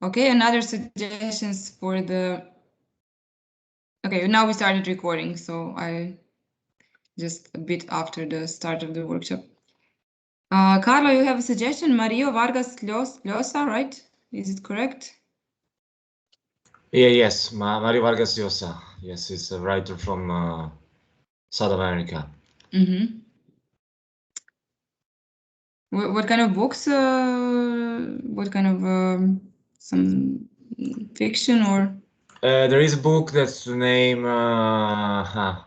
Okay, another suggestions for the... Okay, now we started recording, so I just a bit after the start of the workshop. Carlo, you have a suggestion, Mario Vargas Llosa, right? Is it correct? Yes, Mario Vargas Llosa. Yes, he's a writer from South America. Mm-hmm. What kind of books? What kind of some fiction or? There is a book that's the name. I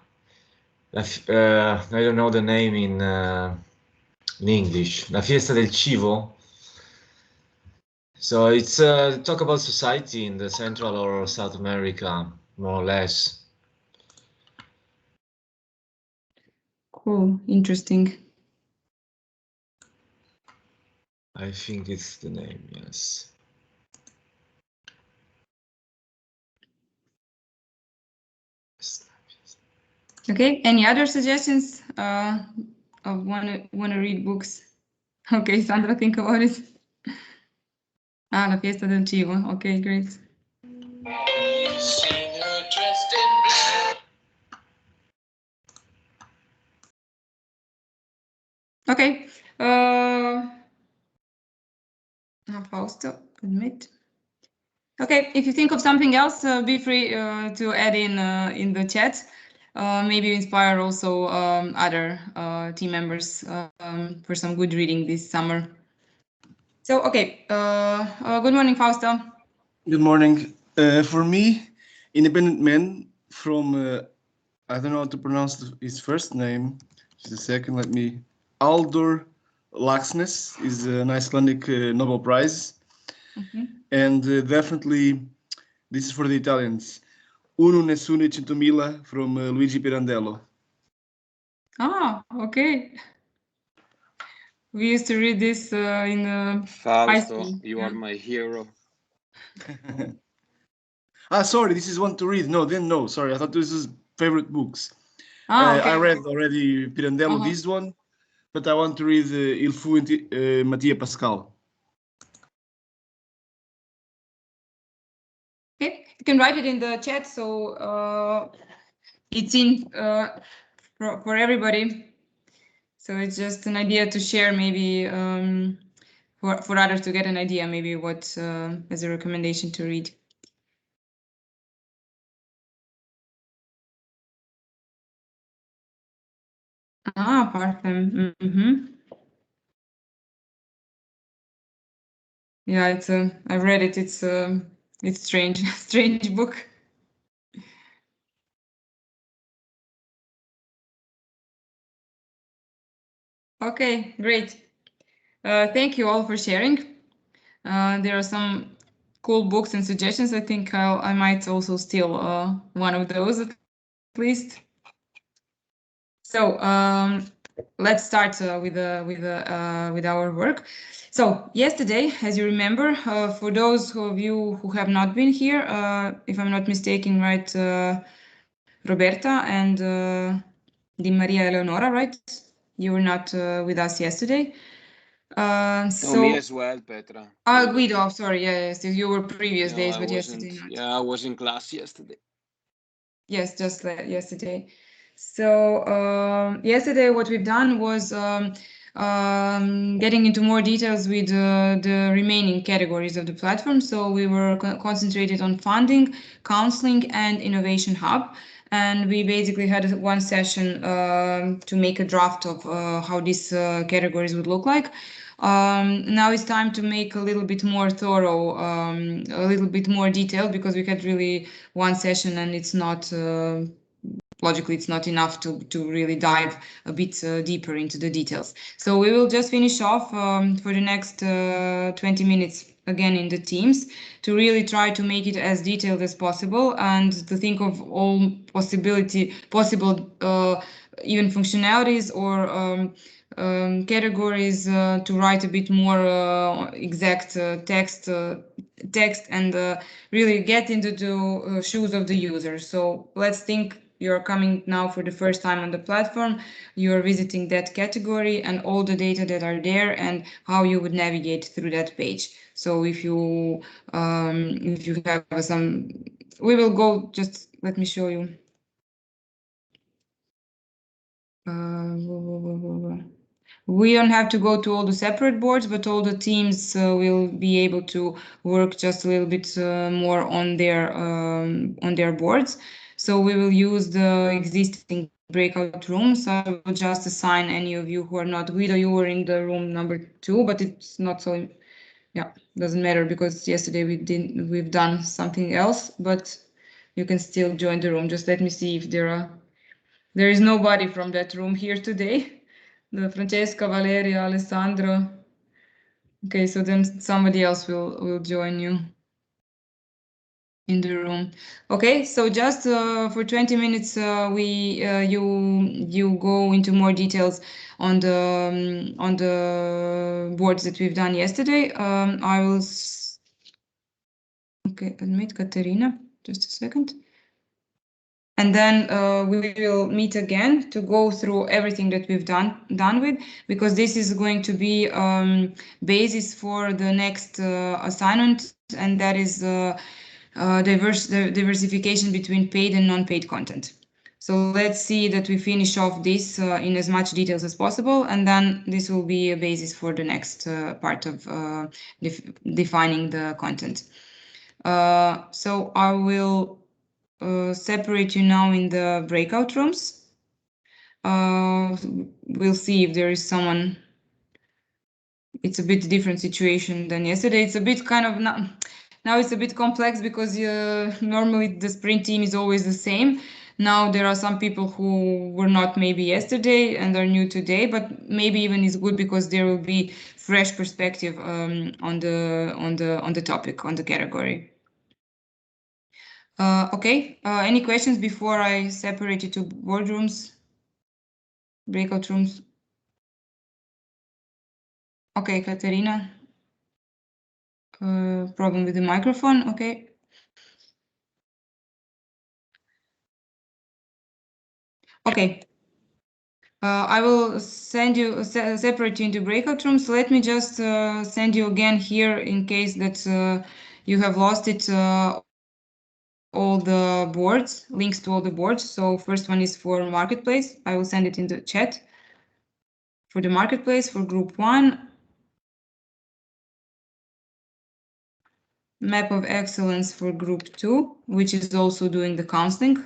don't know the name in English. La Fiesta del Cibo. So it's talk about society in the Central or South America, more or less. Cool, interesting. I think it's the name, yes. Okay, any other suggestions of wanna read books? Okay, Sandra, think about it. La Fiesta del Chivo. Okay, great. Okay. Fausto, admit. Okay, if you think of something else, be free to add in the chat. Maybe inspire also other team members for some good reading this summer. So, okay. Good morning, Fausto. Good morning. For me, Independent Man from, I don't know how to pronounce his first name. Just a second, let me. Aldor Laxness is an Icelandic Nobel Prize. Mm-hmm. And definitely, this is for the Italians. Uno Nessuno Centomila from Luigi Pirandello. Ah, okay. We used to read this in Fausto, high school. you are my hero. Sorry, this is one to read. No, then no, sorry. I thought this is favorite books. Okay. I read already Pirandello, this one, but I want to read Il fu Mattia Pascal. Okay, you can write it in the chat, so it's in for everybody. So it's just an idea to share, maybe for others to get an idea, maybe what as a recommendation to read. Parthem. Mm-hmm. Yeah, it's I've read it. It's strange, strange book. Okay, great. Thank you all for sharing. There are some cool books and suggestions. I think I might also steal one of those at least. So let's start with our work. So yesterday, as you remember, for those of you who have not been here, if I'm not mistaken, right, Roberta and Di Maria Eleonora, right? You were not with us yesterday. So me as well, Petra. Guido, sorry, yes, you were previous No, days, I but wasn't. yesterday not. Yeah, I was in class yesterday. Yes, just yesterday. So yesterday what we've done was getting into more details with the remaining categories of the platform. So we were concentrated on funding, counseling, and innovation hub. And we basically had one session to make a draft of how these categories would look like. Now it's time to make a little bit more thorough, a little bit more detailed, because we had really one session and it's not logically it's not enough to really dive a bit deeper into the details. So we will just finish off for the next 20 minutes again in the teams to really try to make it as detailed as possible and to think of all possible even functionalities or categories to write a bit more exact text and really get into the shoes of the user. So let's think you're coming now for the first time on the platform, you're visiting that category and all the data that are there and how you would navigate through that page. So if you have some, we will go, just let me show you. We don't have to go to all the separate boards, but all the teams will be able to work just a little bit more on their boards. So we will use the existing breakout rooms. I will just assign any of you who are not. Guido, you were in the room number 2, but it's not so. Yeah, doesn't matter because yesterday we've done something else, but you can still join the room. Just let me see if there is nobody from that room here today. The Francesca, Valeria, Alessandro. Okay, so then somebody else will join you in the room. Okay, so just for 20 minutes, you go into more details on the boards that we've done yesterday. I will. Okay, admit Katerina. Just a second. And then we will meet again to go through everything that we've done with, because this is going to be basis for the next assignment, and that is diversification between paid and non-paid content. So let's see that we finish off this in as much details as possible, and then this will be a basis for the next part of defining the content. So I will separate you now in the breakout rooms. We'll see if there is someone. It's a bit different situation than yesterday. It's a bit kind of now it's a bit complex because normally the sprint team is always the same. Now there are some people who were not maybe yesterday and are new today, but maybe even is good because there will be fresh perspective on the topic, on the category. Okay, any questions before I separate you to boardrooms, breakout rooms? Okay, Katerina. Problem with the microphone, okay. Okay. I will send you, separate you into breakout rooms. So let me just send you again here in case that you have lost it, all the boards, links to all the boards. So first one is for marketplace. I will send it in the chat. For the marketplace, for group 1. Map of excellence for group 2, which is also doing the counseling.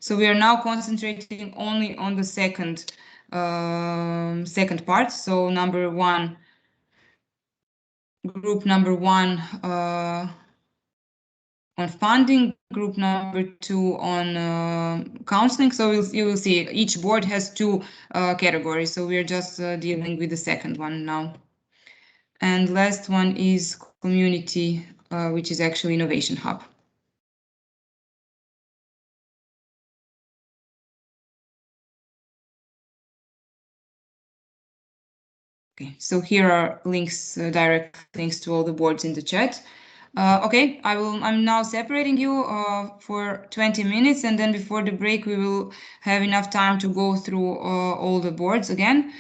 So we are now concentrating only on the second part. So number 1, group number 1 on funding, group number 2 on counseling. So you will see each board has 2 categories. So we are just dealing with the second one now. And last one is community, which is actually Innovation Hub. Okay, so here are links, direct links to all the boards in the chat. Okay, I'm now separating you for 20 minutes, and then before the break, we will have enough time to go through all the boards again,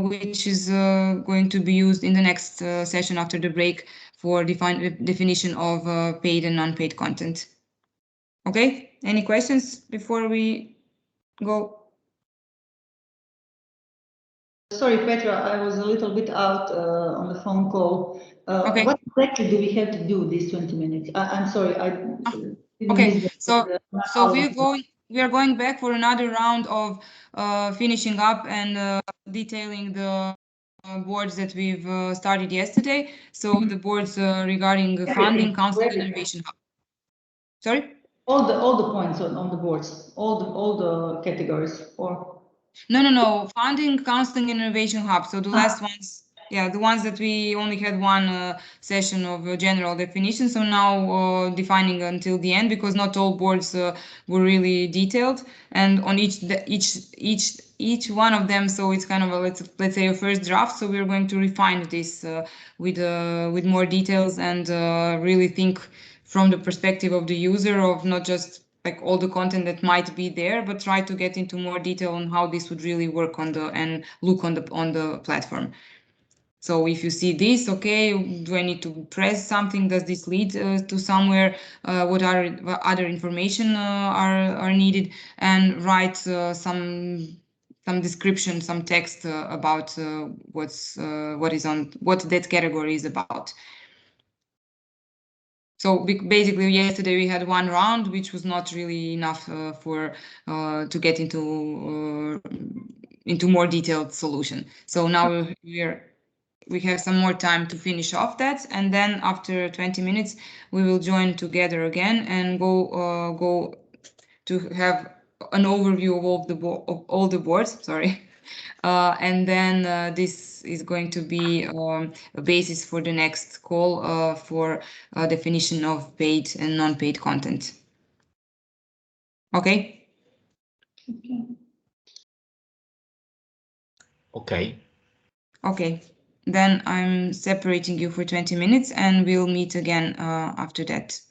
which is going to be used in the next session after the break for definition of paid and non-paid content. Okay, any questions before we go? Sorry, Petra, I was a little bit out on the phone call. Okay. What exactly do we have to do these 20 minutes? I'm sorry, I didn't okay, so we are going back for another round of finishing up and detailing the boards that we've started yesterday. So the boards regarding funding, counseling, and innovation hub. Sorry? All the points on the boards, all the categories, or? No. Funding, counseling, and innovation hub. So the last ones, yeah, the ones that we only had one session of general definition. So now defining until the end, because not all boards were really detailed, and on each one of them. So it's kind of a let's say a first draft. So we're going to refine this with more details and really think from the perspective of the user, of not just like all the content that might be there, but try to get into more detail on how this would really work on the and look on the platform. So if you see this, okay, do I need to press something? Does this lead to somewhere? What other information are needed? And write some description, some text about what that category is about. So basically, yesterday we had one round, which was not really enough to get into more detailed solution. So now we have some more time to finish off that, and then after 20 minutes we will join together again and go to have an overview of all the boards. Sorry. And then this is going to be a basis for the next call for definition of paid and non-paid content. Okay? Okay. Okay. Then I'm separating you for 20 minutes and we'll meet again after that.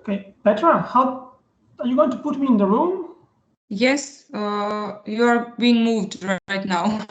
Okay, Petra, how are you going to put me in the room? Yes, you are being moved right now.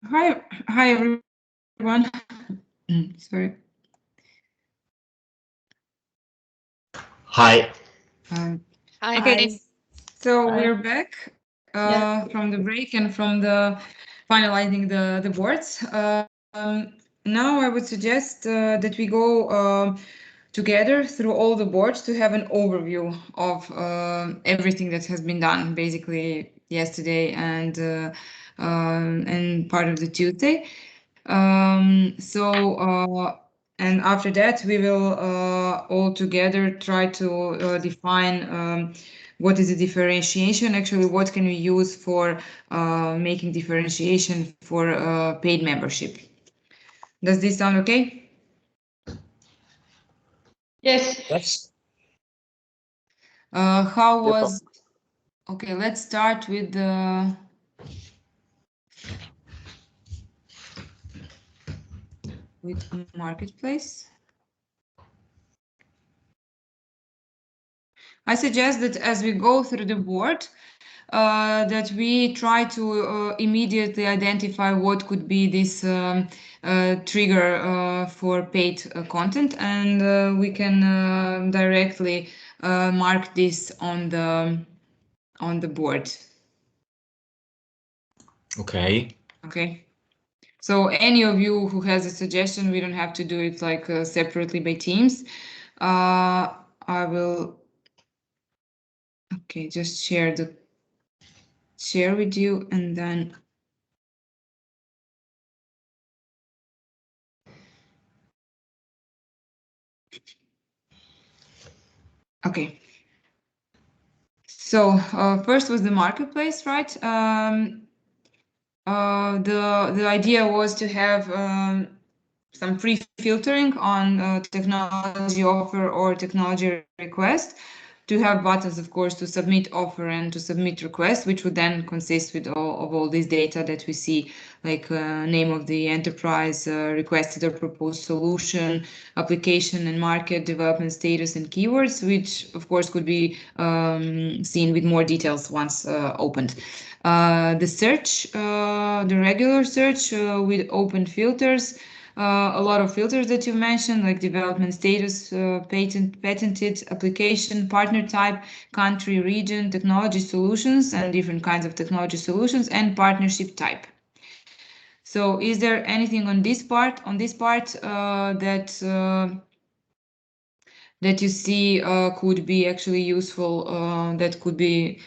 Hi everyone. Sorry. Hi. Hi. Okay, so Hi. we're back from the break and from the finalizing the boards. Now I would suggest that we go together through all the boards to have an overview of everything that has been done basically yesterday and part of the Tuesday. And after that, we will all together try to define what is the differentiation. Actually, what can we use for making differentiation for paid membership? Does this sound okay? Yes. Yes. How was? Okay, let's start with the. With marketplace. I suggest that as we go through the board, that we try to immediately identify what could be this trigger for paid content, and we can directly mark this on the board. Okay. Okay. So any of you who has a suggestion, we don't have to do it like separately by teams. I will. Okay, just share with you, and then. Okay. So first was the marketplace, right? The idea was to have some pre-filtering on technology offer or technology request, to have buttons, of course, to submit offer and to submit request, which would then consist with all this data that we see, like name of the enterprise, requested or proposed solution, application and market development status and keywords, which of course could be seen with more details once opened. The search, the regular search with open filters, a lot of filters that you mentioned, like development status, patented, application, partner type, country, region, technology solutions, and different kinds of technology solutions, and partnership type. So, is there anything on this part that you see could be actually useful, that could be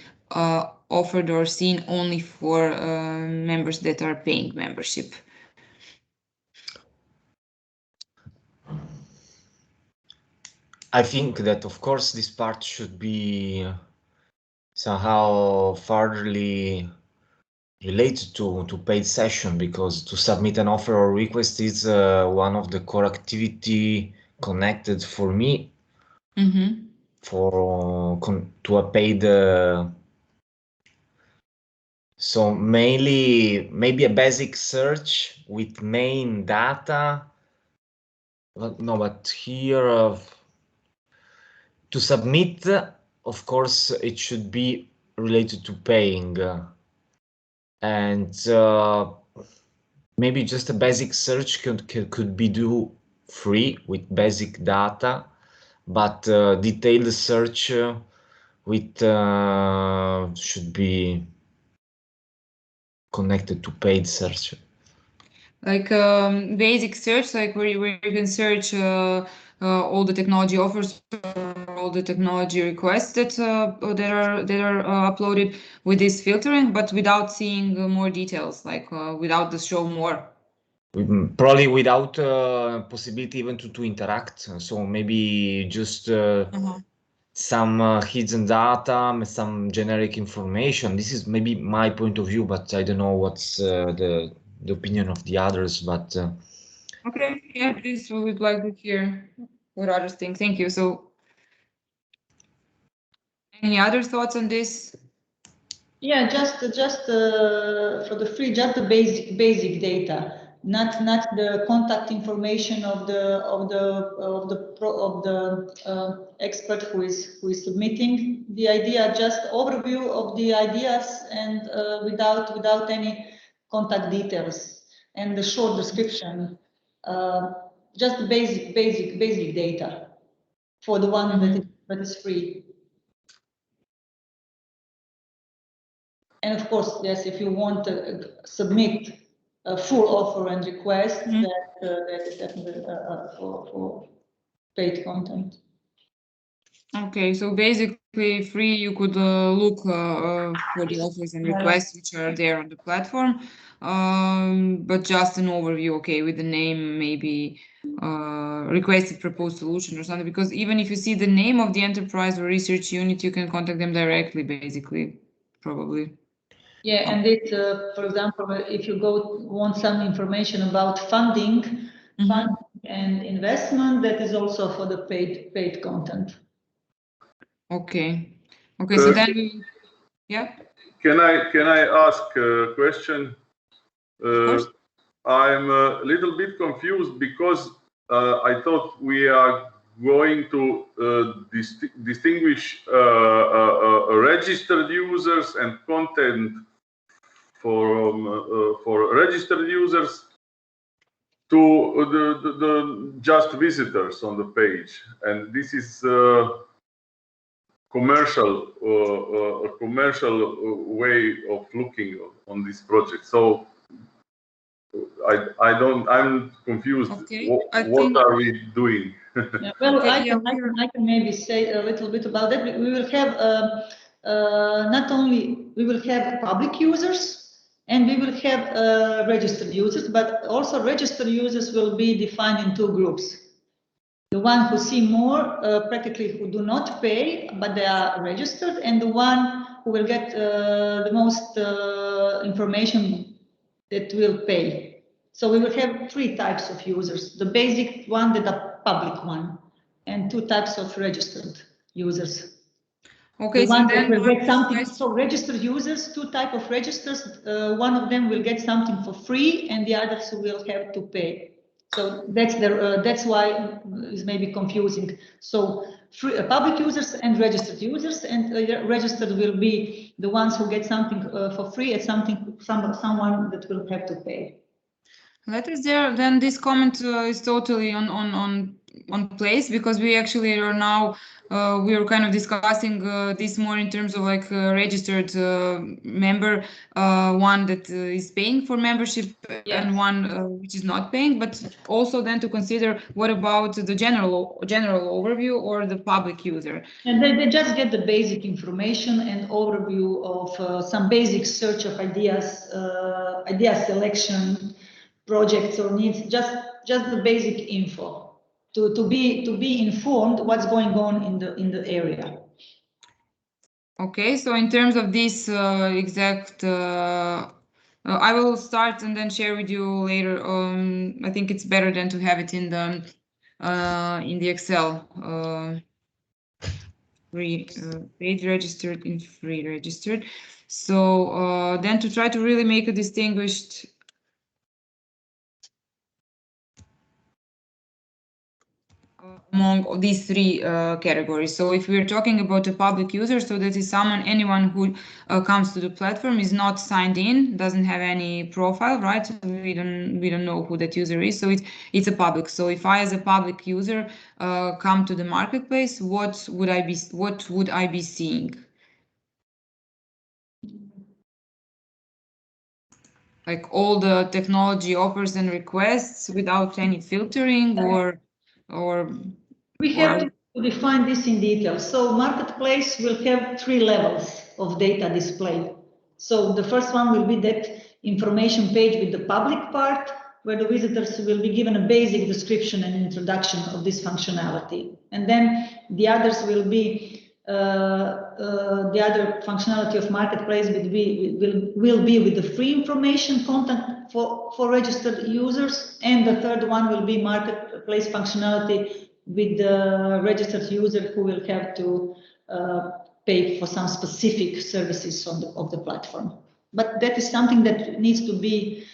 offered or seen only for members that are paying membership? I think that, of course, this part should be somehow furtherly related to paid session, because to submit an offer or request is one of the core activity connected for me to a paid. So mainly maybe a basic search with main data. No, but here to submit, of course, it should be related to paying, and maybe just a basic search could be do free with basic data, but detailed search with should be connected to paid search. Like basic search, like where you can search all the technology offers, all the technology requests that are uploaded with this filtering, but without seeing more details, like without the show more. Probably without possibility even to interact. So maybe just some hidden data, some generic information. This is maybe my point of view, but I don't know what's the opinion of the others. But okay, yeah, please, we would like to hear what others think. Thank you. So, any other thoughts on this? Yeah, just for the free, just the basic data, not the contact information of the expert who is submitting the idea. Just overview of the ideas and without any contact details. and the short description, just the basic data for the one that is free. And of course, yes, if you want to submit a full offer and request, that is definitely for paid content. Okay, so basically free, you could look for the offers and requests which are there on the platform, but just an overview, okay, with the name, maybe requested proposed solution or something, because even if you see the name of the enterprise or research unit, you can contact them directly, basically, probably. Yeah, and it, for example, if you want some information about funding and investment, that is also for the paid content. Okay. Okay. So then, yeah. Can I ask a question? Of course. I'm a little bit confused because I thought we are going to distinguish registered users and content for registered users to the just visitors on the page, and this is commercial way of looking on this project. So I'm confused. Okay. What are we doing? Yeah, well, okay, I can maybe say a little bit about that. We will have not only we will have public users and we will have registered users, but also registered users will be defined in two groups. The one who see more, practically who do not pay, but they are registered, and the one who will get the most information that will pay. So we will have three types of users: the basic one, the public one, and two types of registered users. Okay, the one that will get something. So registered users, two types of registers. One of them will get something for free, and the others will have to pay. So that's why it's maybe confusing. So public users and registered users, and registered will be the ones who get something for free and someone that will have to pay. That is there. Then this comment is totally on place, because we actually are now we are kind of discussing this more in terms of like registered member, one that is paying for membership, yes, and one which is not paying, but also then to consider what about the general overview or the public user. And they just get the basic information and overview of some basic search of ideas, idea selection, projects or needs, just the basic info to be informed what's going on in the area. Okay, so in terms of this exact, I will start and then share with you later. I think it's better than to have it in the Excel. Free paid registered in free registered. So then to try to really make a distinguished among these three categories. So if we're talking about a public user, so that is anyone who comes to the platform, is not signed in, doesn't have any profile, right? So we don't know who that user is. So it's a public. So if I, as a public user, come to the marketplace, what would I be seeing? Like all the technology offers and requests without any filtering, or we have to define this in detail. So marketplace will have three levels of data display. So the first one will be that information page with the public part, where the visitors will be given a basic description and introduction of this functionality. And then the others will be the other functionality of marketplace will be with the free information content for registered users, and the third one will be marketplace functionality with the registered user who will have to pay for some specific services of the platform. But that is something that needs to be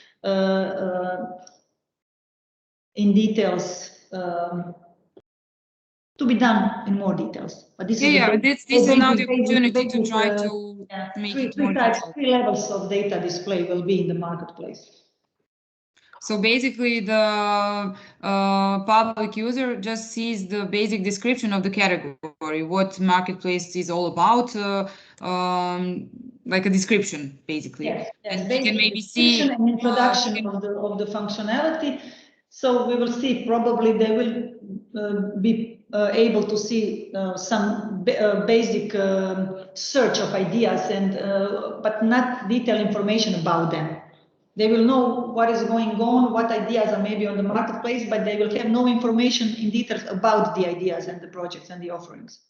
in details. To be done in more details, but this is now the opportunity to try to make it more detailed. Three levels of data display will be in the marketplace. So basically, the public user just sees the basic description of the category, what marketplace is all about, like a description, basically. Yes, yes. And you can maybe see an introduction of the functionality. So we will see. Probably they will be able to see some basic search of ideas, and but not detailed information about them. They will know what is going on, what ideas are maybe on the marketplace, but they will have no information in details about the ideas and the projects and the offerings.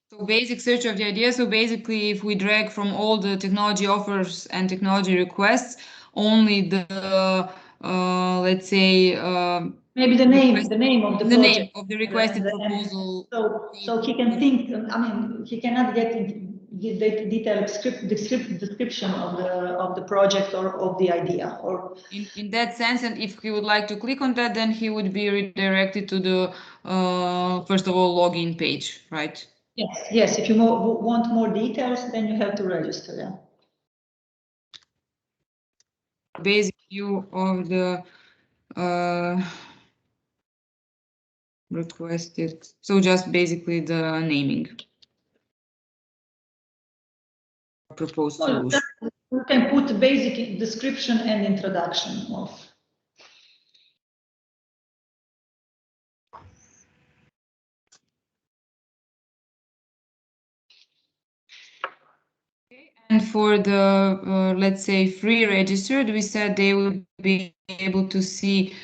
So basic search of the idea. So basically, if we drag from all the technology offers and technology requests, only the let's say maybe the name of the project, name of the requested proposal. So he can think. I mean, he cannot get detailed description of the project or of the idea. Or in that sense, and if he would like to click on that, then he would be redirected to the first of all login page, right? Yes, yes. If you want more details, then you have to register. Yeah. Basic view of the requested. So just basically the naming. Proposed solution. You can put basic description and introduction of. And for the, let's say, free registered, we said they will be able to see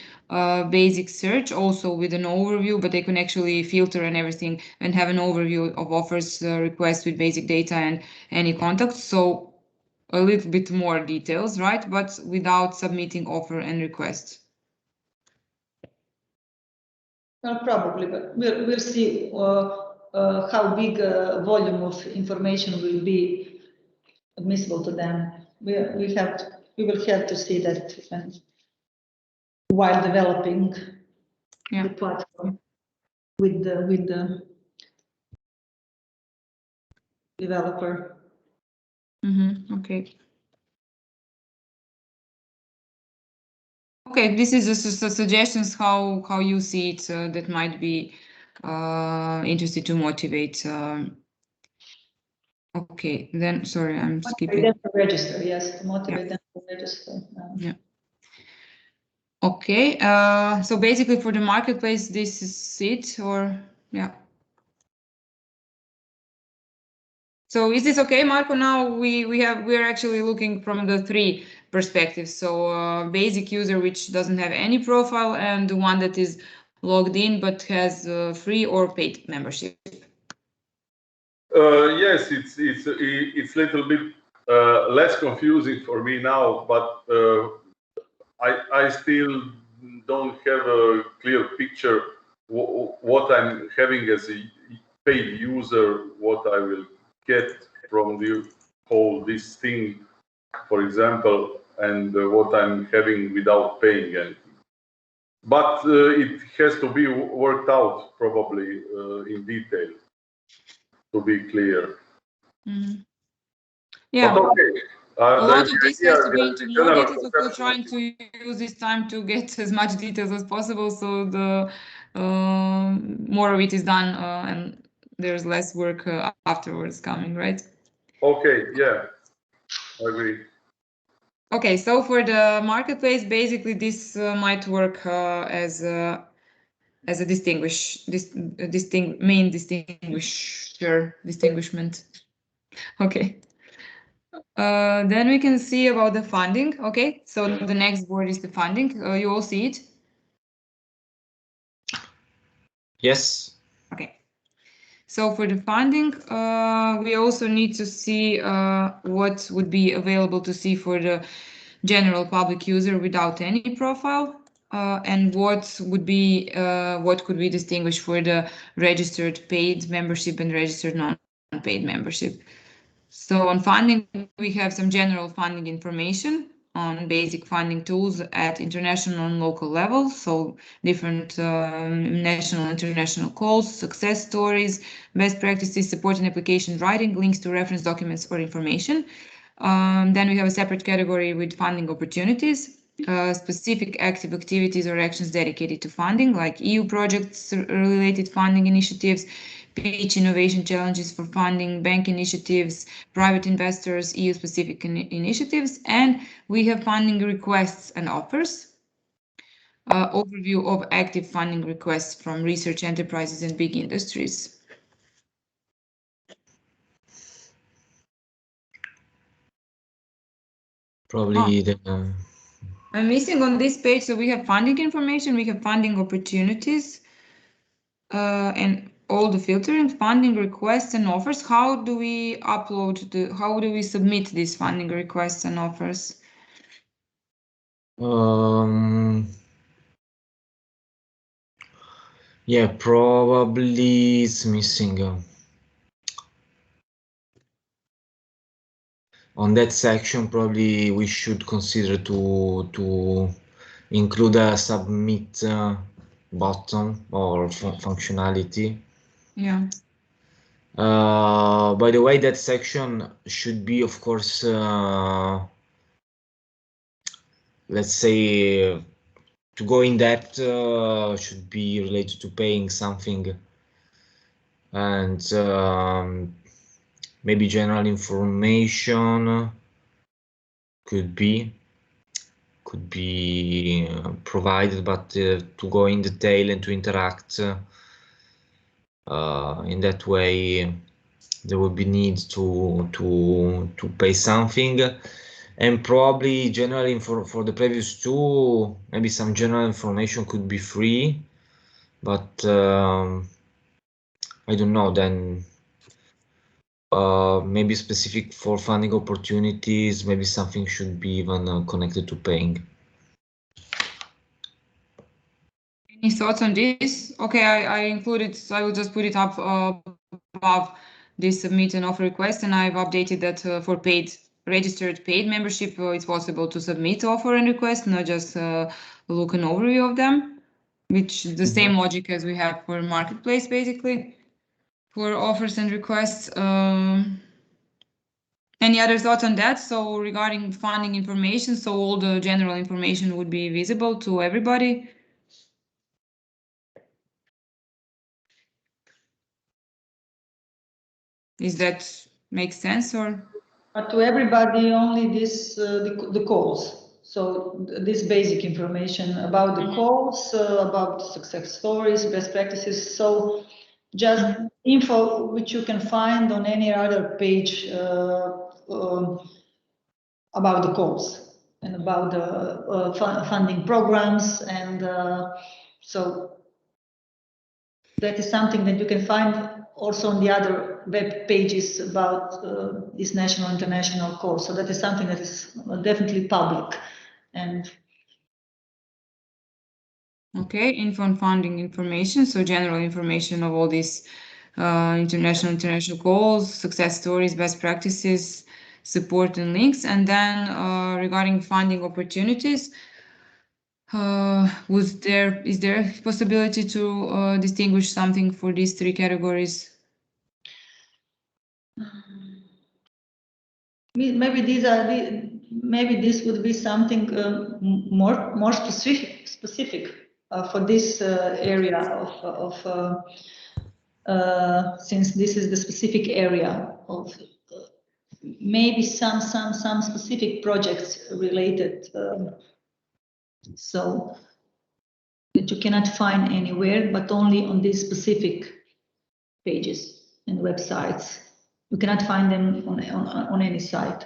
basic search also with an overview, but they can actually filter and everything and have an overview of offers, requests with basic data and any contacts. So a little bit more details, right? But without submitting offer and request. Well, probably, but we'll see how big a volume of information will be admissible to them. We will have to see that while developing the platform with the developer. Okay. Okay, this is just suggestions how you see it. That might be interested to motivate. Okay, then sorry, I'm skipping. Them to register, yes, to motivate them to register. Yeah. Okay, so basically for the marketplace, this is it, or yeah. So is this okay, Marco? Now we're actually looking from the three perspectives. So basic user which doesn't have any profile, and the one that is logged in but has free or paid membership. Yes, it's a little bit less confusing for me now, but I still don't have a clear picture what I'm having as a paid user, what I will get from the whole this thing, for example, and what I'm having without paying anything. But it has to be worked out probably in detail to be clear. Yeah. But okay. A lot of this has to be into more details. We're trying to use this time to get as much details as possible, so the more of it is done and there's less work afterwards coming, right? Okay, yeah, I agree. Okay, so for the marketplace, basically this might work as a main distinguishment. Okay. Then we can see about the funding. Okay, so the next board is the funding. You all see it? Yes. Okay. So for the funding, we also need to see what would be available to see for the general public user without any profile, and what could be distinguished for the registered paid membership and registered non-paid membership. So on funding, we have some general funding information on basic funding tools at international and local levels. So different national, international calls, success stories, best practices, supporting application writing, links to reference documents or information. Then we have a separate category with funding opportunities. specific active activities or actions dedicated to funding, like EU projects related funding initiatives, pitch innovation challenges for funding, bank initiatives, private investors, EU specific initiatives, and we have funding requests and offers. Overview of active funding requests from research enterprises and big industries. Probably I'm missing on this page, so we have funding information, we have funding opportunities, and all the filtering, funding requests and offers. How do we how do we submit these funding requests and offers? Yeah, probably it's missing. On that section, probably we should consider to include a submit button or functionality. Yeah. By the way, that section should be, of course, let's say, to go in depth, should be related to paying something, and maybe general information could be provided, but to go in detail and to interact in that way, there will be need to pay something, and probably general for the previous two, maybe some general information could be free, but I don't know, then maybe specific for funding opportunities, maybe something should be even connected to paying. Any thoughts on this? Okay, I included, so I will just put it up above this submit and offer request, and I've updated that for registered paid membership, it's possible to submit offer and request, not just look an overview of them, which is the same logic as we have for marketplace, basically, for offers and requests. Any other thoughts on that? So regarding funding information, so all the general information would be visible to everybody. Is that make sense, or? But to everybody, only this the calls. So this basic information about the calls, about success stories, best practices. So just info which you can find on any other page about the calls and about the funding programs, and so that is something that you can find also on the other web pages about this national international calls. So that is something that is definitely public. And okay, info and funding information, so general information of all these international calls, success stories, best practices, support and links. And then regarding funding opportunities, is there a possibility to distinguish something for these three categories? Maybe maybe this would be something more specific for this area of since this is the specific area of maybe some specific projects related, so that you cannot find anywhere, but only on these specific pages and websites. You cannot find them on any site.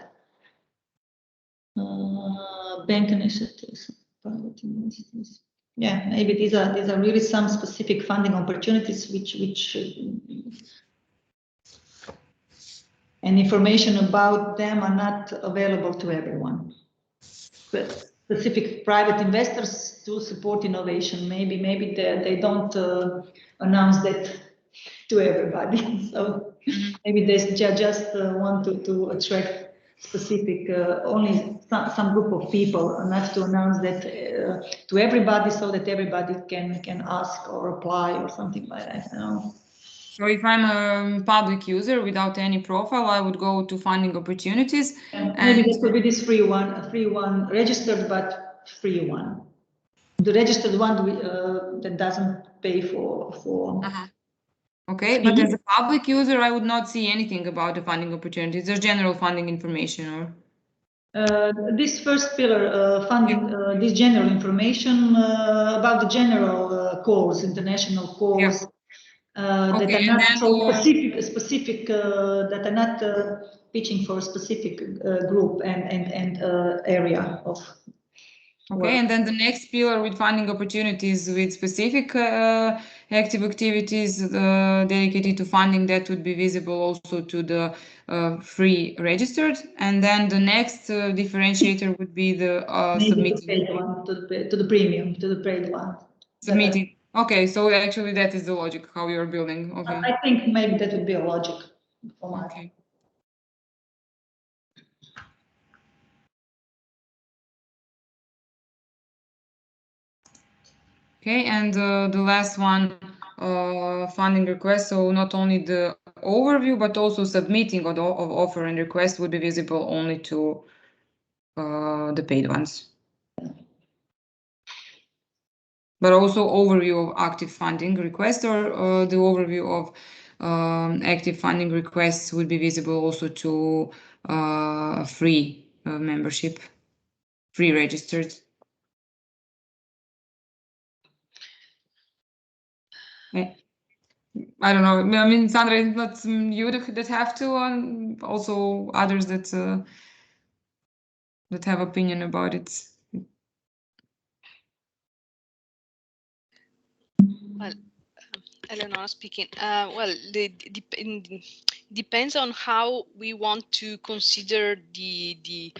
Bank initiatives, private investors. Yeah, maybe these are really some specific funding opportunities which and information about them are not available to everyone. But specific private investors to support innovation, maybe they don't announce that to everybody. So maybe they just want to attract specific only some group of people, not to announce that to everybody, so that everybody can ask or apply or something like that. You know? So if I'm a public user without any profile, I would go to funding opportunities. And maybe this could be this free one registered, but free one. The registered one that doesn't pay for. Okay, but as a public user, I would not see anything about the funding opportunities. There's general funding information, or this first pillar, funding, this general information about the general calls, international calls. That are not so specific that are not pitching for a specific group and area of. Okay, and then the next pillar with funding opportunities with specific active activities dedicated to funding that would be visible also to the free registered, and then the next differentiator would be the submitting. The paid one, to the premium, to the paid one. Submitting. Okay, so actually that is the logic how you are building. Okay. I think maybe that would be a logic for okay. Okay, and the last one, funding request. So not only the overview, but also submitting of offer and request would be visible only to the paid ones. But also overview of active funding request, or the overview of active funding requests would be visible also to free membership, free registered. I don't know. I mean, Sandra, it's not you that have to, and also others that that have opinion about it. Well, Eleonora speaking. Well, depends on how we want to consider the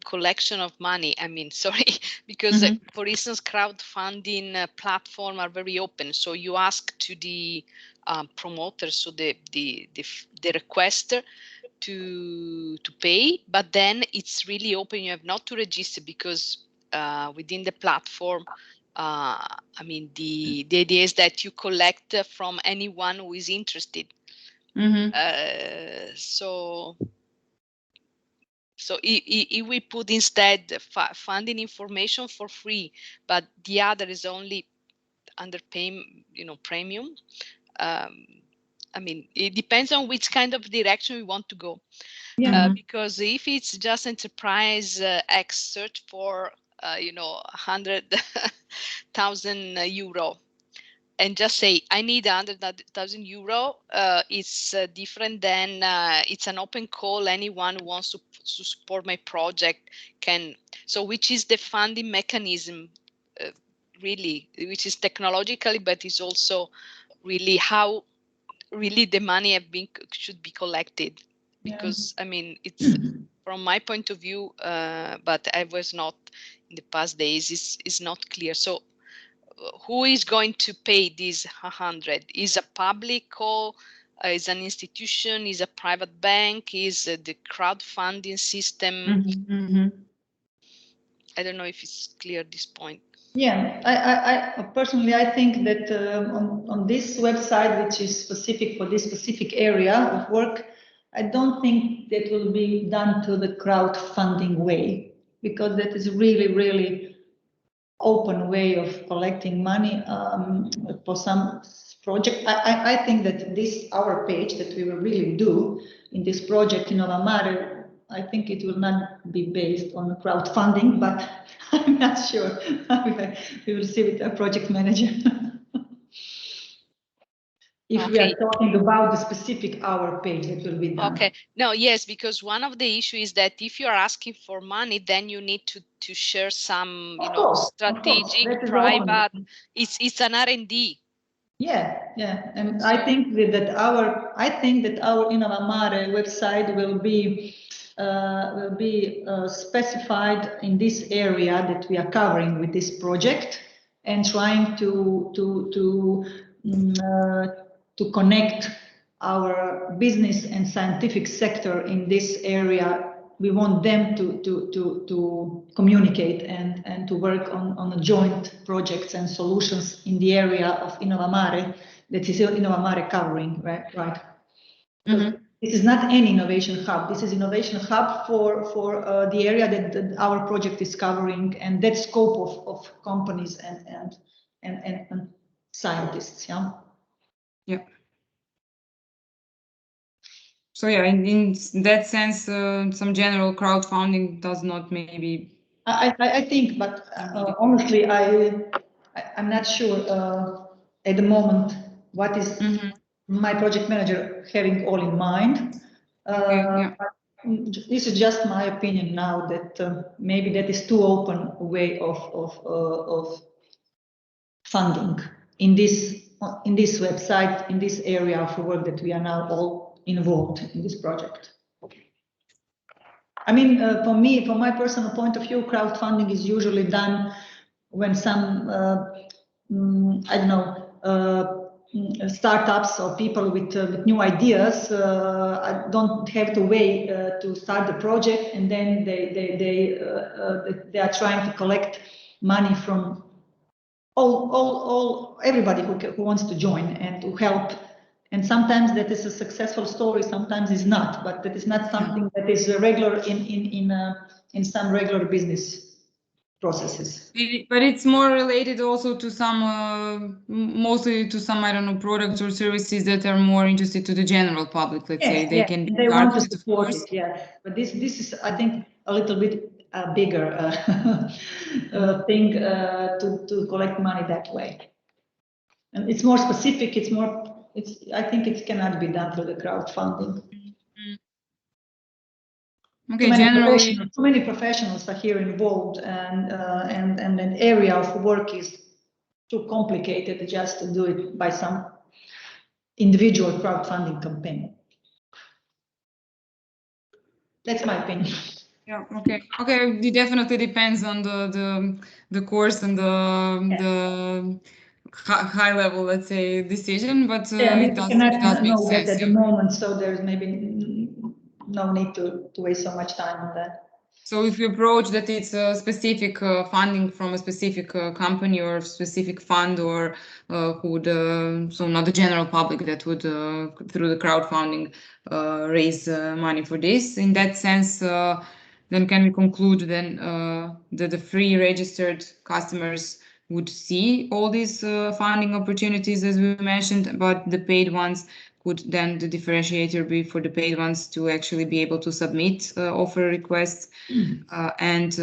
collection of money. I mean, sorry, because for instance, crowdfunding platform are very open. So you ask to the promoter, so the requester to pay, but then it's really open. You have not to register because within the platform. I mean, the idea is that you collect from anyone who is interested. So if we put instead funding information for free, but the other is only under premium. I mean, it depends on which kind of direction we want to go. Because if it's just enterprise X search for 100,000 euro and just say I need 100,000 euro, it's different than it's an open call. Anyone who wants to support my project can. So which is the funding mechanism really, which is technologically, but is also really how really the money should be collected. Because I mean, it's from my point of view, but I was not in the past days, is not clear. So who is going to pay these 100? Is a public call? Is an institution? Is a private bank? Is the crowdfunding system? I don't know if it's clear at this point. Yeah, I personally, I think that on this website, which is specific for this specific area of work, I don't think that will be done to the crowdfunding way, because that is really, really open way of collecting money for some project. I think that our page that we will really do in this project in InnovaMare, I think it will not be based on crowdfunding, but I'm not sure. We will see with our project manager. If we are talking about the specific hour page that will be done. Okay. No, yes, because one of the issues is that if you are asking for money, then you need to share some, strategic, private. It's an R&D. Yeah, and so, I think that our InnovaMare website will be specified in this area that we are covering with this project, and trying to connect our business and scientific sector in this area. We want them to communicate and to work on joint projects and solutions in the area of InnovaMare that is InnovaMare covering, right? This is not an innovation hub. This is innovation hub for the area that our project is covering and that scope of companies and scientists. Yeah. Yeah. So yeah, in that sense, some general crowdfunding does not maybe. I think, but honestly, I'm not sure at the moment what is my project manager having all in mind. Okay, yeah. This is just my opinion now that maybe that is too open a way of funding in this website, in this area of work that we are now all involved in this project. I mean, for me, from my personal point of view, crowdfunding is usually done when some, I don't know, startups or people with new ideas don't have to wait to start the project, and then they are trying to collect money from everybody who wants to join and to help. And sometimes that is a successful story, sometimes it's not, but that is not something that is regular in some regular business processes. But it's more related also to some, mostly to some, I don't know, products or services that are more interested to the general public, let's say. They can they want to support it, yes. But this is, I think, a little bit bigger thing to collect money that way. And it's more specific, I think it cannot be done through the crowdfunding. Okay, generally, too many professionals are here involved, and an area of work is too complicated just to do it by some individual crowdfunding campaign. That's my opinion. Yeah. Okay. Okay. It definitely depends on the course and the high level, let's say, decision, but it does make sense. At the moment, so there's maybe no need to waste so much time on that. So if you approach that it's a specific funding from a specific company or specific fund, or who would, so not the general public that would, through the crowdfunding, raise money for this, in that sense, then can we conclude then that the free registered customers would see all these funding opportunities as we mentioned, but the paid ones would then the differentiator be for the paid ones to actually be able to submit offer requests and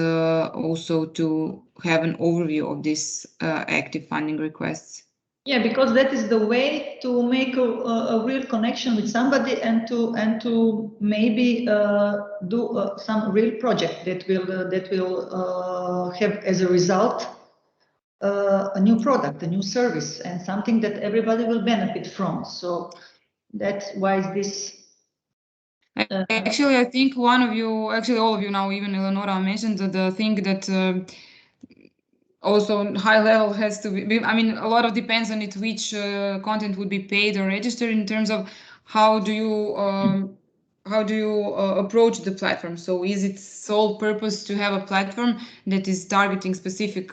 also to have an overview of these active funding requests. Yeah, because that is the way to make a real connection with somebody and to maybe do some real project that will have as a result a new product, a new service, and something that everybody will benefit from. So that's why this. Actually, I think one of you, actually all of you now, even Eleonora mentioned the thing that also high level has to be, I mean, a lot of depends on it, which content would be paid or registered in terms of how do you approach the platform. So is it sole purpose to have a platform that is targeting specific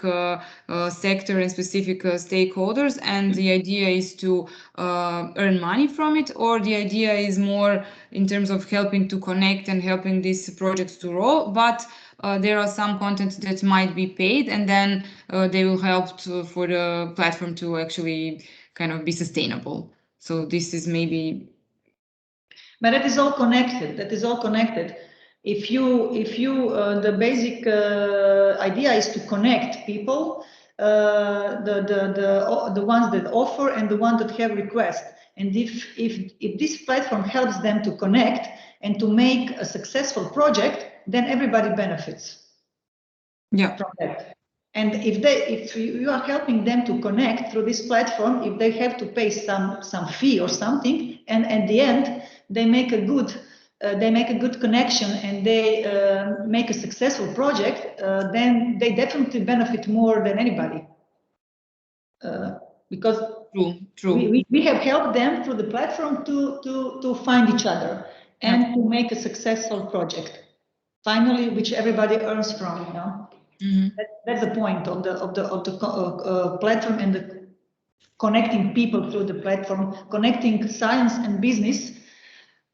sector and specific stakeholders, and the idea is to earn money from it, or the idea is more in terms of helping to connect and helping these projects to roll, but there are some content that might be paid, and then they will help for the platform to actually kind of be sustainable. So this is maybe. But that is all connected. That is all connected. If you the basic idea is to connect people, the ones that offer and the ones that have requests. And if this platform helps them to connect and to make a successful project, then everybody benefits. Yeah. From that. And if you are helping them to connect through this platform, if they have to pay some fee or something, and at the end they make a good connection and they make a successful project, then they definitely benefit more than anybody. Because True. We have helped them through the platform to find each other and to make a successful project. Finally, which everybody earns from, you know. Mm-hmm. That's the point of the platform, and connecting people through the platform, connecting science and business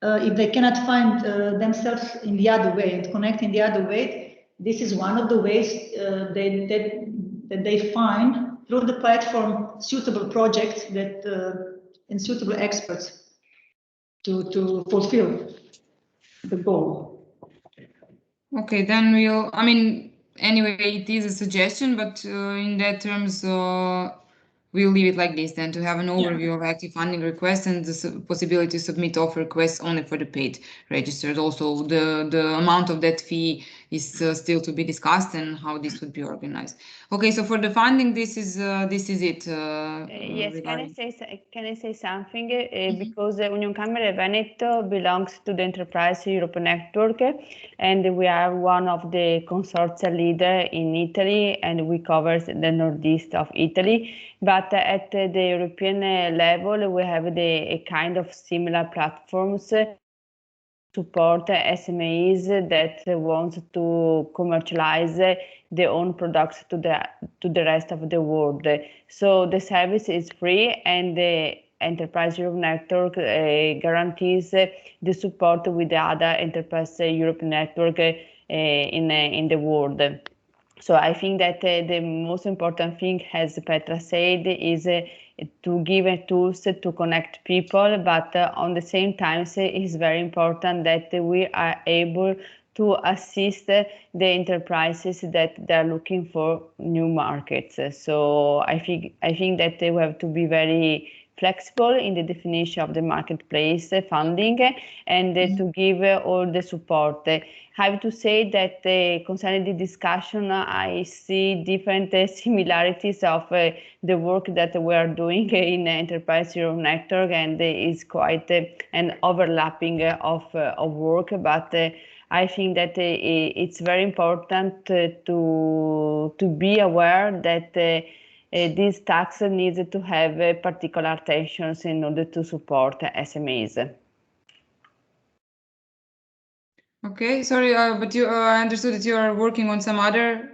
if they cannot find themselves in the other way and connect in the other way, this is one of the ways that they find through the platform suitable projects that and suitable experts to fulfill the goal. Okay, then we'll, I mean, anyway, it is a suggestion, but in that terms, we'll leave it like this then, to have an overview of active funding requests and the possibility to submit offer requests only for the paid registered. Also, the amount of that fee is still to be discussed and how this would be organized. Okay, so for the funding, this is it. Yes, can I say something? Because Unioncamere Veneto belongs to the Enterprise Europe Network, and we are one of the consortia leader in Italy, and we cover the northeast of Italy. But at the European level, we have a kind of similar platforms support SMEs that want to commercialize their own products to the rest of the world. So the service is free, and the Enterprise Europe Network guarantees the support with the other Enterprise Europe Network in the world. So I think that the most important thing, as Petra said, is to give tools to connect people, but on the same time, it is very important that we are able to assist the enterprises that they're looking for new markets. So I think that we have to be very flexible in the definition of the marketplace funding and to give all the support. I have to say that concerning the discussion, I see different similarities of the work that we are doing in Enterprise Europe Network, and it's quite an overlapping of work, but I think that it's very important to be aware that this tax needs to have particular attention in order to support SMEs. Okay, sorry, but I understood that you are working on some other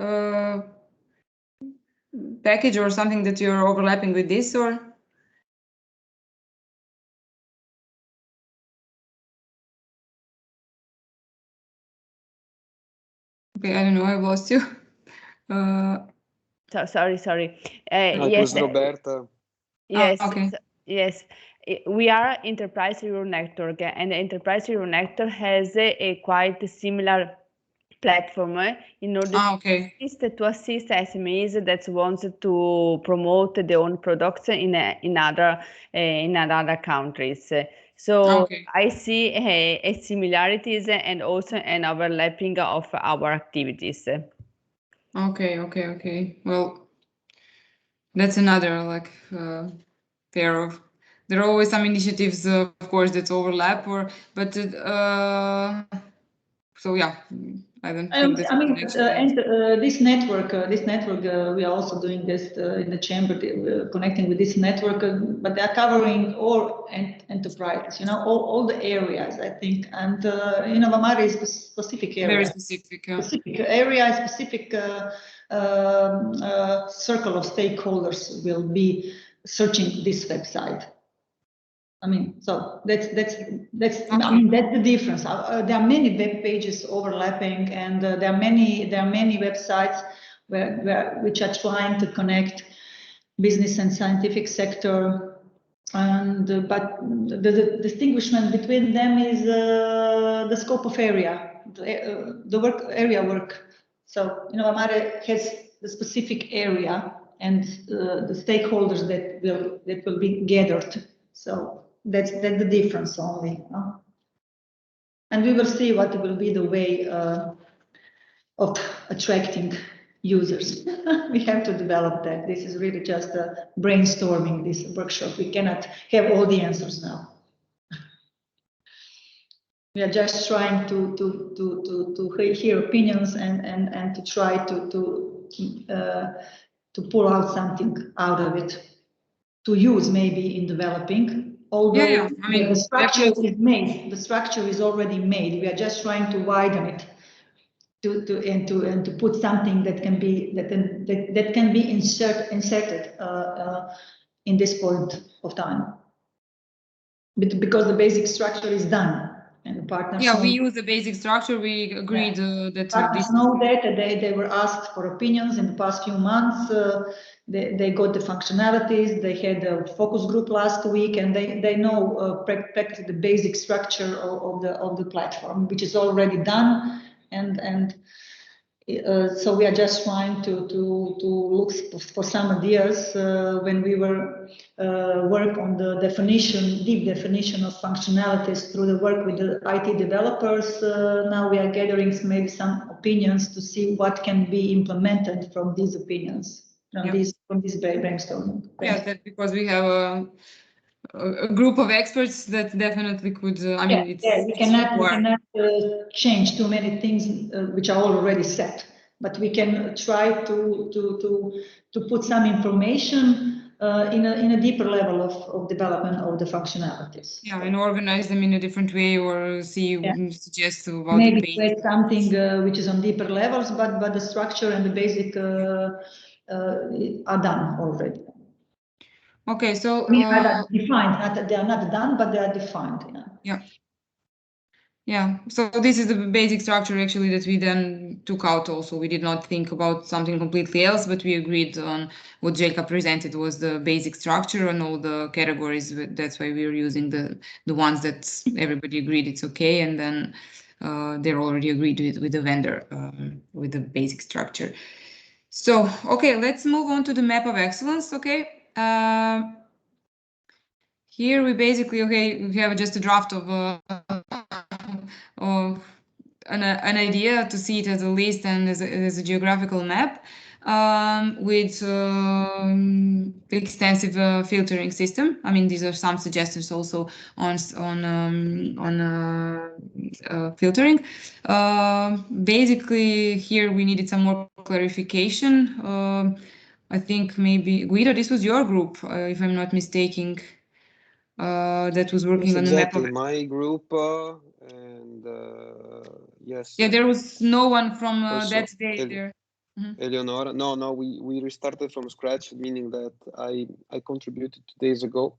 package or something that you're overlapping with this, or? Okay, I don't know, I've lost you. Sorry. It was Roberta. Yes, okay. Yes. We are Enterprise Europe Network, and Enterprise Europe Network has a quite similar platform in order to assist SMEs that want to promote their own products in other countries. So I see similarities and also an overlapping of our activities. Okay. Well, that's another pair of. There are always some initiatives, of course, that overlap, but so yeah, I don't think that's this network, we are also doing this in the chamber, connecting with this network, but they are covering all enterprises, all the areas, I think, and InnovaMare is a specific area. Very specific, yeah. Specific area, specific circle of stakeholders will be searching this website. I mean, so that's the difference. There are many web pages overlapping, and there are many websites which are trying to connect business and scientific sector, and but the distinguishment between them is the scope of area, the area work. So InnovaMare has the specific area and the stakeholders that will be gathered. So that's the difference only. And we will see what will be the way of attracting users. We have to develop that. This is really just a brainstorming, this workshop. We cannot have all the answers now. We are just trying to hear opinions and to try to pull out something out of it to use maybe in developing. Although I mean, the structure is made, the structure is already made. We are just trying to widen it to put something that can be inserted in this point of time. Because the basic structure is done. And the partners we use the basic structure. We agreed that partners know that they were asked for opinions in the past few months. They got the functionalities. They had a focus group last week, and they know practically the basic structure of the platform, which is already done. And so we are just trying to look for some ideas when we were work on the deep definition of functionalities through the work with the IT developers. Now we are gathering maybe some opinions to see what can be implemented from these opinions, from this brainstorming. Yeah, that's because we have a group of experts that definitely could. I mean, we cannot change too many things which are already set, but we can try to put some information in a deeper level of development of the functionalities. Yeah, and organize them in a different way, or suggest about maybe the page. create something which is on deeper levels, but the structure and the basic are done already. Okay, so they are defined. They are not done, but they are defined. Yeah. So this is the basic structure actually that we then took out. Also, we did not think about something completely else, but we agreed on what Jelka presented was the basic structure and all the categories. That's why we were using the ones that everybody agreed it's okay, and then they're already agreed with the vendor with the basic structure. So okay, let's move on to the map of excellence. Okay. Here we basically, we have just a draft of an idea to see it as a list and as a geographical map with extensive filtering system. I mean, these are some suggestions also on filtering. Basically, here we needed some more clarification. I think maybe Guido, this was your group, if I'm not mistaken. That was working on the map of my group, and yes. Yeah, there was no one from that day there. Eleonora, no, we restarted from scratch, meaning that I contributed 2 days ago.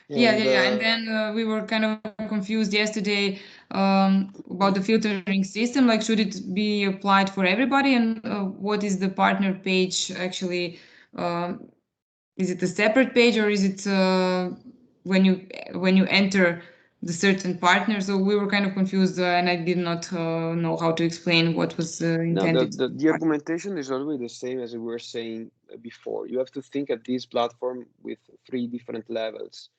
And then we were kind of confused yesterday about the filtering system. Like, should it be applied for everybody? And what is the partner page actually? Is it a separate page, or is it when you enter the certain partner? So we were kind of confused, and I did not know how to explain what was intended. No, the argumentation is always the same as we were saying before. You have to think at this platform with 3 different levels.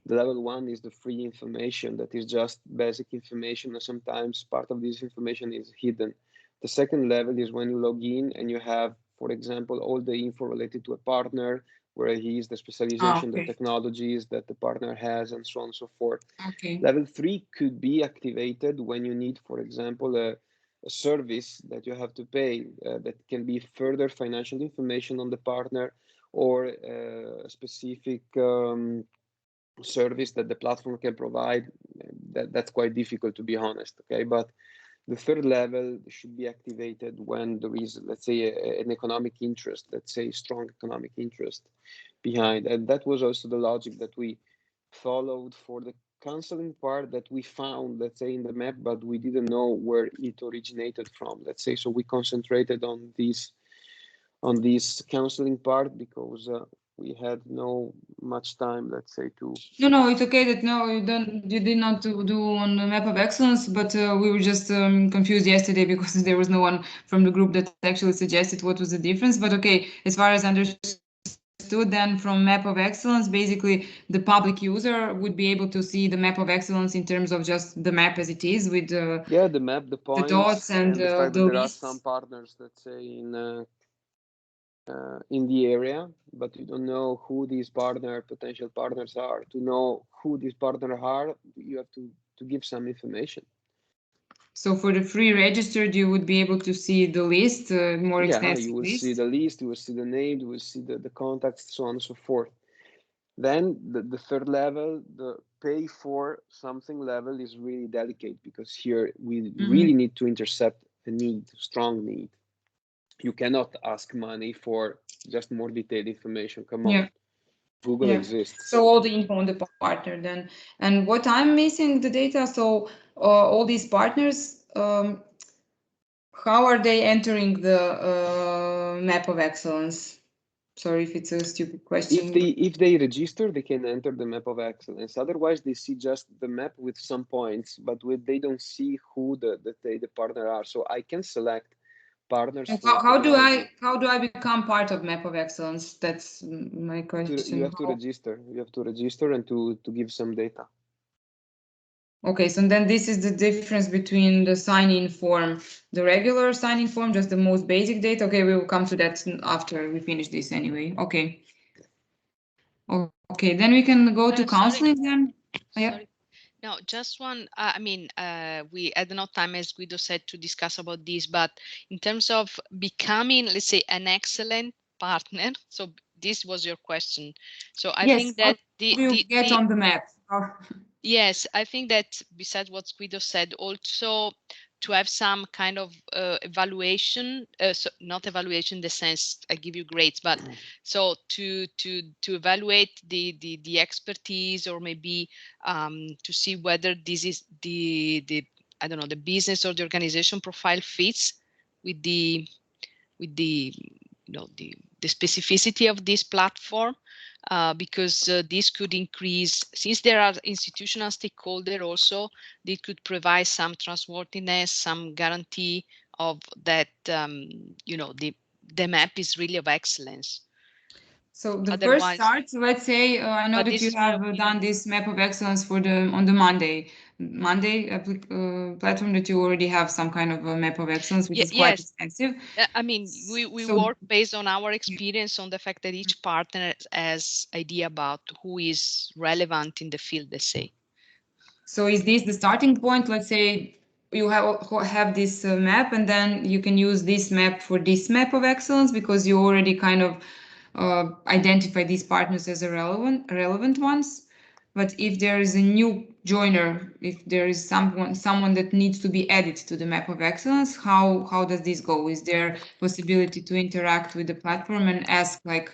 The level 1 is the free information that is just basic information, and sometimes part of this information is hidden. The second level is when you log in and you have, for example, all the info related to a partner, where he is, the specialization, the technologies that the partner has, and so on and so forth. Level 3 could be activated when you need, for example, a service that you have to pay that can be further financial information on the partner, or a specific service that the platform can provide. That's quite difficult, to be honest. Okay, but the third level should be activated when there is, let's say, an economic interest, let's say strong economic interest behind. And that was also the logic that we followed for the counseling part that we found, let's say, in the map, but we didn't know where it originated from, let's say. So we concentrated on this counseling part because we had no much time, let's say, to. No, it's okay that you did not do on the map of excellence, but we were just confused yesterday because there was no one from the group that actually suggested what was the difference. But okay, as far as understood, then from map of excellence, basically the public user would be able to see the map of excellence in terms of just the map as it is with the map, the points, the dots, and the fact that there are lists. some partners, let's say, in the area, but you don't know who these potential partners are. To know who these partners are, you have to give some information. So for the free registered, you would be able to see the list, more extensive you will list. see the list, you will see the name, you will see the contacts, so on and so forth. Then the third level, the pay for something level, is really delicate, because here we really need to intercept a need, strong need. You cannot ask money for just more detailed information. Come on. Google exists. So all the info on the partner then. And what I'm missing the data, so all these partners, how are they entering the map of excellence? Sorry if it's a stupid question. If they register, they can enter the map of excellence. Otherwise, they see just the map with some points, but they don't see who the partner are. So I can select partners. How do I become part of map of excellence? That's my question. You have to register. You have to register and to give some data. Okay, so then this is the difference between the sign-in form, the regular sign-in form, just the most basic data. Okay, we will come to that after we finish this anyway. Okay. Okay, then we can go to counseling then. Sorry. No, just one. I mean, we had no time, as Guido said, to discuss about this, but in terms of becoming, let's say, an excellent partner. So this was your question. So I think that get on the map. Yes, I think that besides what Guido said, also to have some kind of evaluation, so not evaluation in the sense I give you grades, but so to evaluate the expertise, or maybe to see whether this is the I don't know, the business or the organization profile fits with the you know the specificity of this platform. Because this could increase, since there are institutional stakeholders also, they could provide some trustworthiness, some guarantee of that, you know, the map is really of excellence. So the first start, let's say, I know that you have done this map of excellence for on the Monday platform, that you already have some kind of a map of excellence, which is quite extensive. I mean, we work based on our experience on the fact that each partner has idea about who is relevant in the field, let's say. So is this the starting point? Let's say you have this map, and then you can use this map for this map of excellence, because you already kind of identify these partners as a relevant ones. But if there is a new joiner, if there is someone that needs to be added to the map of excellence, how does this go? Is there possibility to interact with the platform and ask, like,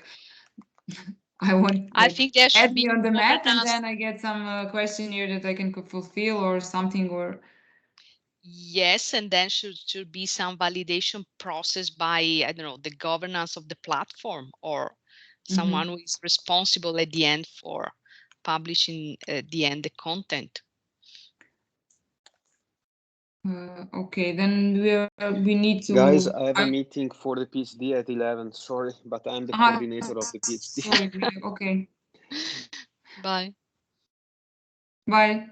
I think there should be on the map, and then I get some questionnaire that I can fulfill or something, or yes, and then should be some validation process by, I don't know, the governance of the platform, or someone who is responsible at the end for publishing the content. Okay, then we need to. Guys, I have a meeting for the PhD at 11. Sorry, but I'm the coordinator of the PhD. Sorry, okay. Bye. Bye.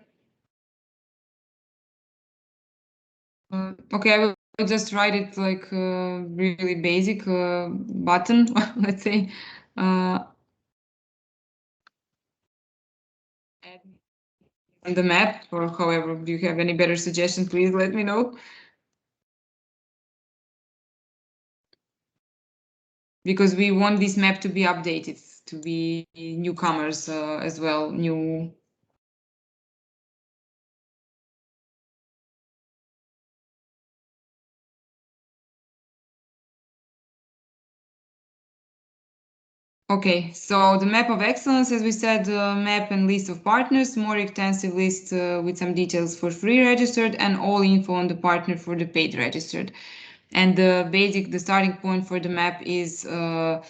Okay, I will just write it like really basic button, let's say. On the map, or however, do you have any better suggestions? Please let me know. Because we want this map to be updated, to be newcomers as well, new. Okay, so the map of excellence, as we said, map and list of partners, more extensive list with some details for free registered, and all info on the partner for the paid registered. And the starting point for the map is the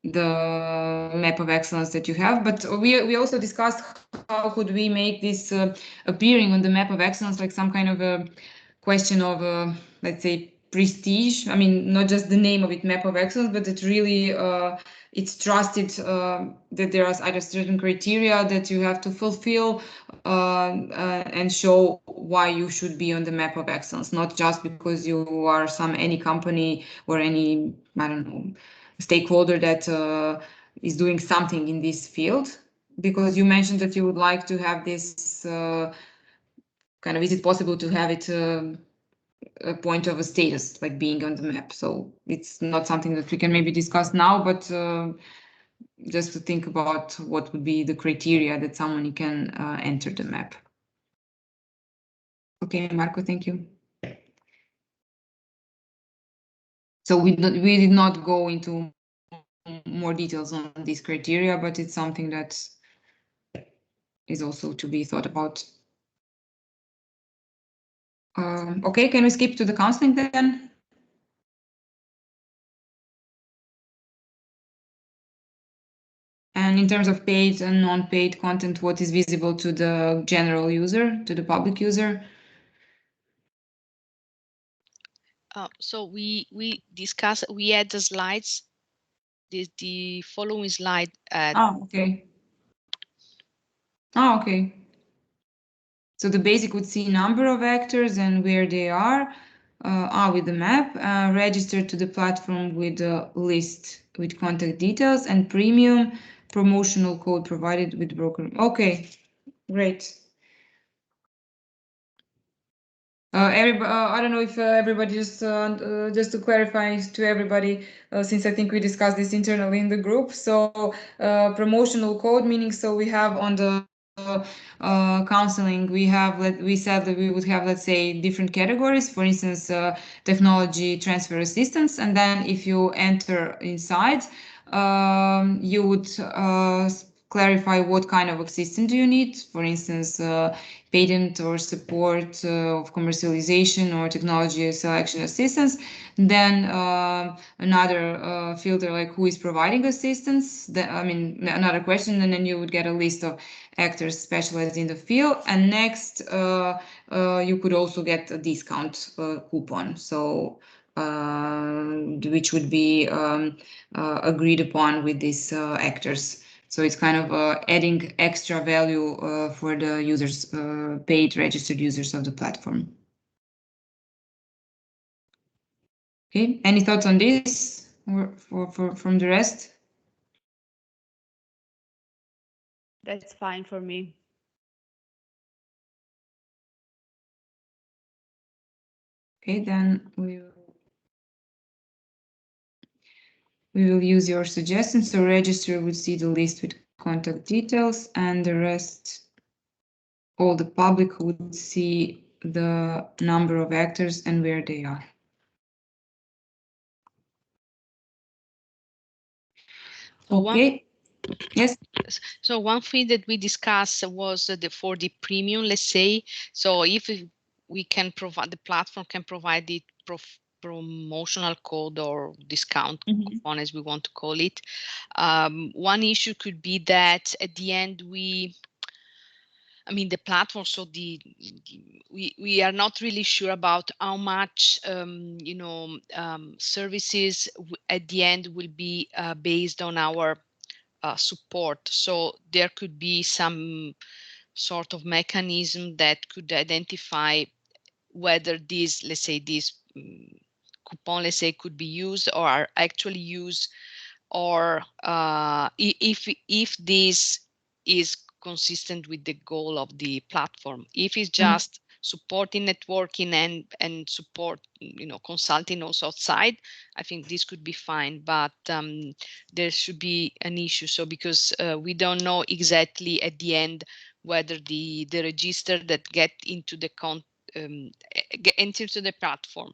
map of excellence that you have. But we also discussed how could we make this appearing on the map of excellence, like some kind of a question of, let's say, prestige. I mean, not just the name of it, map of excellence, but it really it's trusted that there are either certain criteria that you have to fulfill and show why you should be on the map of excellence, not just because you are any company or any, I don't know, stakeholder that is doing something in this field. Because you mentioned that you would like to have this kind of, is it possible to have it a point of a status, like being on the map? So it's not something that we can maybe discuss now, but just to think about what would be the criteria that someone can enter the map. Okay, Marco, thank you. So we did not go into more details on these criteria, but it's something that is also to be thought about. Okay, can we skip to the counseling then? And in terms of paid and non-paid content, what is visible to the general user, to the public user? So we discussed, we had the slides, the following slide. Okay. Okay. So the basic would see number of actors and where they are with the map, registered to the platform with a list with contact details, and premium promotional code provided with broker. Okay, great. I don't know if everybody just to clarify to everybody, since I think we discussed this internally in the group. So promotional code, meaning so we have on the counseling, we said that we would have, let's say, different categories, for instance, technology transfer assistance, and then if you enter inside, you would clarify what kind of assistance do you need, for instance, patent or support of commercialization or technology selection assistance. Then another filter like who is providing assistance. Another question, and then you would get a list of actors specialized in the field. And next, you could also get a discount coupon. So which would be agreed upon with these actors. So it's kind of adding extra value for the users, paid registered users of the platform. Okay, any thoughts on this or from the rest? That's fine for me. Okay, then we will use your suggestions. So register would see the list with contact details, and the rest, all the public would see the number of actors and where they are. Okay. Yes. So one thing that we discussed was for the premium, let's say. So if we can provide, the platform can provide the promotional code or discount coupon, as we want to call it. One issue could be that at the end the platform, so we are not really sure about how much services at the end will be based on our support. So there could be some sort of mechanism that could identify whether these, let's say, these coupon, let's say, could be used or are actually used, or if this is consistent with the goal of the platform. If it's just supporting networking and support, consulting also outside, I think this could be fine, but there should be an issue. So because we don't know exactly at the end whether the register that get into the get into the platform,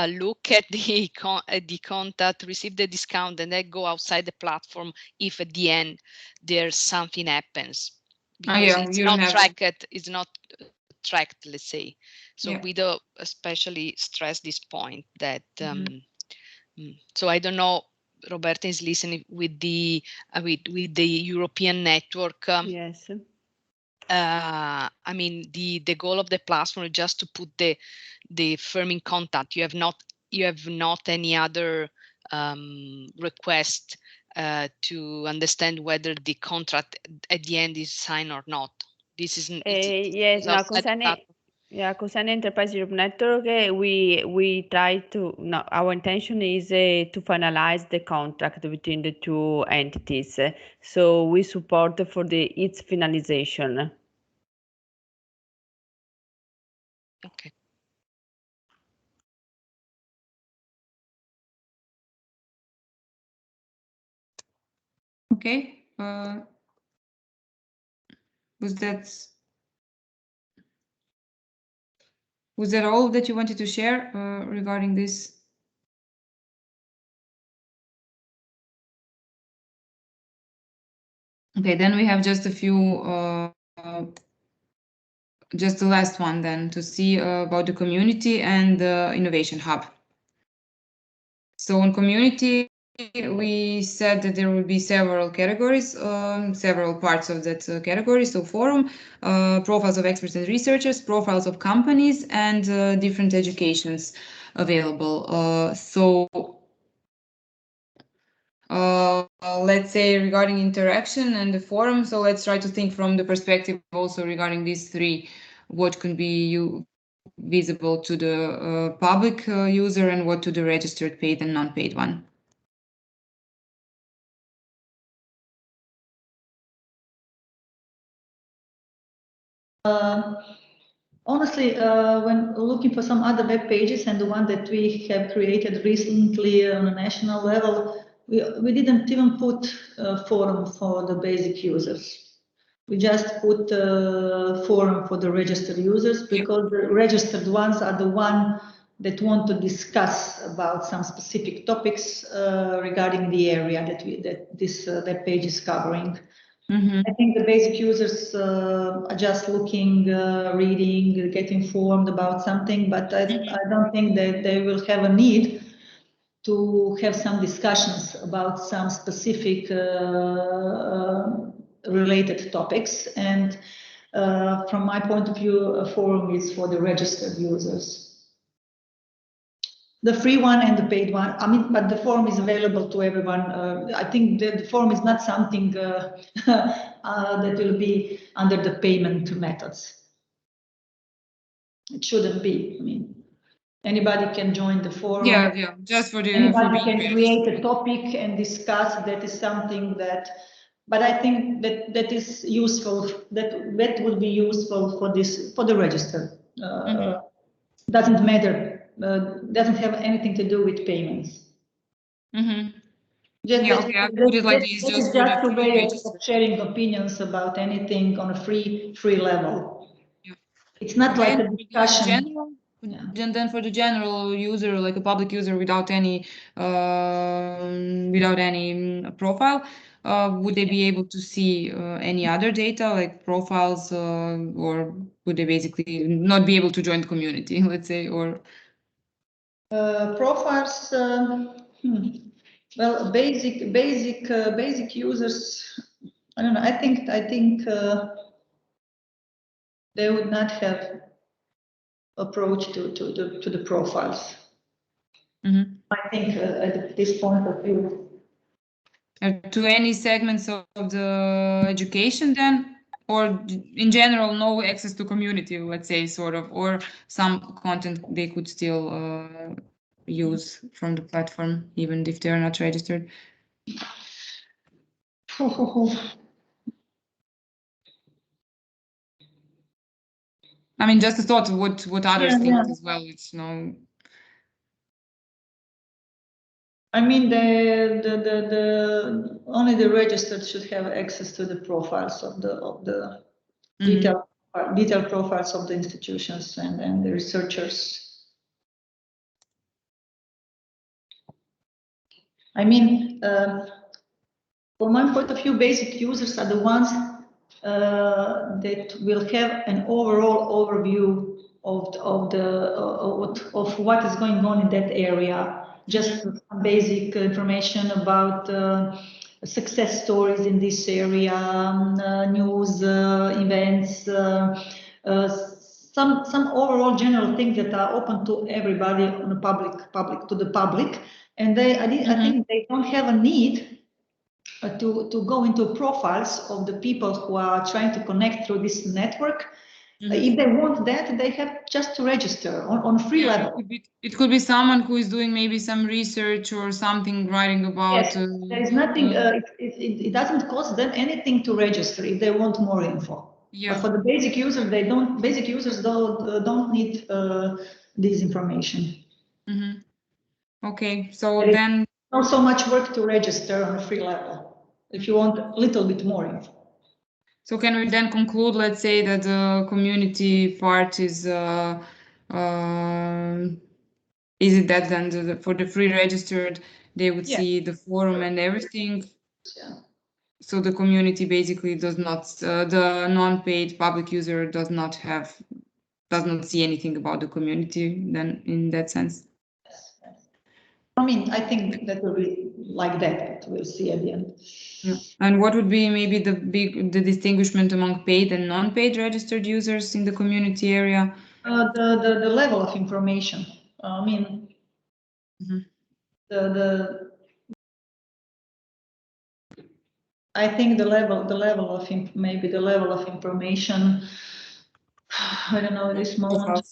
look at the contact, receive the discount, and then go outside the platform if at the end there's something happens, because it's not tracked, let's say. So we do especially stress this point that so I don't know, Roberta is listening with the European network. Yes. The goal of the platform is just to put the firm in contact. You have not any other request to understand whether the contract at the end is signed or not. This isn't. Yes, no, concerning Enterprise Europe Network, we try to. No, our intention is to finalize the contract between the two entities. So we support for its finalization. Okay. Okay. Was that all that you wanted to share regarding this? Okay, then we have just a few, just the last one then to see about the community and the Innovation Hub. So on community, we said that there will be several categories, several parts of that category. So forum, profiles of experts and researchers, profiles of companies, and different educations available. Let's say regarding interaction and the forum, so let's try to think from the perspective also regarding these three, what can be visible to the public user and what to the registered paid and non-paid one. Honestly, when looking for some other web pages and the one that we have created recently on a national level, we didn't even put a forum for the basic users. We just put a forum for the registered users because the registered ones are the one that want to discuss about some specific topics regarding the area that this web page is covering. I think the basic users are just looking, reading, get informed about something, but I don't think that they will have a need to have some discussions about some specific related topics. And from my point of view, a forum is for the registered users. The free one and the paid one. I mean, but the forum is available to everyone. I think the forum is not something that will be under the payment methods. It shouldn't be. I mean, anybody can join the forum. Yeah, just for the. Anybody can create a topic and discuss. That is something that. But I think that is useful. That would be useful for the register. Doesn't matter. Doesn't have anything to do with payments. I put it like this, just for the way of sharing opinions about anything on a free level. Yeah. It's not like a discussion. And then for the general user, like a public user without any profile, would they be able to see any other data like profiles, or would they basically not be able to join the community, let's say, or profiles? Well, basic users. I don't know. I think they would not have approach to the profiles. I think at this point of view. To any segments of the education then, or in general, no access to community, let's say, sort of, or some content they could still use from the platform, even if they're not registered. I mean, just a thought of what others think as well. It's no. I mean, the only the registered should have access to the profiles of the detailed profiles of the institutions and the researchers. I mean, from my point of view, basic users are the ones that will have an overall overview of what is going on in that area. Just some basic information about success stories in this area, news, events, some overall general things that are open to everybody on the public, and I think they don't have a need to go into profiles of the people who are trying to connect through this network. If they want that, they have just to register on free level. It could be someone who is doing maybe some research or something, writing about. Yes, there is nothing. It doesn't cost them anything to register if they want more info. Yeah. But for the basic user, they don't. Basic users don't need this information. Okay, so then not so much work to register on a free level. If you want a little bit more info. So can we then conclude, let's say, that the community part is it that then for the free registered, they would see the forum and everything? Yeah. so the community basically does not, the non-paid public user does not see anything about the community then in that sense. I mean, I think that will be like that, but we'll see at the end. Yeah. And what would be maybe the distinguishment among paid and non-paid registered users in the community area? The level of information. I mean, I think the level of maybe the level of information. I don't know at this moment.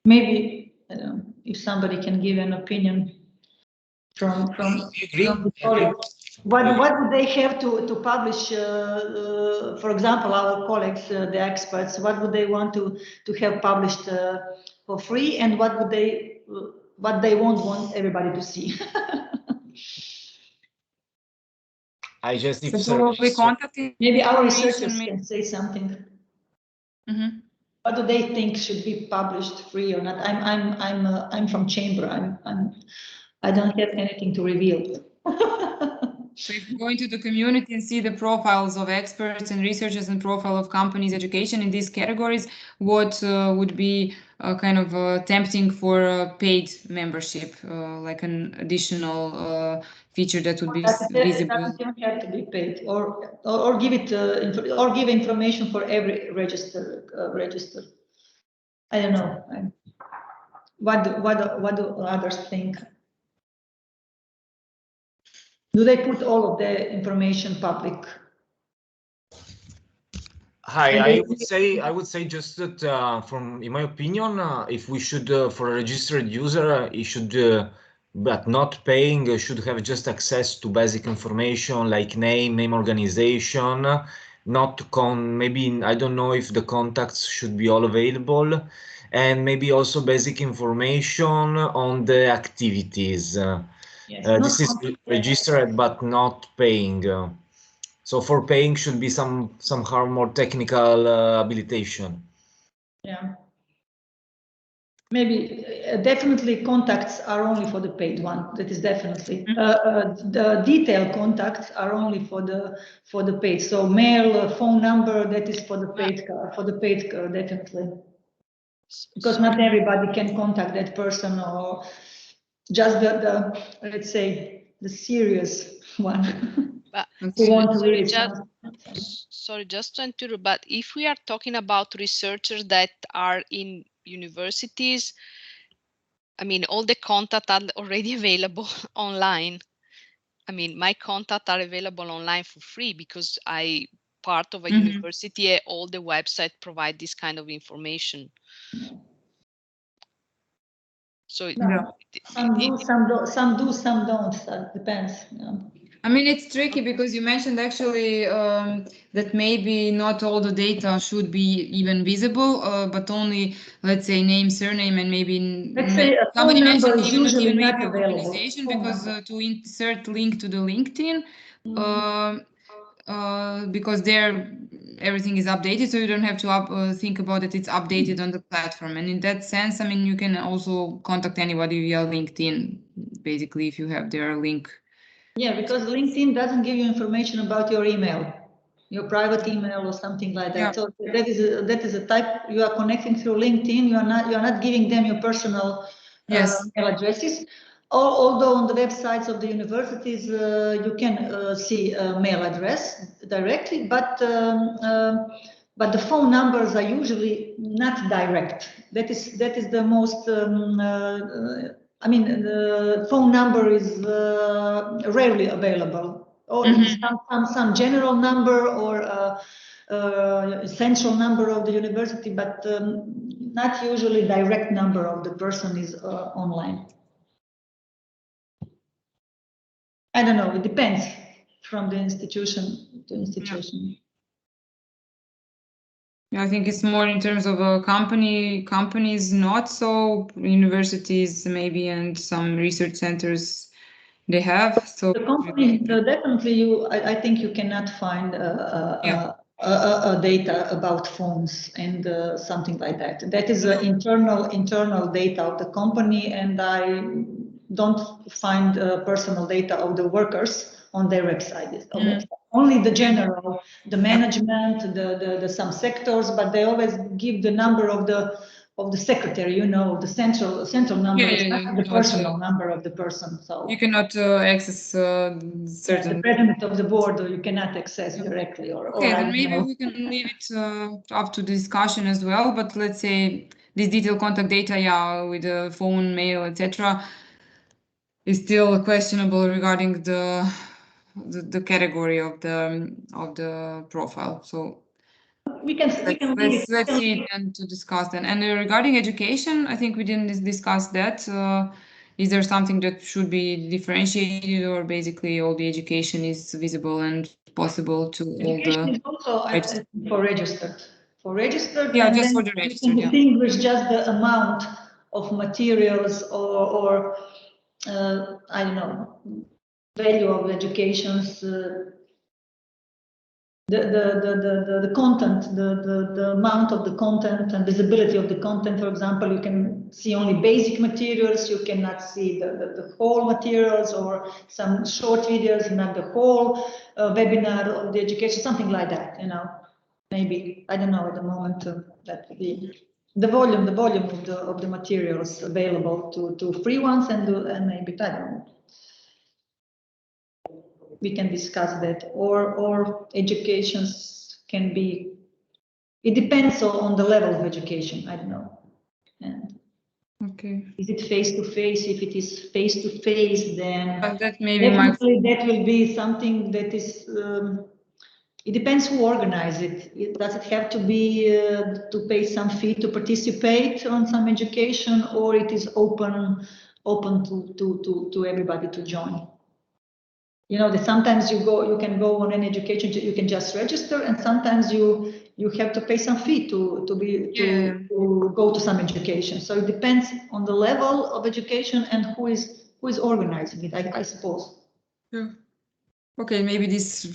Maybe I don't know if somebody can give an opinion from the colleagues. What do they have to publish? For example, our colleagues, the experts, what would they want to have published for free, and what would they won't want everybody to see? I just need maybe our researchers can say something. What do they think should be published free or not? I'm from chamber. I don't have anything to reveal. So if you go into the community and see the profiles of experts and researchers and profile of companies, education in these categories, what would be kind of tempting for a paid membership, like an additional feature that would be visible? It doesn't have to be paid, or give it or give information for every register. I don't know. What do others think? Do they put all of the information public? Hi, I would say just that in my opinion, if we should for a registered user, he should, but not paying, should have just access to basic information like name, organization, not maybe I don't know if the contacts should be all available, and maybe also basic information on the activities. This is registered but not paying. So for paying should be somehow more technical habilitation. Yeah. Maybe definitely contacts are only for the paid one. That is definitely the detailed contacts are only for the paid. So mail, phone number, that is for the paid definitely. Because not everybody can contact that person, or just the let's say the serious one. Sorry, just to interrupt, but if we are talking about researchers that are in universities, I mean, all the contacts are already available online. I mean, my contacts are available online for free because I part of a university. All the websites provide this kind of information. So some do, some don't. That depends. Yeah. I mean, it's tricky because you mentioned actually that maybe not all the data should be even visible, but only, let's say, name, surname, and maybe somebody mentioned even not even maybe organization, because to insert link to the LinkedIn, because there everything is updated, so you don't have to think about it. It's updated on the platform, and in that sense, I mean, you can also contact anybody via LinkedIn, basically, if you have their link. Yeah, because LinkedIn doesn't give you information about your email, your private email or something like that. Yeah. So that is a type you are connecting through LinkedIn. You are not giving them your personal mail addresses. Although on the websites of the universities you can see a mail address directly, but the phone numbers are usually not direct. That is the most. I mean, the phone number is rarely available, or some general number or central number of the university, but not usually direct number of the person is online. I don't know. It depends from the institution to institution. Yeah, I think it's more in terms of a companies not so, universities maybe, and some research centers they have. So the company definitely I think you cannot find data about phones and something like that. That is internal data of the company, and I don't find personal data of the workers on their website. Only the general, the management, the some sectors, but they always give the number of the secretary, you know, the central number, the personal number of the person. So you cannot access certain the president of the board, or you cannot access directly. Okay, then maybe we can leave it up to the discussion as well. But let's say this detailed contact data, yeah, with the phone, mail, etc., is still questionable regarding the category of the profile. So let's see and to discuss then. And regarding education, I think we didn't discuss that. Is there something that should be differentiated, or basically all the education is visible and possible to all the? Education is also for registered. For registered, yeah, and just then for the registered. You can distinguish just the amount of materials or I don't know, value of educations. The content, the amount of the content and visibility of the content. For example, you can see only basic materials, you cannot see the whole materials, or some short videos, not the whole webinar of the education, something like that, you know. Maybe, I don't know at the moment, that the volume of the materials available to free ones and maybe, I don't know. We can discuss that, or educations can be, it depends on the level of education, I don't know. And okay, is it face-to-face? If it is face-to-face, then that maybe that will be something that is, it depends who organizes it. Does it have to be to pay some fee to participate on some education, or it is open to everybody to join? You know that sometimes you can go on an education, you can just register, and sometimes you have to pay some fee to go to some education. So it depends on the level of education and who is organizing it, I suppose. Yeah. Okay, maybe this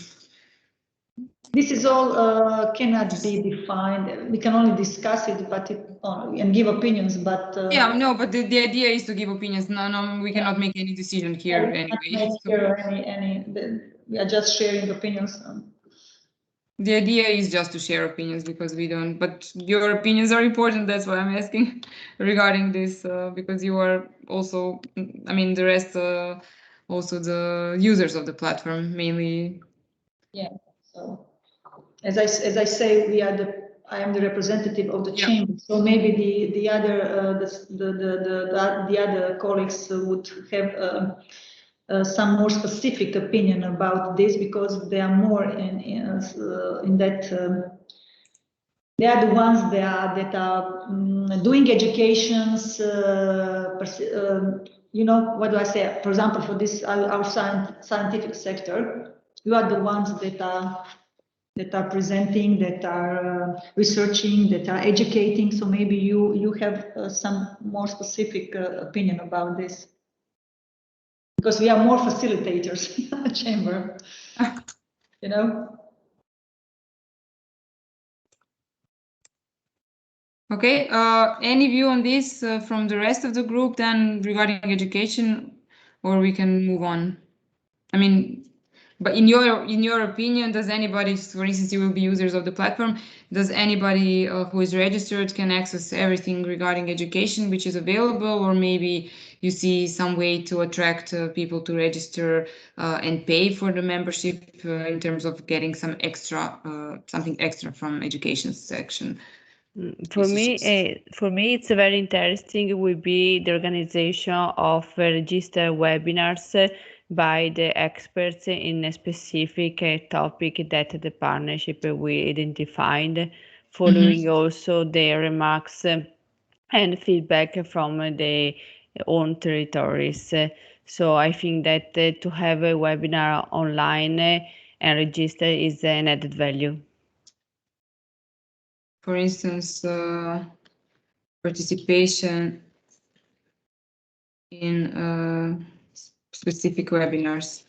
is all cannot be defined. We can only discuss it, but and give opinions. But yeah, no, but the idea is to give opinions. No, we cannot make any decision here anyway. We are just sharing opinions. The idea is just to share opinions, because we don't. But your opinions are important. That's why I'm asking regarding this, because you are also, I mean, the rest, also the users of the platform mainly. Yeah. So as I say, I am the representative of the chamber. So maybe the other colleagues would have some more specific opinion about this, because they are more in that. They are the ones that are doing educations. You know, what do I say? For example, for this our scientific sector, you are the ones that are presenting, that are researching, that are educating. So maybe you have some more specific opinion about this, because we are more facilitators in the chamber, you know. Okay, any view on this from the rest of the group then regarding education, or we can move on? I mean, but in your opinion, does anybody, for instance, you will be users of the platform, does anybody who is registered can access everything regarding education which is available, or maybe you see some way to attract people to register and pay for the membership in terms of getting some extra, something extra from education section? For me, it's very interesting will be the organization of registered webinars by the experts in a specific topic that the partnership will identify, following also their remarks and feedback from the own territories. So I think that to have a webinar online and register is an added value. For instance, participation in specific webinars.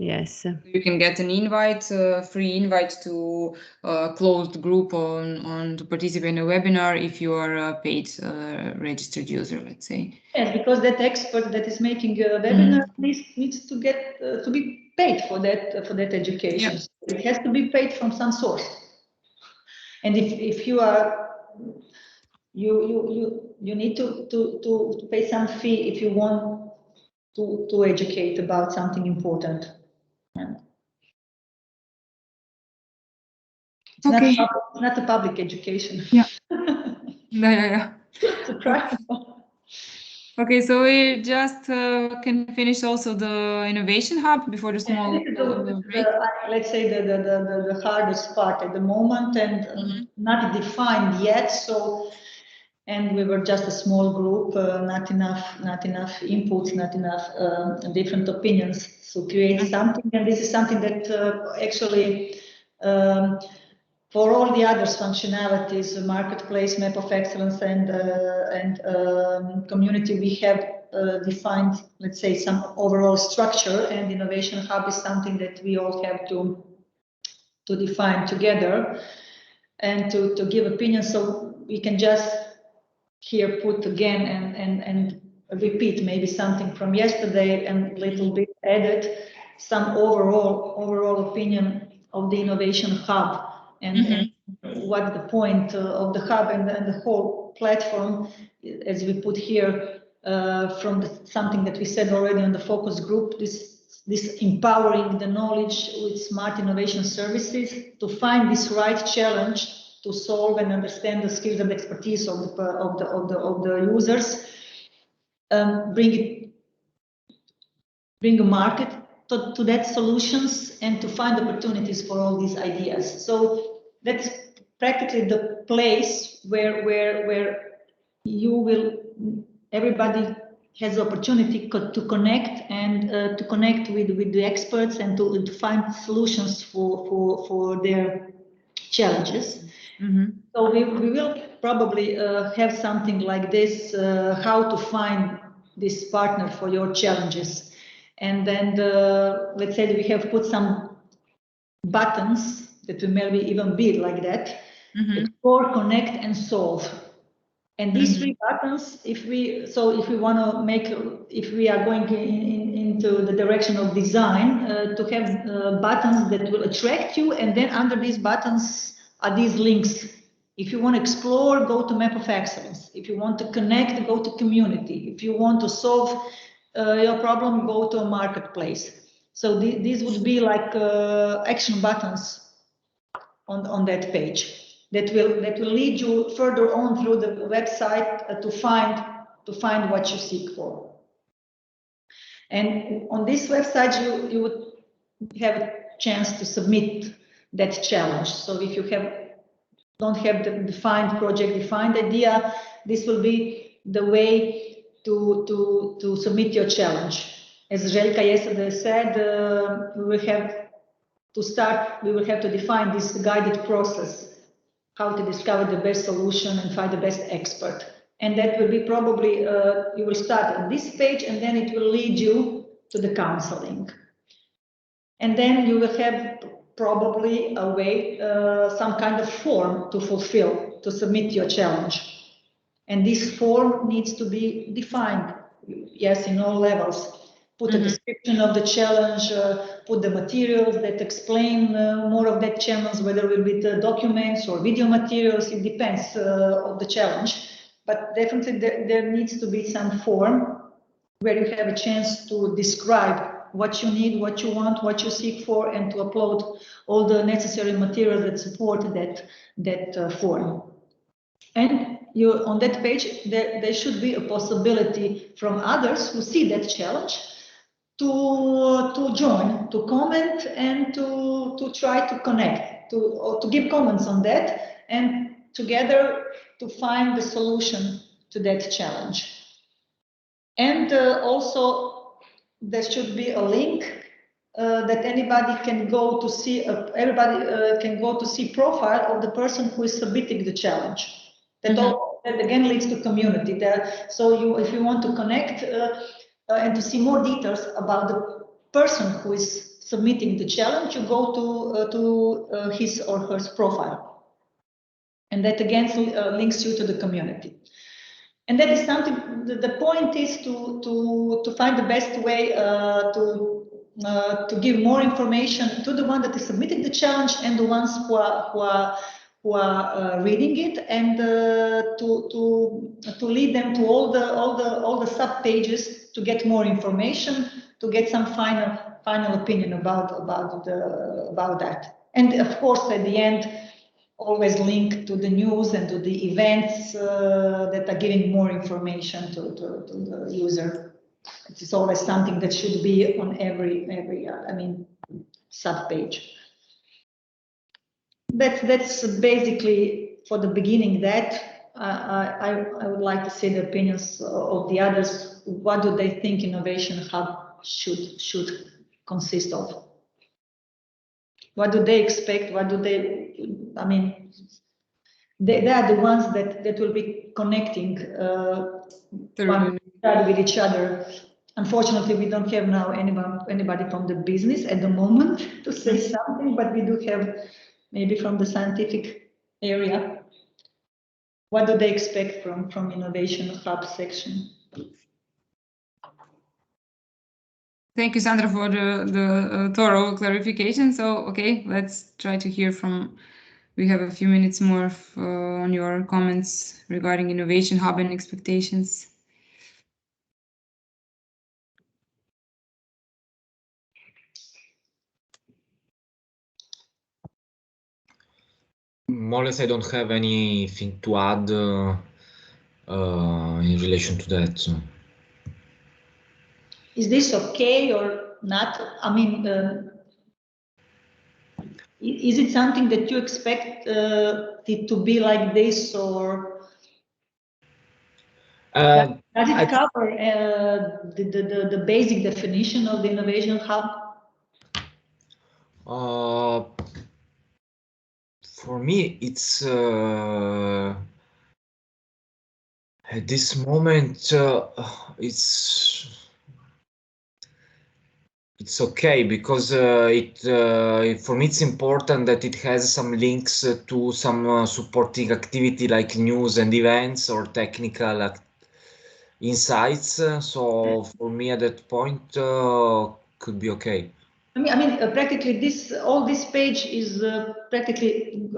Yes. You can get an invite, free invite to a closed group on to participate in a webinar if you are a paid registered user, let's say. Yes, because that expert that is making a webinar needs to get to be paid for that education. Yeah. It has to be paid from some source. And if you are you need to pay some fee if you want to educate about something important. It's not a public education. Yeah. Yeah. Okay, so we just can finish also the innovation hub before the small break. Let's say the hardest part at the moment and not defined yet. So, and we were just a small group, not enough inputs, not enough different opinions to create something. And this is something that actually. For all the others functionalities, the marketplace, map of excellence, and community, we have defined, let's say, some overall structure, and innovation hub is something that we all have to define together and to give opinions. So we can just here put again and repeat maybe something from yesterday and a little bit edit some overall opinion of the innovation hub. And what's the point of the hub and the whole platform, as we put here from something that we said already on the focus group, this empowering the knowledge with smart innovation services to find this right challenge to solve and understand the skills and expertise of the users, bring a market to that solutions and to find opportunities for all these ideas. So that's practically the place where you will, everybody has the opportunity to connect and to connect with the experts and to find solutions for their challenges. So we will probably have something like this, how to find this partner for your challenges. And then let's say that we have put some buttons that will maybe even be like that, explore, connect, and solve. And these three buttons, if we want to make, if we are going into the direction of design, to have buttons that will attract you, and then under these buttons are these links. If you want to explore, go to Map of Excellence. If you want to connect, go to Community. If you want to solve your problem, go to a marketplace. So these would be like action buttons on that page. That will lead you further on through the website to find what you seek for. And on this website, you would have a chance to submit that challenge. So if you don't have the defined idea, this will be the way to submit your challenge. As Željka yesterday said, we will have to define this guided process, how to discover the best solution and find the best expert. And that will be probably, you will start on this page and then it will lead you to the counseling. And then you will have probably a way, some kind of form to fulfill, to submit your challenge. And this form needs to be defined, yes, in all levels. Put a description of the challenge, put the materials that explain more of that challenge, whether it will be the documents or video materials, it depends of the challenge. But definitely there needs to be some form where you have a chance to describe what you need, what you want, what you seek for, and to upload all the necessary materials that support that form. And on that page, there should be a possibility from others who see that challenge to join, to comment, and to try to connect, to give comments on that, and together to find the solution to that challenge. And also there should be a link that anybody can go to see. Everybody can go to see profile of the person who is submitting the challenge. That again leads to community. So if you want to connect and to see more details about the person who is submitting the challenge, you go to his or her profile. And that again links you to the community. And that is something, the point is to find the best way to give more information to the one that is submitting the challenge and the ones who are reading it, and to lead them to all the sub pages to get more information, to get some final opinion about that. And of course, at the end, always link to the news and to the events that are giving more information to the user. It is always something that should be on every sub page. That's basically for the beginning. That I would like to see the opinions of the others. What do they think Innovation Hub should consist of? What do they expect? What do they? I mean, they are the ones that will be connecting with each other. Unfortunately, we don't have now anybody from the business at the moment to say something, but we do have maybe from the scientific area. What do they expect from Innovation Hub section? Thank you, Sandra, for the thorough clarification. So, okay, let's try to hear from. We have a few minutes more on your comments regarding Innovation Hub and expectations. More or less, I don't have anything to add in relation to that. So. Is this okay or not? I mean, is it something that you expect it to be like this, or does it cover the basic definition of the Innovation Hub? For me, it's at this moment it's okay, because for me it's important that it has some links to some supporting activity like news and events or technical insights. So for me at that point could be okay. I mean, practically all this page is practically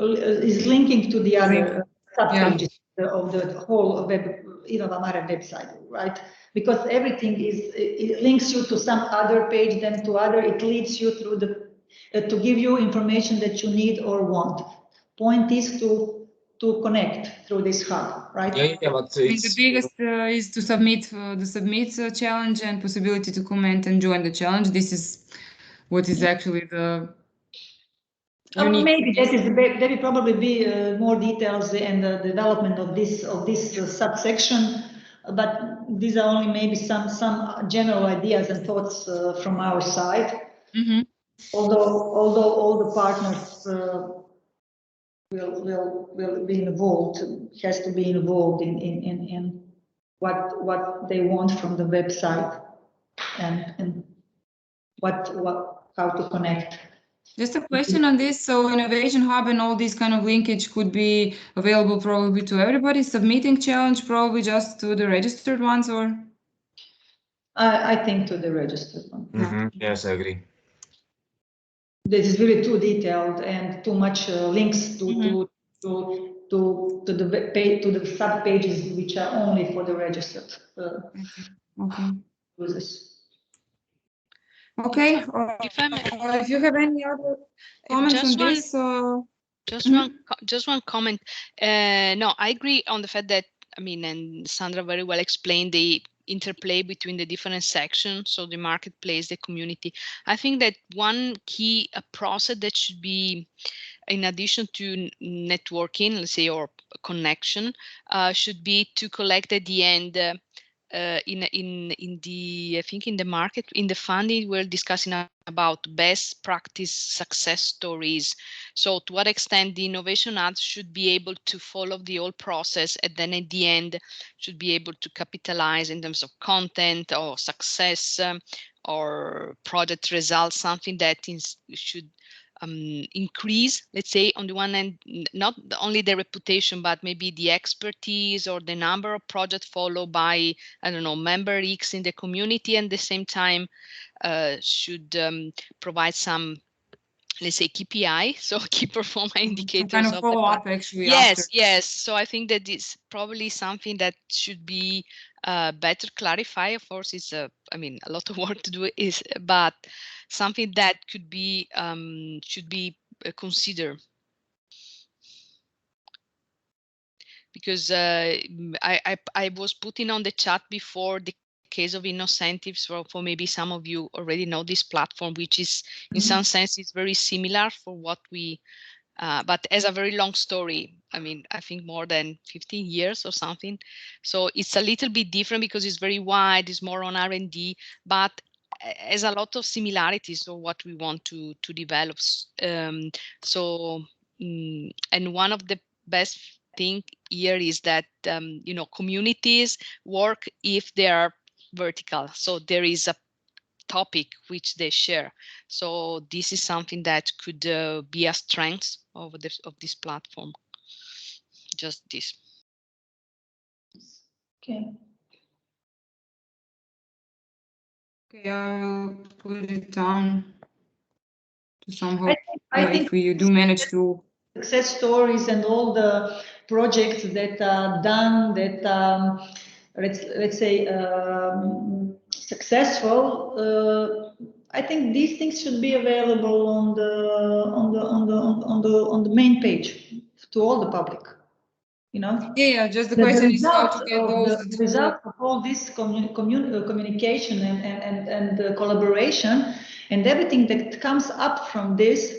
is linking to the other sub-pages of the whole InnovaMare website, right? Because everything it links you to some other page, then to other. It leads you through to give you information that you need or want. Point is to connect through this hub, right? Yeah, but the biggest is to submit the submit challenge and possibility to comment and join the challenge. This is what is actually the maybe there will probably be more details and the development of this subsection, but these are only maybe some general ideas and thoughts from our side. Mm-hmm. Although all the partners will be involved, has to be involved in what they want from the website and how to connect. Just a question on this. So Innovation Hub and all these kind of linkage could be available probably to everybody. Submitting challenge probably just to the registered ones, or? I think to the registered one. Mm-hmm. Yes, I agree. This is really too detailed and too much links to the sub pages which are only for the registered users. Okay. If you have any other comments on this, just one comment. No, I agree on the fact that, I mean, and Sandra very well explained the interplay between the different sections, so the marketplace, the community. I think that one key process that should be, in addition to networking, let's say, or connection, should be to collect at the end in the, I think in the market, in the funding, we're discussing about best practice success stories. So to what extent the Innovation Hub should be able to follow the whole process, and then at the end should be able to capitalize in terms of content or success or project results, something that should increase, let's say, on the one hand, not only the reputation, but maybe the expertise or the number of projects followed by, I don't know, member X in the community, and at the same time should provide some, let's say, KPI, so key performance indicators. Kind of follow up, actually. Yes, after. yes. So I think that is probably something that should be better clarified. Of course, it's I mean, a lot of work to do, but something that could be should be considered. Because I was putting on the chat before the case of Innocentives for maybe some of you already know this platform, which is in some sense is very similar for what we but as a very long story. I mean, I think more than 15 years or something. So it's a little bit different because it's very wide, it's more on R&D, but has a lot of similarities of what we want to develop. And one of the best thing here is that, you know, communities work if they are vertical. So there is a topic which they share. So this is something that could be a strength of this platform. Just this. Okay. Okay, I'll put it down to somehow. I think if we do manage to success stories and all the projects that are done that let's say successful. I think these things should be available on the main page to all the public. You know. Yeah. Just the question is how to get those. The result of all this communication and collaboration and everything that comes up from this,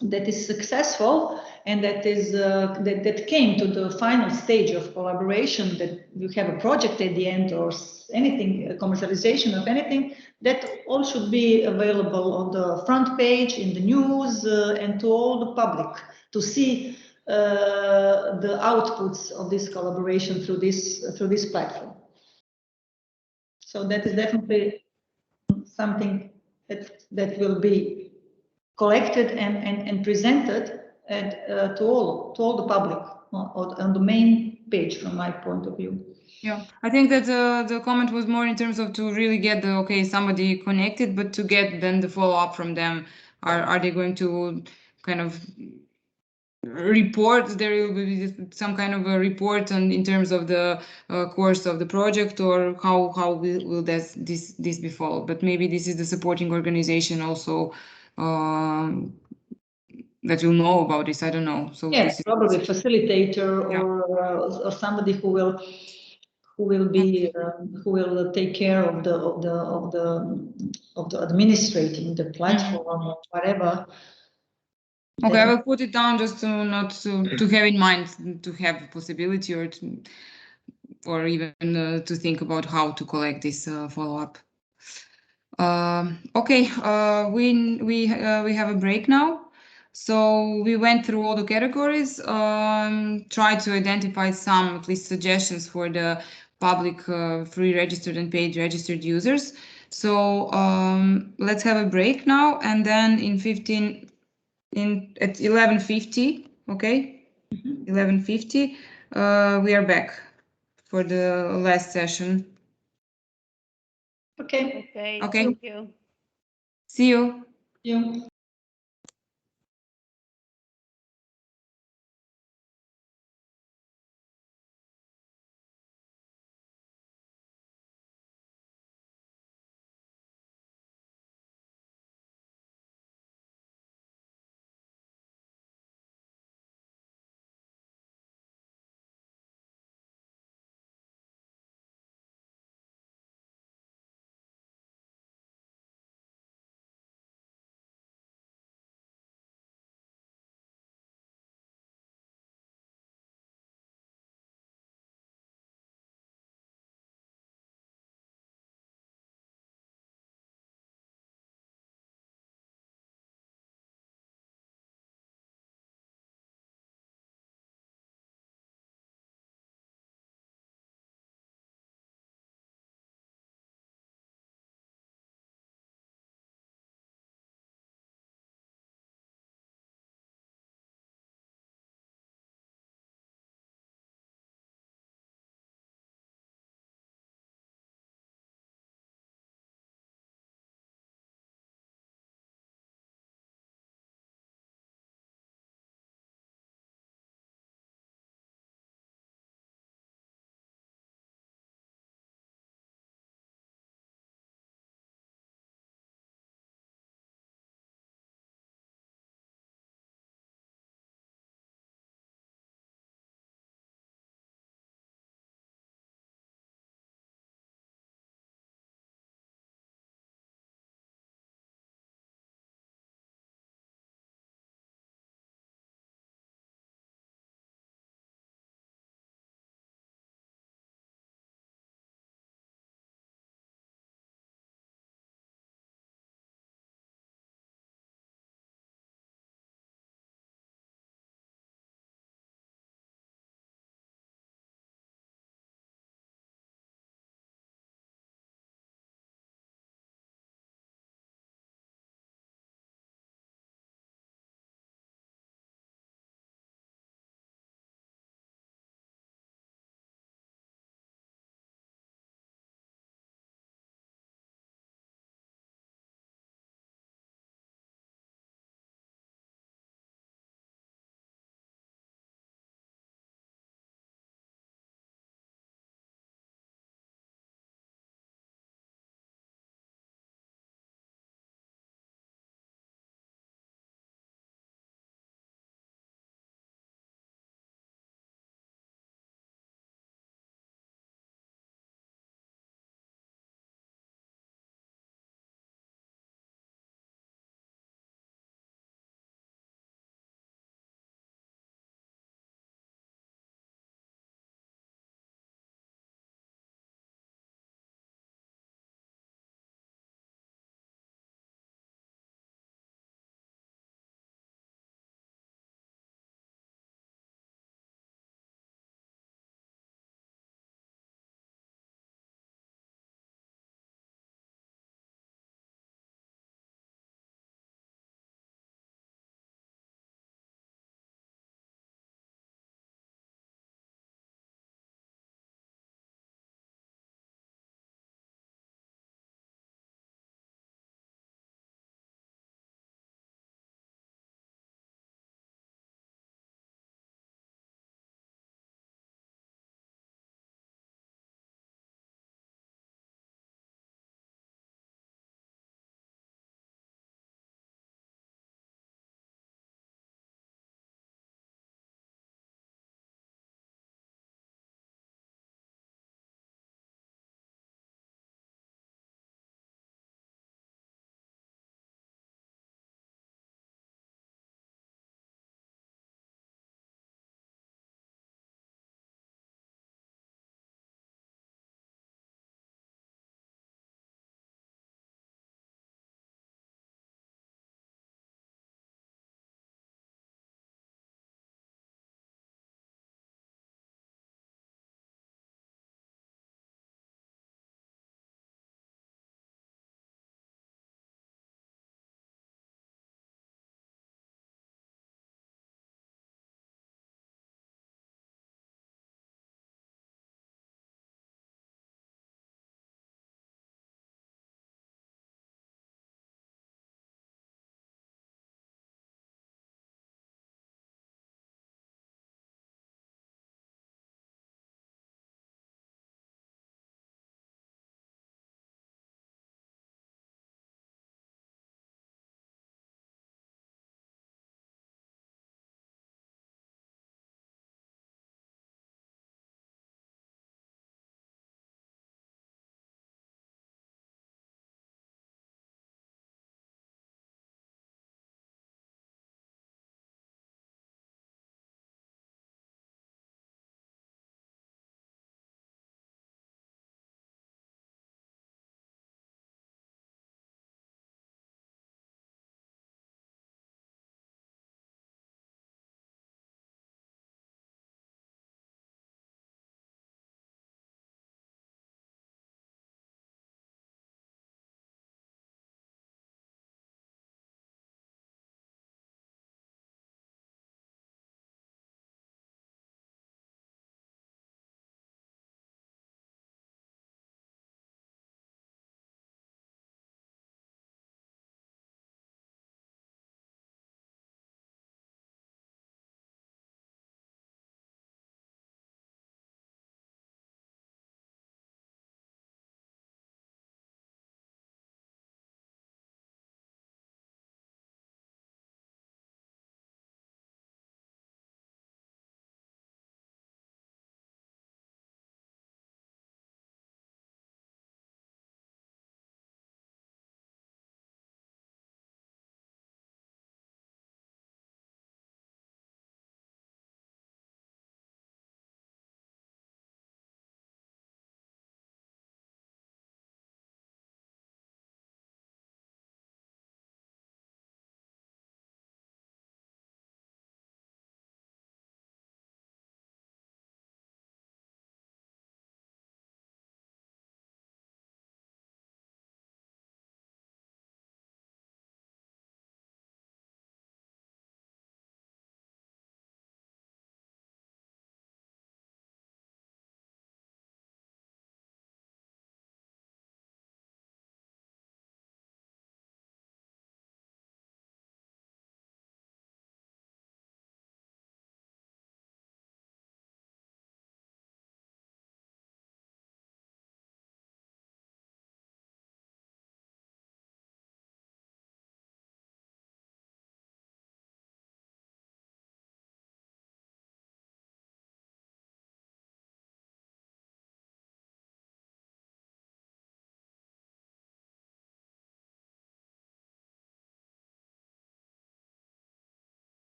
that is successful and that is that came to the final stage of collaboration, that you have a project at the end or anything, commercialization of anything, that all should be available on the front page, in the news, and to all the public to see the outputs of this collaboration through this platform. So that is definitely something that will be collected and presented to all the public on the main page, from my point of view. Yeah, I think that the comment was more in terms of to really get the somebody connected, but to get then the follow up from them. Are they going to kind of report? There will be some kind of a report in terms of the course of the project, or how will this be followed? But maybe this is the supporting organization also that will know about this. I don't know. So yes, probably facilitator, yeah, or somebody who will be who will take care of the administrating the platform or whatever. Okay, I will put it down just to not to have in mind to have a possibility or even to think about how to collect this follow up. Okay, we have a break now. So we went through all the categories, tried to identify some at least suggestions for the public free registered and paid registered users. So let's have a break now, and then at 11:50, okay, 11:50, we are back for the last session. Okay. Okay. Thank you. See you. Yeah.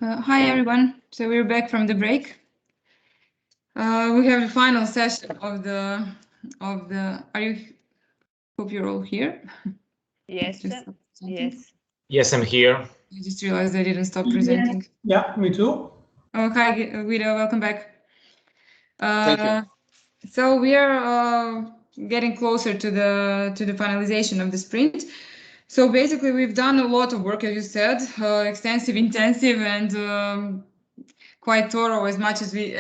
Hi everyone. So we're back from the break. We have the final session of the. Hope you're all here. Yes. Yes. Yes, I'm here. I just realized I didn't stop presenting. Yeah, me too. Oh, hi, Guido. Welcome back. Thank you. So we are getting closer to the finalization of the sprint. So basically, we've done a lot of work, as you said, extensive, intensive, and quite thorough as much as we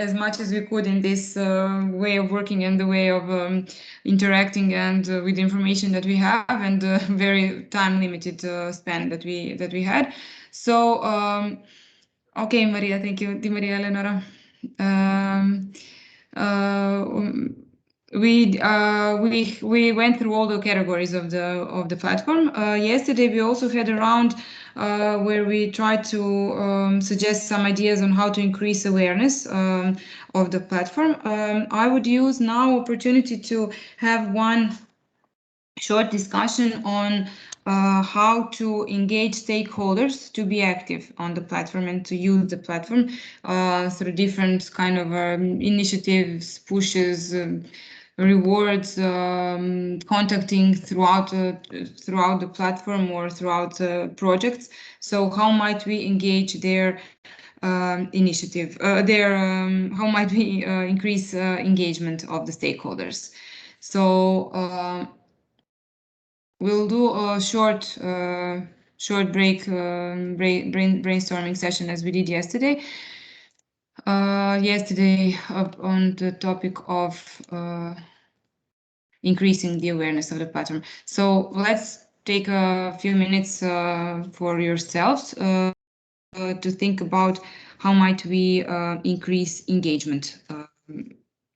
could in this way of working and the way of interacting and with the information that we have and very time limited span that we had. So okay, Maria, thank you, Di Maria Eleonora. We went through all the categories of the platform. Yesterday we also had a round where we tried to suggest some ideas on how to increase awareness of the platform. I would use now opportunity to have one short discussion on how to engage stakeholders to be active on the platform and to use the platform through different kind of initiatives, pushes, rewards, contacting throughout the platform or throughout projects. So how might we engage their initiative, how might we increase engagement of the stakeholders? So we'll do a short brainstorming session as we did yesterday. Yesterday on the topic of increasing the awareness of the platform. So let's take a few minutes for yourselves to think about how might we increase engagement.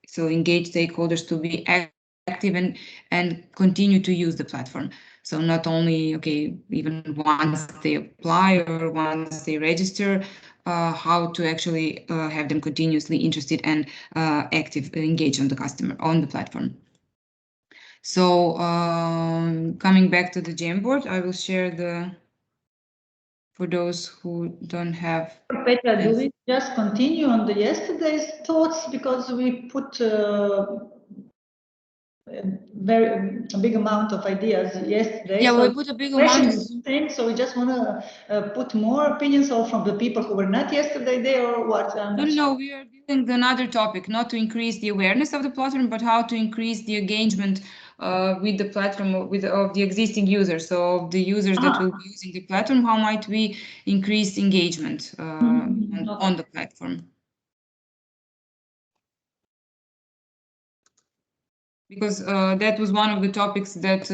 So engage stakeholders to be active and continue to use the platform. So not only, okay, even once they apply or once they register, how to actually have them continuously interested and active, engage on the platform. So coming back to the Jamboard, I will share for those who don't have. Petra, do we just continue on the yesterday's thoughts because we put a big amount of ideas yesterday? Yeah, so we put a big amount. So we just want to put more opinions or from the people who were not yesterday there or what? No, we are doing another topic, not to increase the awareness of the platform, but how to increase the engagement with the platform of the existing users. So the users that will be using the platform, how might we increase engagement on the platform? Because that was one of the topics that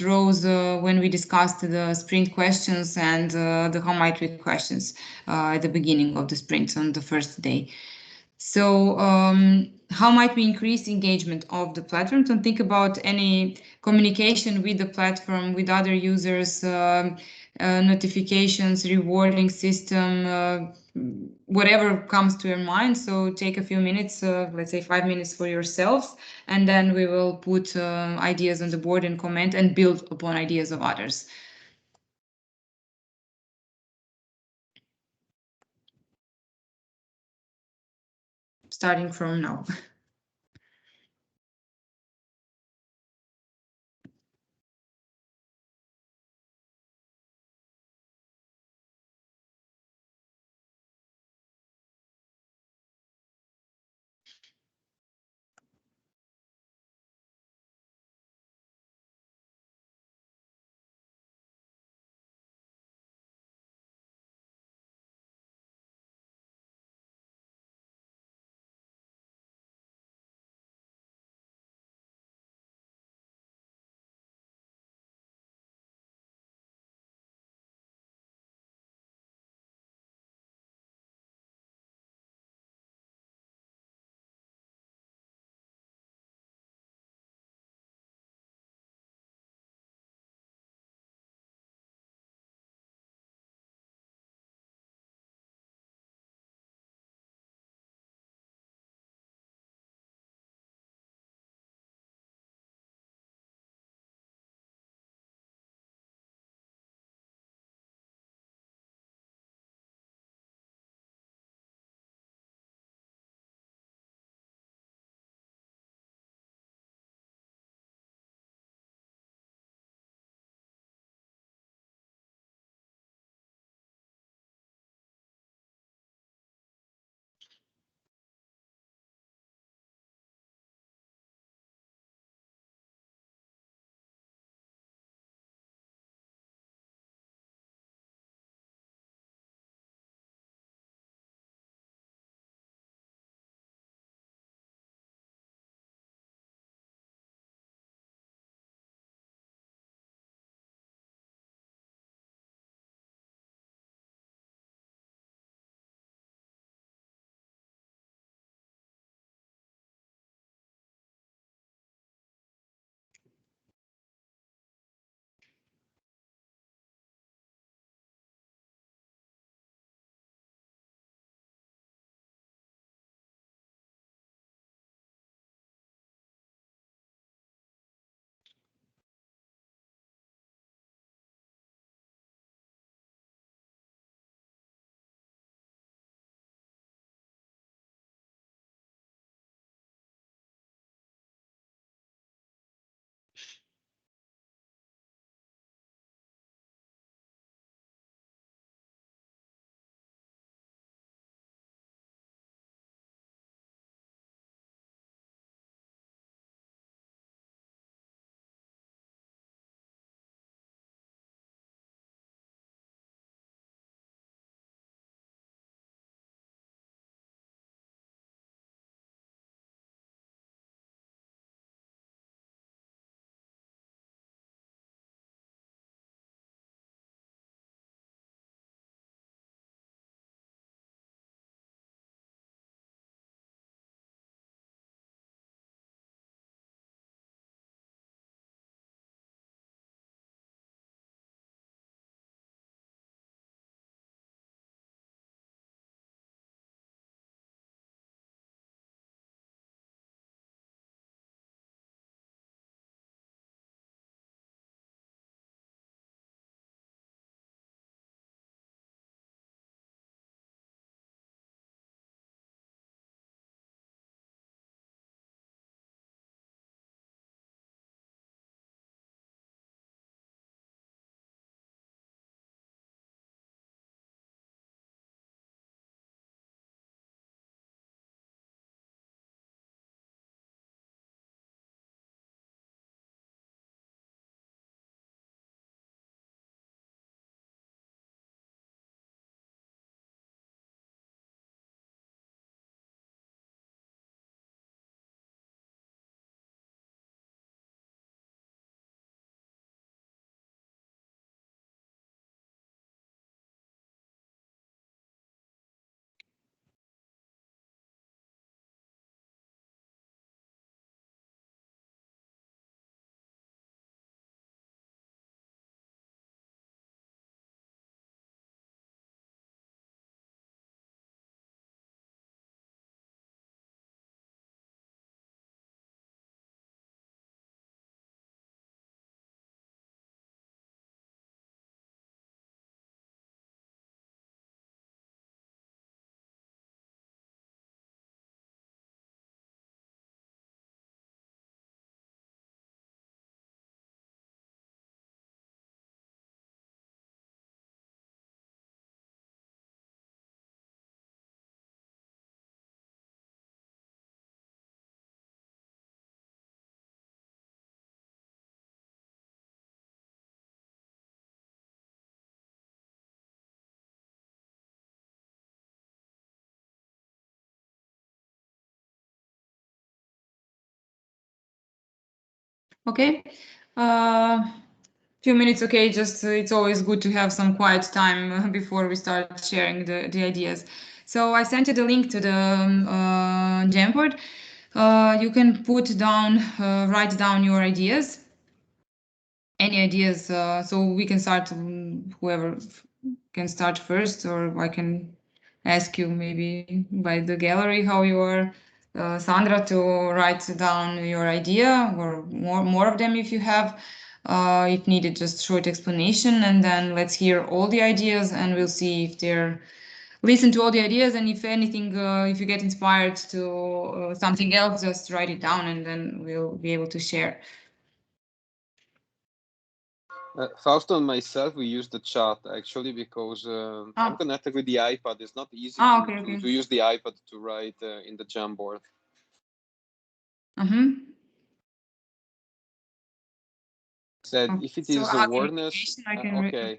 rose when we discussed the sprint questions and the how might we questions at the beginning of the sprint on the first day. So how might we increase engagement of the platform? So think about any communication with the platform, with other users, notifications, rewarding system, whatever comes to your mind. So take a few minutes, let's say 5 minutes for yourselves, and then we will put ideas on the board and comment and build upon ideas of others. Starting from now. Okay. Few minutes, okay, just it's always good to have some quiet time before we start sharing the ideas. So I sent you the link to the Jamboard. You can put down, write down your ideas, any ideas, so we can start, whoever can start first, or I can ask you maybe by the gallery how you are, Sandra, to write down your idea, or more of them if you have. If needed, just short explanation, and then let's hear all the ideas, and we'll see if they're listen to all the ideas, and if anything, if you get inspired to something else, just write it down, and then we'll be able to share. Fausto and myself, we use the chat actually because I'm connected with the iPad. It's not easy to use the iPad to write in the Jamboard. Said if it is awareness, okay.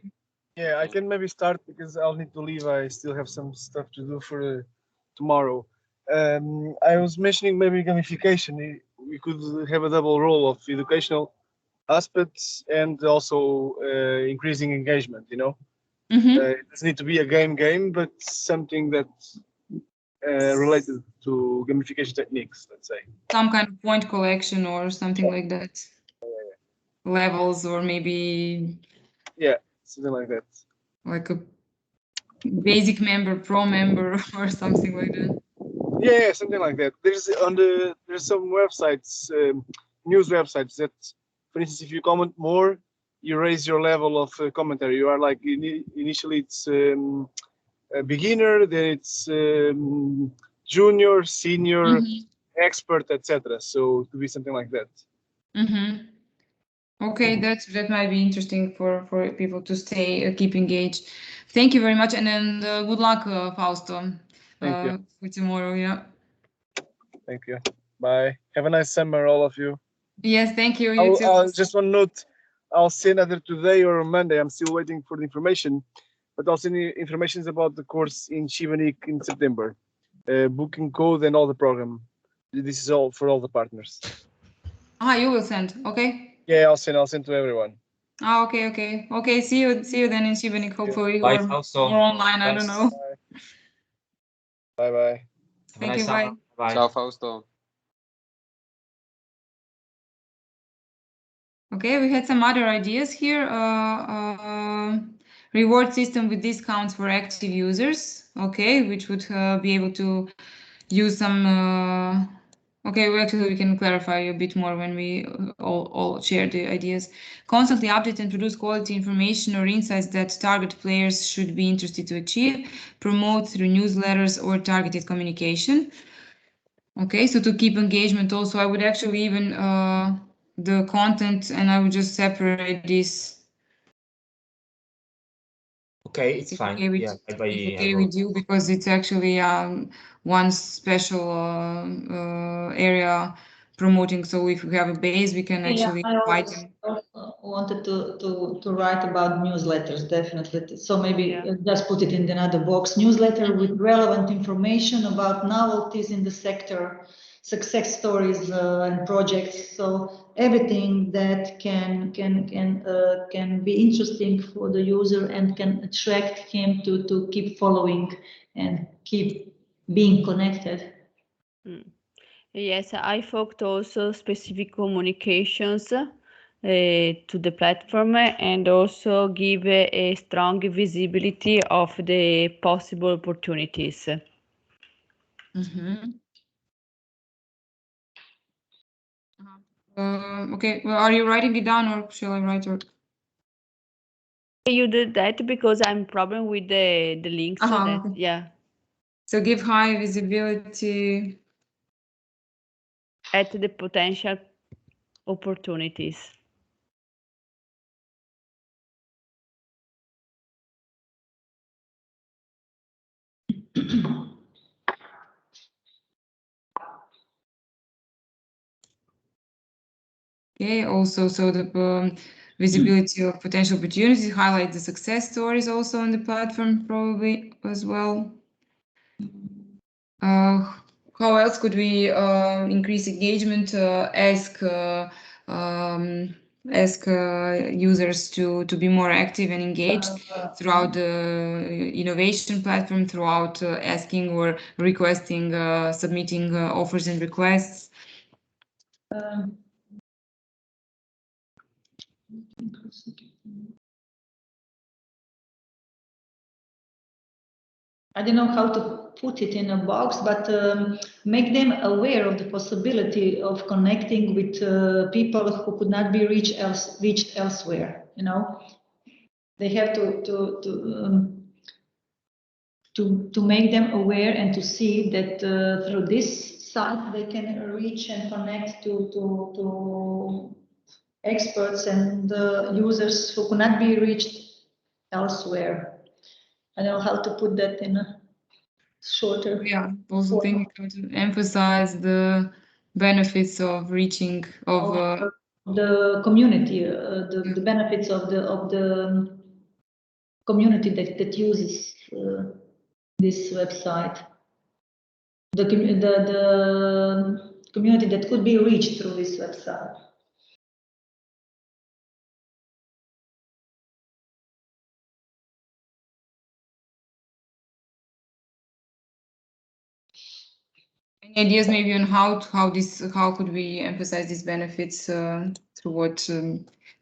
Yeah, I can maybe start because I'll need to leave. I still have some stuff to do for tomorrow. I was mentioning maybe gamification. We could have a double role of educational aspects and also increasing engagement, you know. It doesn't need to be a game, but something that's related to gamification techniques, let's say. Some kind of point collection or something like that. Levels, or maybe... Yeah, something like that. Like a basic member, pro member, or something like that. Yeah, something like that. There's some websites, news websites that, for instance, if you comment more, you raise your level of commentary. You are like initially it's a beginner, then it's junior, senior, expert, etc. So it could be something like that. Okay, that might be interesting for people to stay keep engaged. Thank you very much, and then good luck, Fausto. Thank you. For tomorrow. Yeah. Thank you. Bye. Have a nice summer, all of you. Yes, thank you. You too. Just one note. I'll send either today or Monday. I'm still waiting for the information, but I'll send you information about the course in Šibenik in September. Booking code and all the program. This is all for all the partners. You will send. Okay. Yeah, I'll send to everyone. Okay. See you then in Šibenik, hopefully. Bye, or Fausto. online. Thanks. I don't know. Bye. Thank you. Bye. Ciao, Fausto. Okay, we had some other ideas here. Reward system with discounts for active users. Okay, which would be able to use some. Okay, we can clarify a bit more when we all share the ideas. Constantly update and produce quality information or insights that target players should be interested to achieve. Promote through newsletters or targeted communication. Okay, so to keep engagement also, I would actually even the content, and I would just separate this. Okay, it's fine. It's okay with you, because it's actually one special area promoting. So if we have a base, we can actually invite them. I wanted to write about newsletters, definitely. So maybe just put it in another box. Newsletter with relevant information about novelties in the sector, success stories and projects. So everything that can be interesting for the user and can attract him to keep following and keep being connected. Yes, I focused also specific communications to the platform, and also give a strong visibility of the possible opportunities. Okay, well, are you writing it down, or shall I write it? You did that because I'm problem with the links. Okay. Yeah. So give high visibility at the potential opportunities. Okay, also, so the visibility of potential opportunities, highlight the success stories also on the platform probably as well. How else could we increase engagement? Ask ask users to be more active and engaged throughout the innovation platform, throughout asking or requesting, submitting offers and requests. I don't know how to put it in a box, but make them aware of the possibility of connecting with people who could not be reached elsewhere. You know, they have to make them aware and to see that through this site they can reach and connect to experts and users who could not be reached elsewhere. I don't know how to put that in a shorter. Yeah, also thinking how to emphasize the benefits of reaching the community, the benefits of the community that uses this website, the community that could be reached through this website. Any ideas maybe on how could we emphasize these benefits through what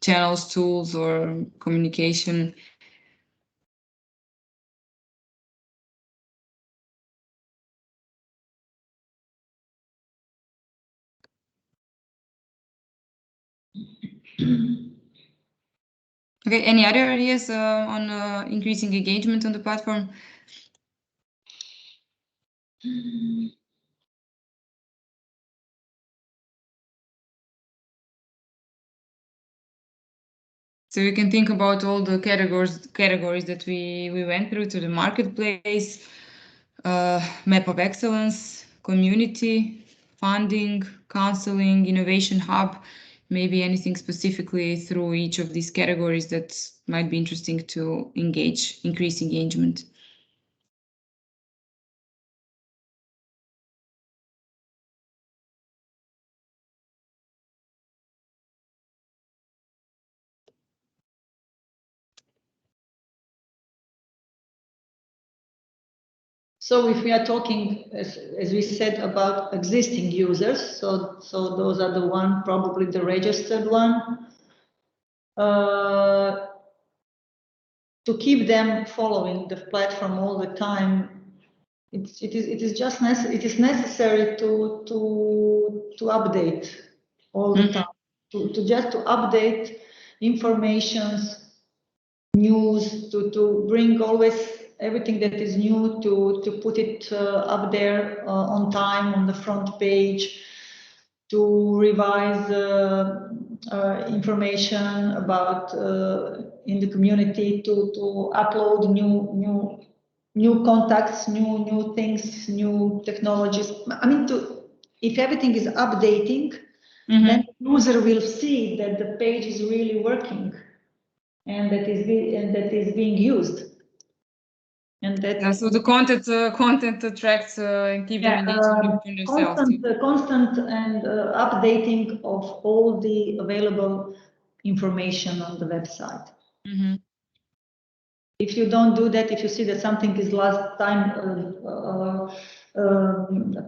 channels, tools, or communication? Okay, any other ideas on increasing engagement on the platform? So we can think about all the categories that we went through, to the marketplace, map of excellence, community, funding, counseling, innovation hub, maybe anything specifically through each of these categories that might be interesting to increase engagement. So if we are talking, as we said, about existing users, so those are the one, probably the registered one, to keep them following the platform all the time, it is necessary to update all the time, to update informations, news, to bring always everything that is new, to put it up there on time on the front page, to revise information about in the community, to upload new contacts, new things, new technologies. I mean, if everything is updating, then the user will see that the page is really working and that is being used. And that so the content attracts and keep them engaged in themselves. Constant and updating of all the available information on the website. If you don't do that, if you see that something is last time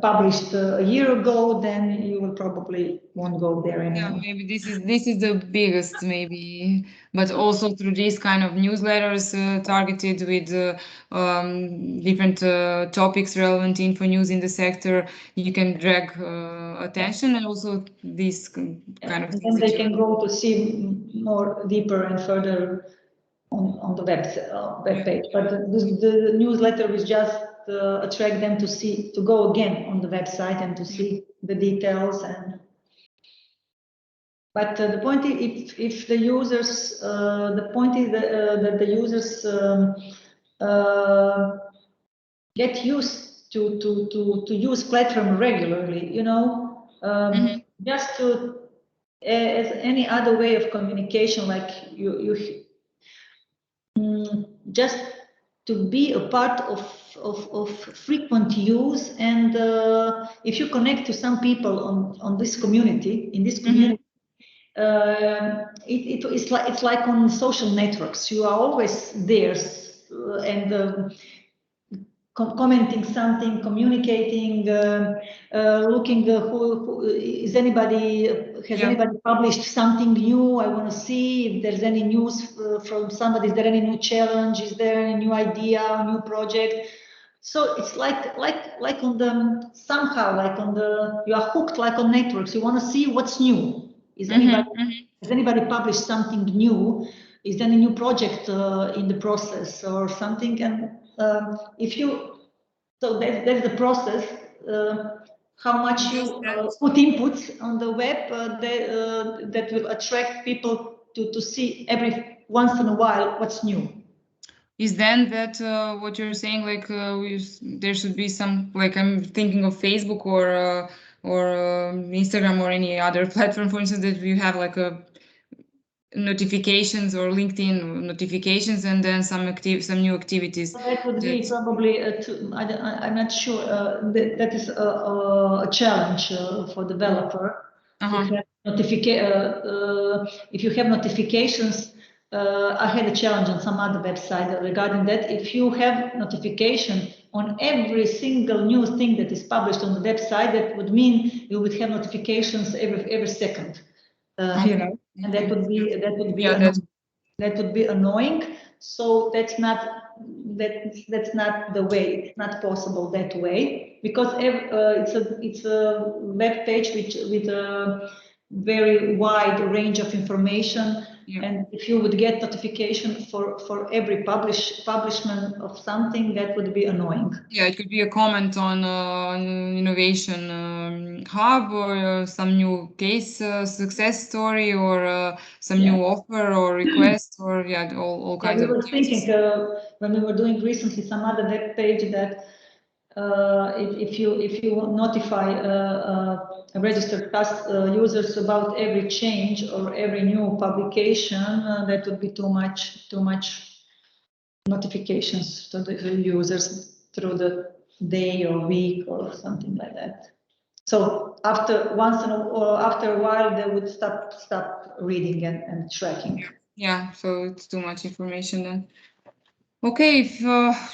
published a year ago, then you will probably won't go there anymore. Yeah, maybe this is the biggest, maybe, but also through these kind of newsletters targeted with different topics, relevant info news in the sector, you can drag attention, and also these kind of things. And then they can go to see more deeper and further on the web page. But the newsletter will just attract them to go again on the website and to see the details. But the point is, if the users, the point is that the users get used to use platform regularly, you know, just to as any other way of communication, like you just to be a part of frequent use. And if you connect to some people on this community, in this community, it's like on social networks. You are always there and commenting something, communicating, looking who is anybody, has anybody published something new? I want to see if there's any news from somebody. Is there any new challenge? Is there any new idea, new project? So it's like on the somehow like on the, you are hooked like on networks. You want to see what's new. Is anybody has anybody published something new? Is there any new project in the process or something? And if you, so that's the process. How much you put inputs on the web that will attract people to see every once in a while what's new. Is then that what you're saying? Like there should be some, like I'm thinking of Facebook or Instagram or any other platform, for instance, that you have like a notifications or LinkedIn notifications and then some new activities. That would be probably I'm not sure that is a challenge for developer. If you have notifications, I had a challenge on some other website regarding that. If you have notification on every single new thing that is published on the website, that would mean you would have notifications every second. You know, and that would be annoying. So that's not the way. It's not possible that way, because it's a web page with a very wide range of information. And if you would get notification for every publishment of something, that would be annoying. Yeah, it could be a comment on Innovation Hub or some new case success story or some new offer or request or all kinds of. We were thinking when we were doing recently some other web page that if you notify registered users about every change or every new publication, that would be too much notifications to the users through the day or week or something like that. So after a while, they would stop reading and tracking. Yeah, so it's too much information then. Okay, if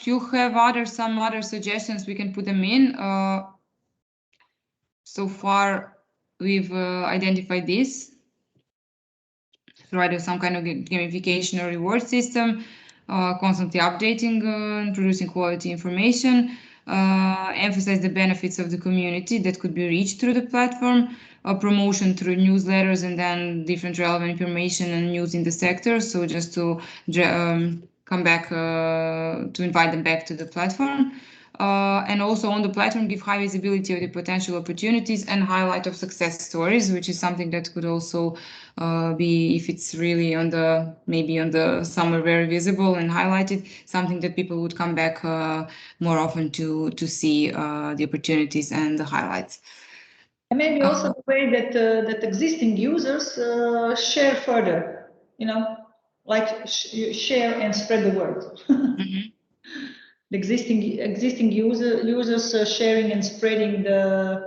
you have some other suggestions, we can put them in. So far, we've identified this. Provide some kind of gamification or reward system, constantly updating and producing quality information, emphasize the benefits of the community that could be reached through the platform, promotion through newsletters and then different relevant information and news in the sector. So just to come back, to invite them back to the platform. And also on the platform, give high visibility of the potential opportunities and highlight of success stories, which is something that could also be, if it's really maybe on the somewhere very visible and highlighted, something that people would come back more often to see the opportunities and the highlights. And maybe also the way that existing users share further, like share and spread the word. The existing users sharing and spreading the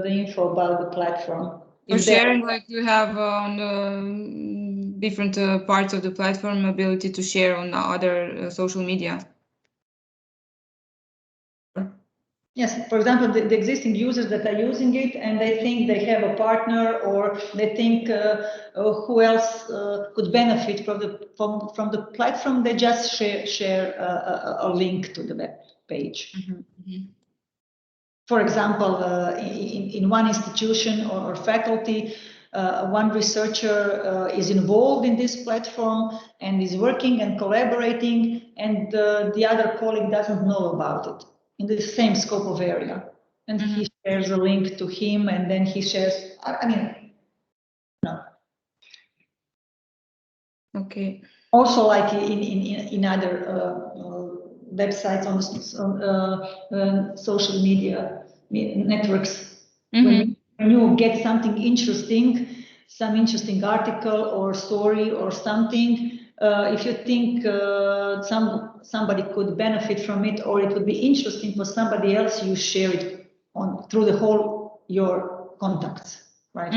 info about the platform. Or sharing, like you have on different parts of the platform, ability to share on other social media. Yes, for example, the existing users that are using it and they think they have a partner or they think who else could benefit from the platform, they just share a link to the web page. For example, in one institution or faculty, one researcher is involved in this platform and is working and collaborating, and the other colleague doesn't know about it in the same scope of area. And he shares a link to him, and then he shares, no. Okay. Also, like in other websites on social media networks, when you get something interesting, some interesting article or story or something, if you think somebody could benefit from it or it would be interesting for somebody else, you share it through the whole your contacts, right?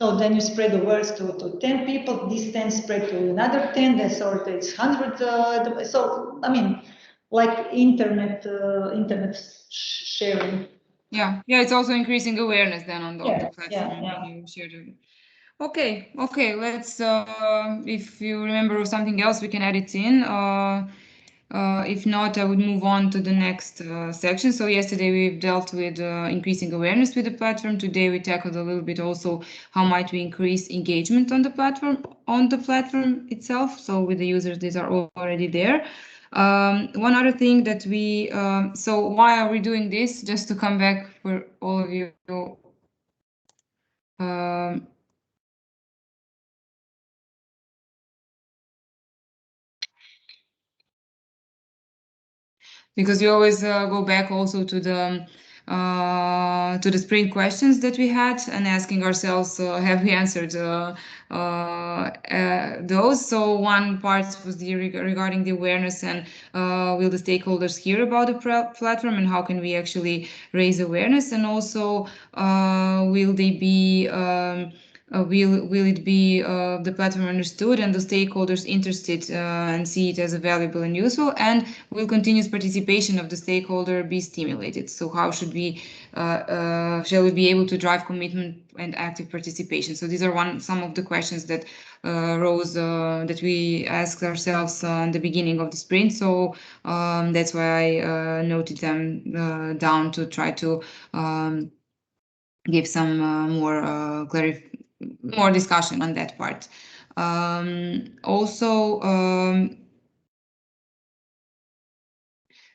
So then you spread the words to 10 people, these 10 spread to another 10, that's sort of it's 100. So, I mean, like internet sharing. Yeah, it's also increasing awareness then on the platform when you share the. Okay, let's, if you remember something else, we can add it in. If not, I would move on to the next section. So yesterday we've dealt with increasing awareness with the platform. Today we tackled a little bit also how might we increase engagement on the platform itself. So with the users, these are already there. One other thing that we, so why are we doing this? Just to come back for all of you. Because we always go back also to the spring questions that we had and asking ourselves, have we answered those? So one part was regarding the awareness and will the stakeholders hear about the platform and how can we actually raise awareness, and also will they be will it be the platform understood and the stakeholders interested and see it as valuable and useful, and will continuous participation of the stakeholder be stimulated? So how should we shall we be able to drive commitment and active participation? So these are some of the questions that rose that we asked ourselves in the beginning of the sprint. So that's why I noted them down to try to give some more discussion on that part. Also,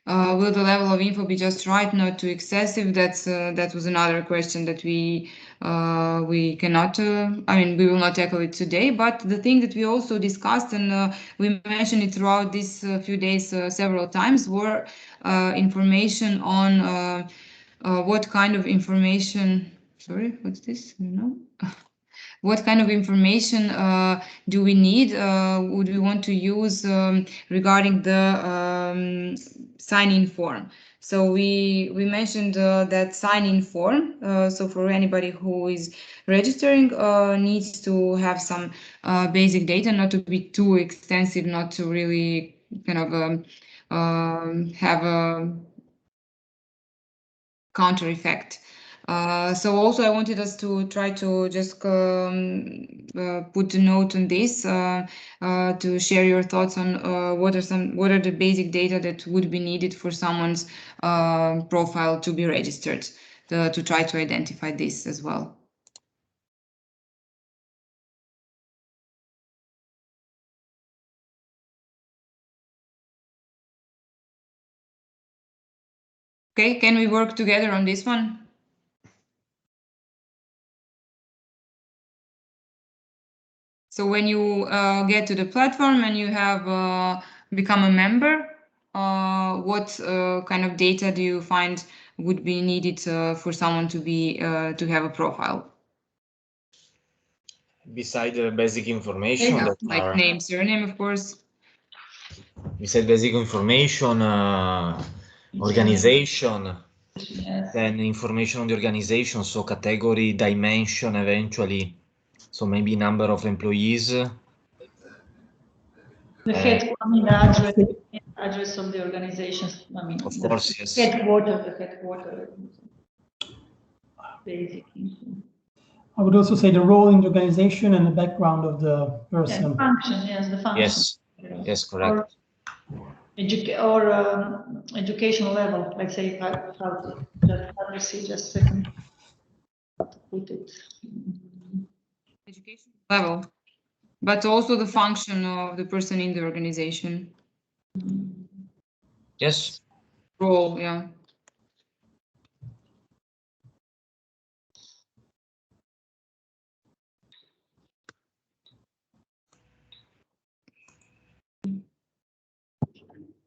will the level of info be just right, not too excessive? That was another question that we cannot. I mean, we will not tackle it today. But the thing that we also discussed and we mentioned it throughout these few days several times were information on what kind of information. Sorry, what's this? No. What kind of information do we need? Would we want to use regarding the sign-in form? So we mentioned that sign-in form. So for anybody who is registering, needs to have some basic data, not to be too extensive, not to really kind of have a counter effect. So also I wanted us to try to just put a note on this to share your thoughts on what are the basic data that would be needed for someone's profile to be registered, to try to identify this as well. Okay, can we work together on this one? So when you get to the platform and you have become a member, what kind of data do you find would be needed for someone to be to have a profile? Beside the basic information, that like name, surname, of course. Beside basic information, organization, then information on the organization, so category, dimension, eventually. So maybe number of employees. The address of the organization. I mean, of course, yes. Headquarter. Basic info. I would also say the role in the organization and the background of the person. Yeah, function, yes, the function. Yes, yes, correct. Or educational level, like say how to see just a second how to put it. Education level, but also the function of the person in the organization. Yes. Role, yeah.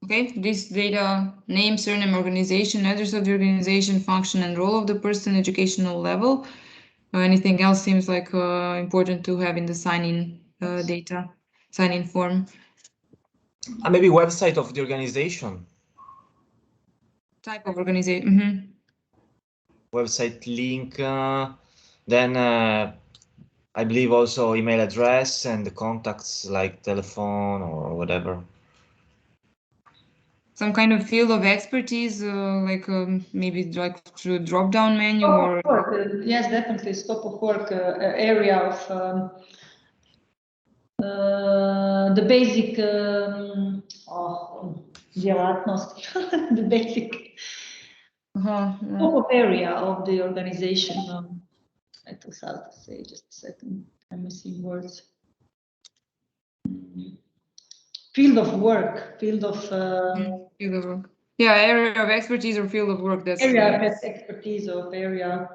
Okay, this data, name, surname, organization, address of the organization, function and role of the person, educational level. Anything else seems like important to have in the sign-in data, sign-in form. Maybe website of the organization. Type of organization. website link, then I believe also email address and the contacts like telephone or whatever. Some kind of field of expertise, like maybe like through drop-down menu or. Yes, definitely scope of work, area of the basic, the basic scope of area of the organization. I was out to say, just a second, I'm missing words. Field of work, field of work. Yeah, area of expertise or field of work. That's area of expertise of area.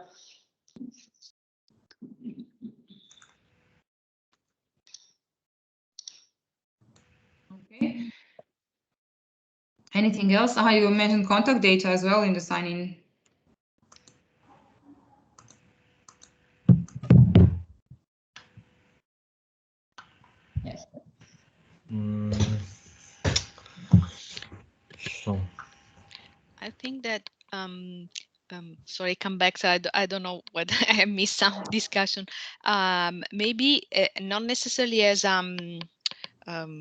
Okay. Anything else? You mentioned contact data as well in the sign-in. Yes. So I think that sorry, come back. So I don't know whether I missed some discussion. Maybe not necessarily as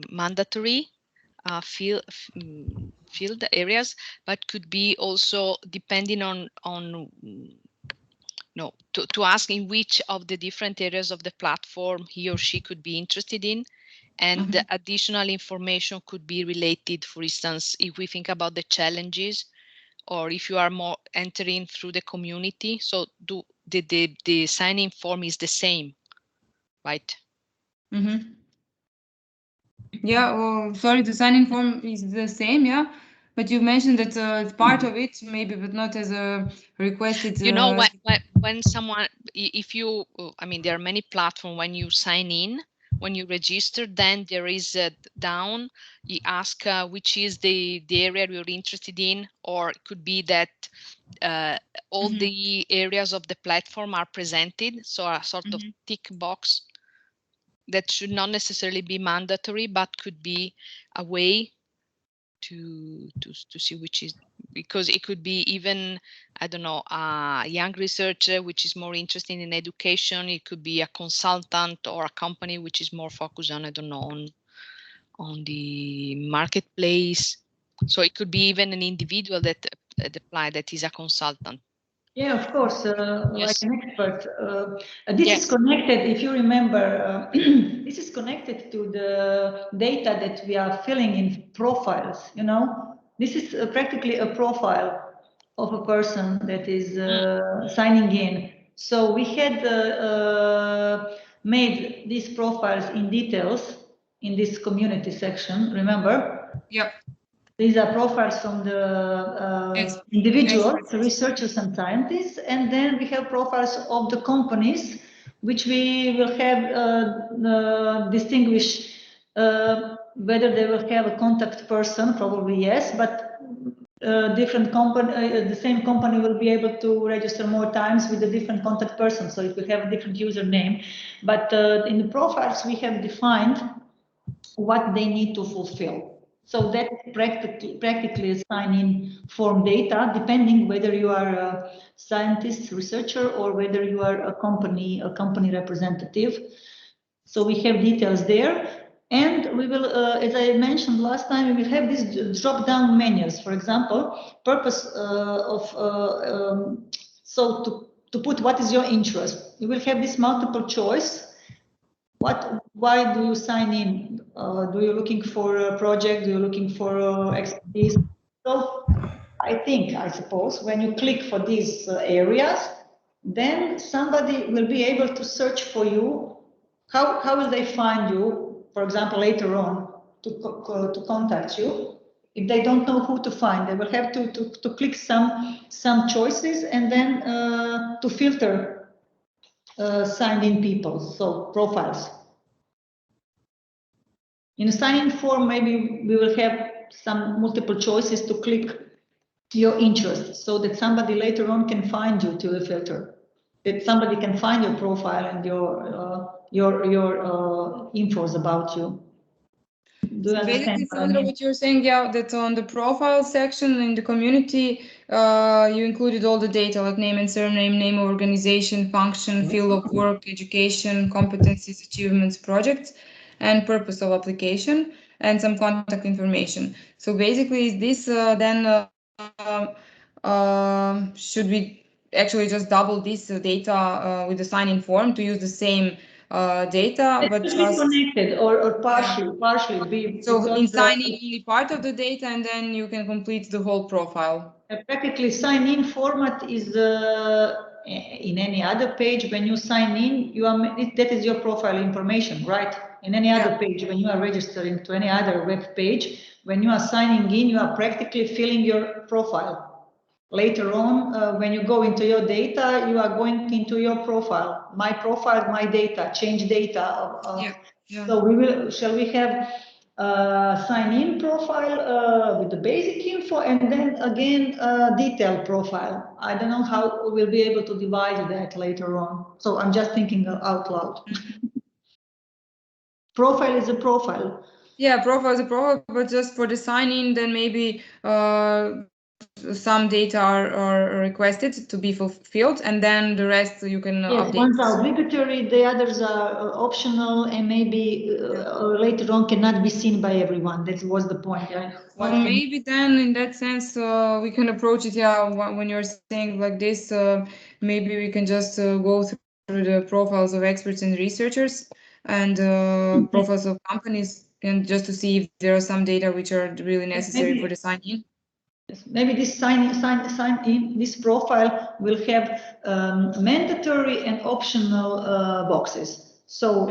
mandatory field areas, but could be also depending on to ask in which of the different areas of the platform he or she could be interested in. And the additional information could be related, for instance, if we think about the challenges, or if you are more entering through the community. So the sign-in form is the same, right? Yeah, well, sorry, the sign-in form is the same, yeah. But you mentioned that it's part of it, maybe, but not as a requested. You know, when someone, if you, I mean, there are many platforms when you sign in, when you register, then there is down, you ask which is the area you're interested in, or it could be that all the areas of the platform are presented. So a sort of tick box that should not necessarily be mandatory, but could be a way to see which is, because it could be even, I don't know, a young researcher which is more interested in education. It could be a consultant or a company which is more focused on, I don't know, on the marketplace. So it could be even an individual that apply that is a consultant. Yeah, of course, Yes. like an expert. This is connected, if you remember, this is connected to the data that we are filling in profiles, you know. This is practically a profile of a person that is signing in. So we had made these profiles in details in this community section, remember? Yep. These are profiles from the individuals, researchers and scientists, and then we have profiles of the companies, which we will have distinguish whether they will have a contact person, probably yes, but different company, the same company will be able to register more times with a different contact person, so it will have a different username. But in the profiles, we have defined what they need to fulfill. So that practically is sign-in form data, depending whether you are a scientist, researcher, or whether you are a company representative. So we have details there. And we will, as I mentioned last time, we will have these drop-down menus. For example, purpose so to put what is your interest. You will have this multiple choice. Why do you sign in? Do you looking for a project? Do you looking for expertise? So I suppose, when you click for these areas, then somebody will be able to search for you. How will they find you, for example, later on to contact you? If they don't know who to find, they will have to click some choices and then to filter signed in people, so profiles. In a sign-in form, maybe we will have some multiple choices to click your interest so that somebody later on can find you to the filter, that somebody can find your profile and your infos about you. Do you understand? Basically, what you're saying, yeah, that on the profile section in the community, you included all the data like name and surname, name of organization, function, field of work, education, competencies, achievements, projects, and purpose of application, and some contact information. So basically, this then should we actually just double this data with the sign-in form to use the same data, but just connected or partially be. So in signing only part of the data, and then you can complete the whole profile. Practically, sign-in format is in any other page. When you sign in, that is your profile information, right? In any other page, when you are registering to any other web page, when you are signing in, you are practically filling your profile. Later on, when you go into your data, you are going into your profile, my data, change data. So shall we have sign-in profile with the basic info, and then again detailed profile. I don't know how we'll be able to divide that later on. So I'm just thinking out loud. Profile is a profile. Yeah, profile is a profile, but just for the sign-in, then maybe some data are requested to be fulfilled, and then the rest you can update. Ones are obligatory, the others are optional, and maybe later on cannot be seen by everyone. That was the point. Well, maybe then in that sense we can approach it. Yeah, when you're saying like this, maybe we can just go through the profiles of experts and researchers and profiles of companies, and just to see if there are some data which are really necessary for the sign-in. Maybe this sign-in, this profile will have mandatory and optional boxes. So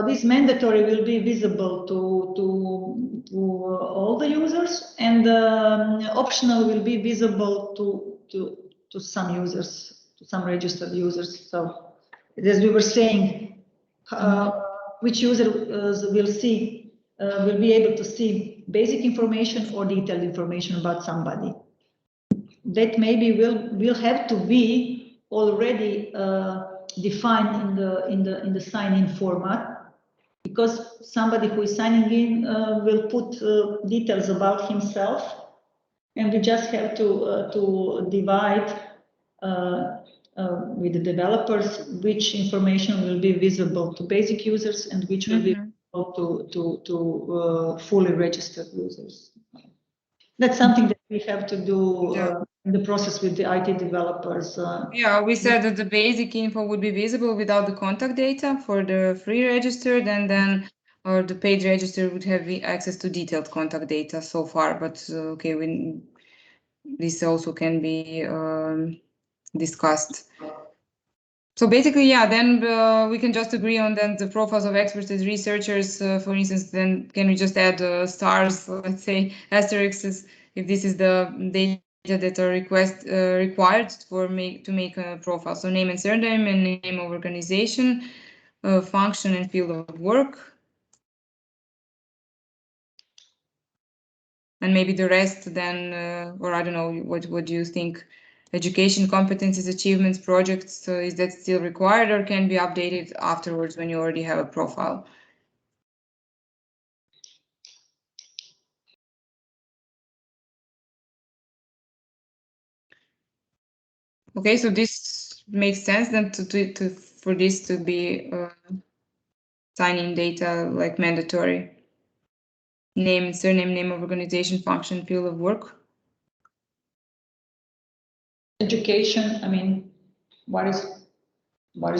this mandatory will be visible to all the users, and optional will be visible to some users, to some registered users. So as we were saying, which users will be able to see basic information or detailed information about somebody. That maybe will have to be already defined in the sign-in format, because somebody who is signing in will put details about himself, and we just have to divide with the developers which information will be visible to basic users and which will be visible to fully registered users. That's something that we have to do in the process with the IT developers. Yeah, we said that the basic info would be visible without the contact data for the free registered, and then the paid registered would have access to detailed contact data so far. But okay, this also can be discussed. So basically, yeah, then we can just agree on then the profiles of experts and researchers, for instance. Then can we just add stars, let's say asterisks, if this is the data that are required to make a profile. So name and surname and name of organization, function and field of work, and maybe the rest then, or I don't know, what do you think? Education, competencies, achievements, projects, is that still required or can be updated afterwards when you already have a profile? Okay, so this makes sense then for this to be sign-in data like mandatory. Name, surname, name of organization, function, field of work. Education, I mean, what is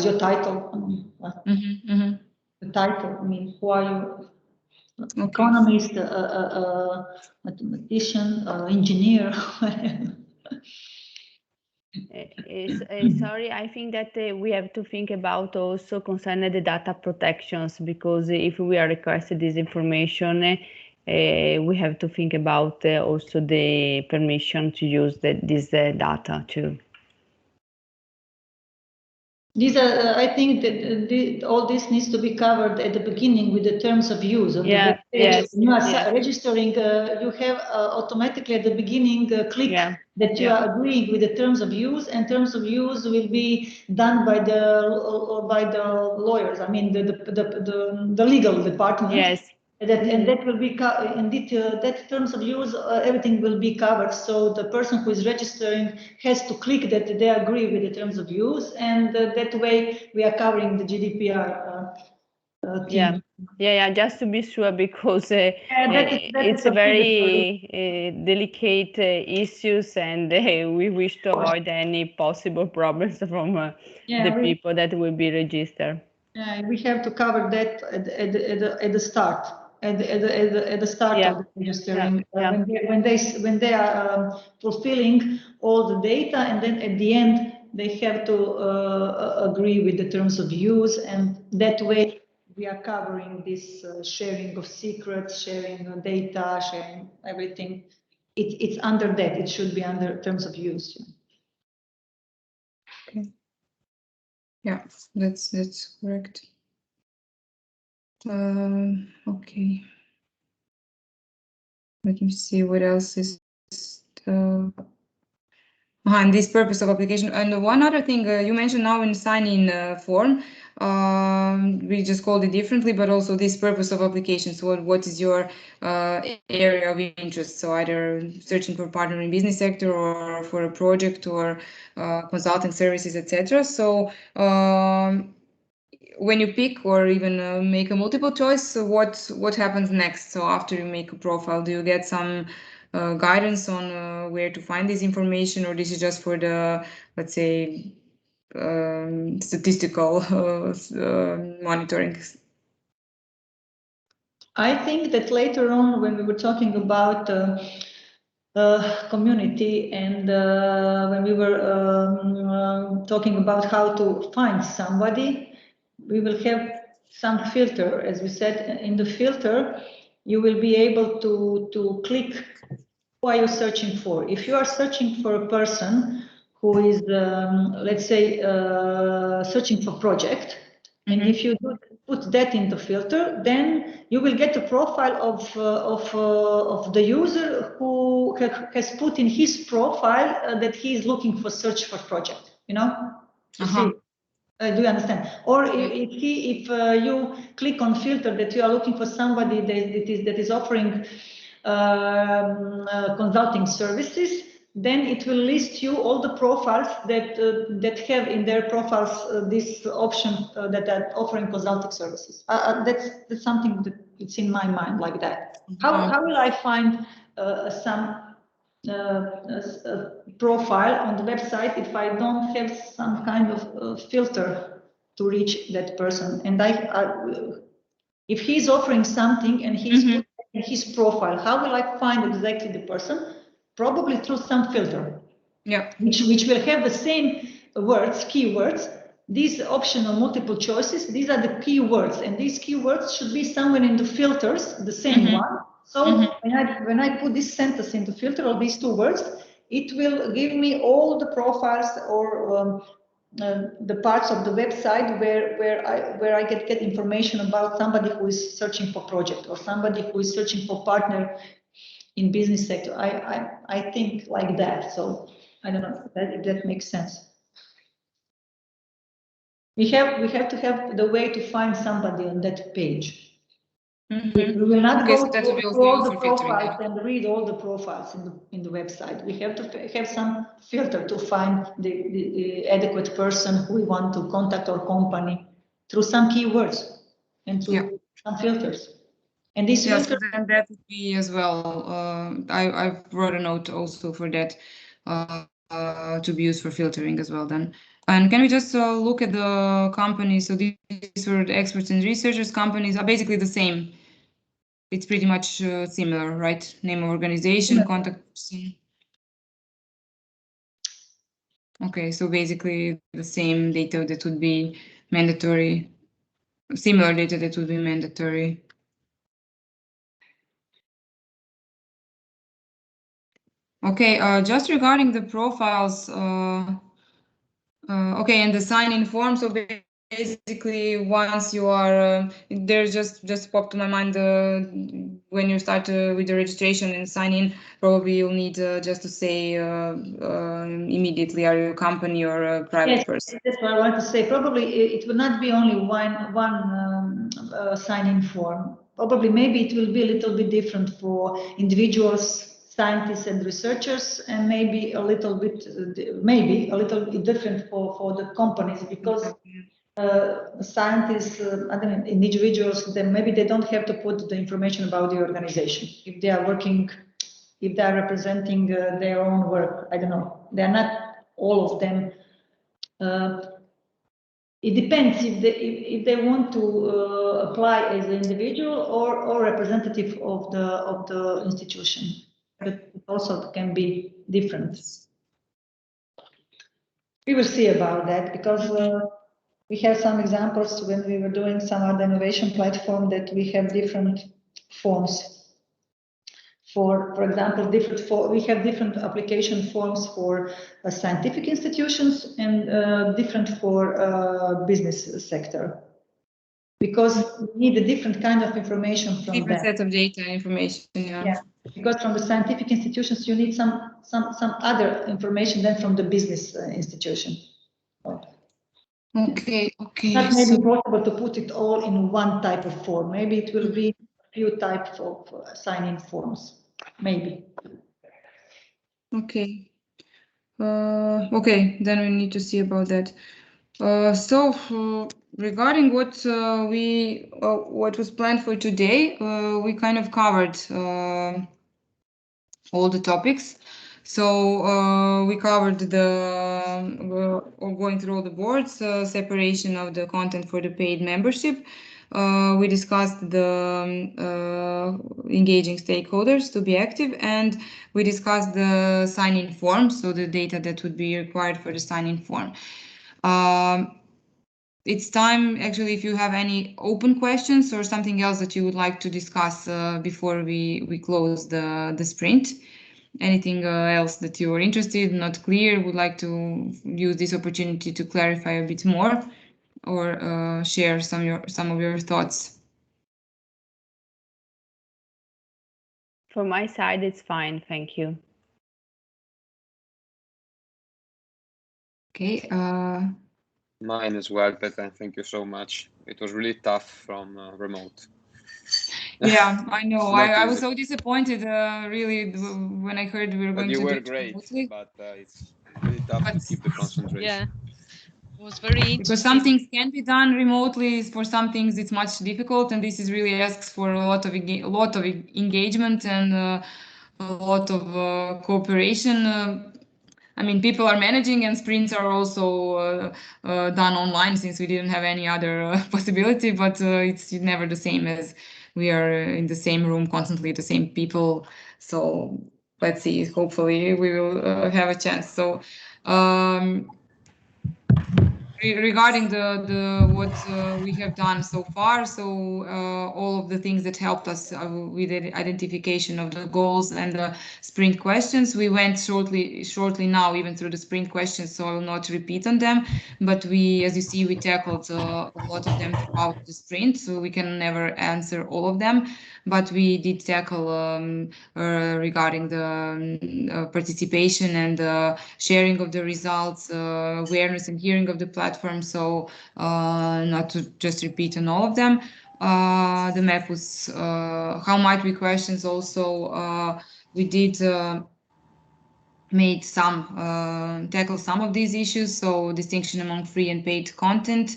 your title? I mean, the title, I mean, who are you? Okay. Economist, mathematician, engineer. Sorry, I think that we have to think about also concerning the data protections, because if we are requesting this information, we have to think about also the permission to use this data too. These are, I think that all this needs to be covered at the beginning with the terms of use. Of the when you are registering, you have automatically at the beginning click that you are agreeing with the terms of use, and terms of use will be done by the lawyers. I mean the legal department. Yes. And that will be indeed that terms of use. Everything will be covered. So the person who is registering has to click that they agree with the terms of use, and that way we are covering the GDPR. Yeah, just to be sure, because it's a very delicate issues, and we wish to avoid any possible problems from the people that will be registered. Yeah, we have to cover that at the start. At the start of the registering, when they are fulfilling all the data, and then at the end they have to agree with the terms of use, and that way we are covering this sharing of secrets, sharing of data, sharing everything. It's under that. It should be under terms of use. Okay. Yeah, that's correct. Okay. Let me see what else is and this purpose of application. And one other thing you mentioned now in sign-in form, we just called it differently, but also this purpose of application. So what is your area of interest? So either searching for partner in business sector, or for a project, or consulting services, etc. So when you pick or even make a multiple choice, what happens next? So after you make a profile, do you get some guidance on where to find this information, or this is just for the, let's say, statistical monitoring? I think that later on, when we were talking about community, and when we were talking about how to find somebody, we will have some filter. As we said, in the filter, you will be able to click who are you searching for. If you are searching for a person who is, let's say, searching for project, and if you put that in the filter, then you will get a profile of the user who has put in his profile that he is looking for search for project. You know, see. Do you understand? Or if you click on filter that you are looking for somebody that is offering consulting services, then it will list you all the profiles that have in their profiles this option that are offering consulting services. That's something that it's in my mind like that. How will I find some profile on the website if I don't have some kind of filter to reach that person? And if he's offering something and he's put in his profile, how will I find exactly the person? Probably through some filter, which will have the same words, keywords. These optional multiple choices, these are the keywords, and these keywords should be somewhere in the filters, the same one. So when I put this sentence in the filter, or these two words, it will give me all the profiles or the parts of the website where I get information about somebody who is searching for project, or somebody who is searching for partner in business sector. I think like that. So I don't know if that makes sense. We have to have the way to find somebody on that page. We will not go through all the profiles and read all the profiles in the website. We have to have some filter to find the adequate person who we want to contact our company through some keywords and through some filters. And this filter, then that would be as well. I wrote a note also for that to be used for filtering as well then. And can we just look at the companies? So these were the experts and researchers. Companies are basically the same. It's pretty much similar, right? Name of organization, contact person. Okay, so basically the same data that would be mandatory, similar data that would be mandatory. Okay, just regarding the profiles, okay, and the sign-in form. So basically, once you are there's just popped to my mind when you start with the registration and sign in, probably you'll need just to say immediately, are you a company or a private person? That's what I want to say. Probably it will not be only one sign-in form. probably maybe it will be a little bit different for individuals, scientists and researchers, and maybe a little bit different for the companies, because scientists, I don't know, individuals, then maybe they don't have to put the information about the organization if they are working, if they are representing their own work. I don't know. They are not all of them. It depends if they want to apply as an individual or representative of the institution. But it also can be different. We will see about that, because we have some examples when we were doing some other innovation platform that we have different forms. For example, we have different application forms for scientific institutions and different for business sector, because we need a different kind of information from different them. set of data and information. Yeah, because from the scientific institutions you need some other information than from the business institution. Okay, okay. Not maybe possible to put it all in one type of form. Maybe it will be a few types of sign-in forms. Maybe. Okay. Okay, then we need to see about that. Regarding what was planned for today, we kind of covered all the topics. So we covered going through all the boards, separation of the content for the paid membership. We discussed the engaging stakeholders to be active, and we discussed the sign-in form, so the data that would be required for the sign-in form. It's time, actually, if you have any open questions or something else that you would like to discuss before we close the sprint. Anything else that you are interested, not clear, would like to use this opportunity to clarify a bit more, or share some of your thoughts? From my side, it's fine. Thank you. Okay. Mine as well, Petra. Thank you so much. It was really tough from remote. Yeah, I know. I was so disappointed, really, when I heard we were going to do it. You were great, but it's really tough to keep the concentration. Yeah, it was very interesting. Because some things can be done remotely. For some things, it's much difficult, and this is really asks for a lot of engagement and a lot of cooperation. I mean, people are managing, and sprints are also done online, since we didn't have any other possibility, but it's never the same as we are in the same room constantly, the same people. So let's see, hopefully we will have a chance. So regarding what we have done so far, so all of the things that helped us with the identification of the goals and the sprint questions, we went shortly now even through the sprint questions, so I will not repeat on them, but we, as you see, we tackled a lot of them throughout the sprint, so we can never answer all of them, but we did tackle regarding the participation and sharing of the results, awareness and hearing of the platform, so not to just repeat on all of them. The map was how might we questions also, we did tackle some of these issues, so distinction among free and paid content,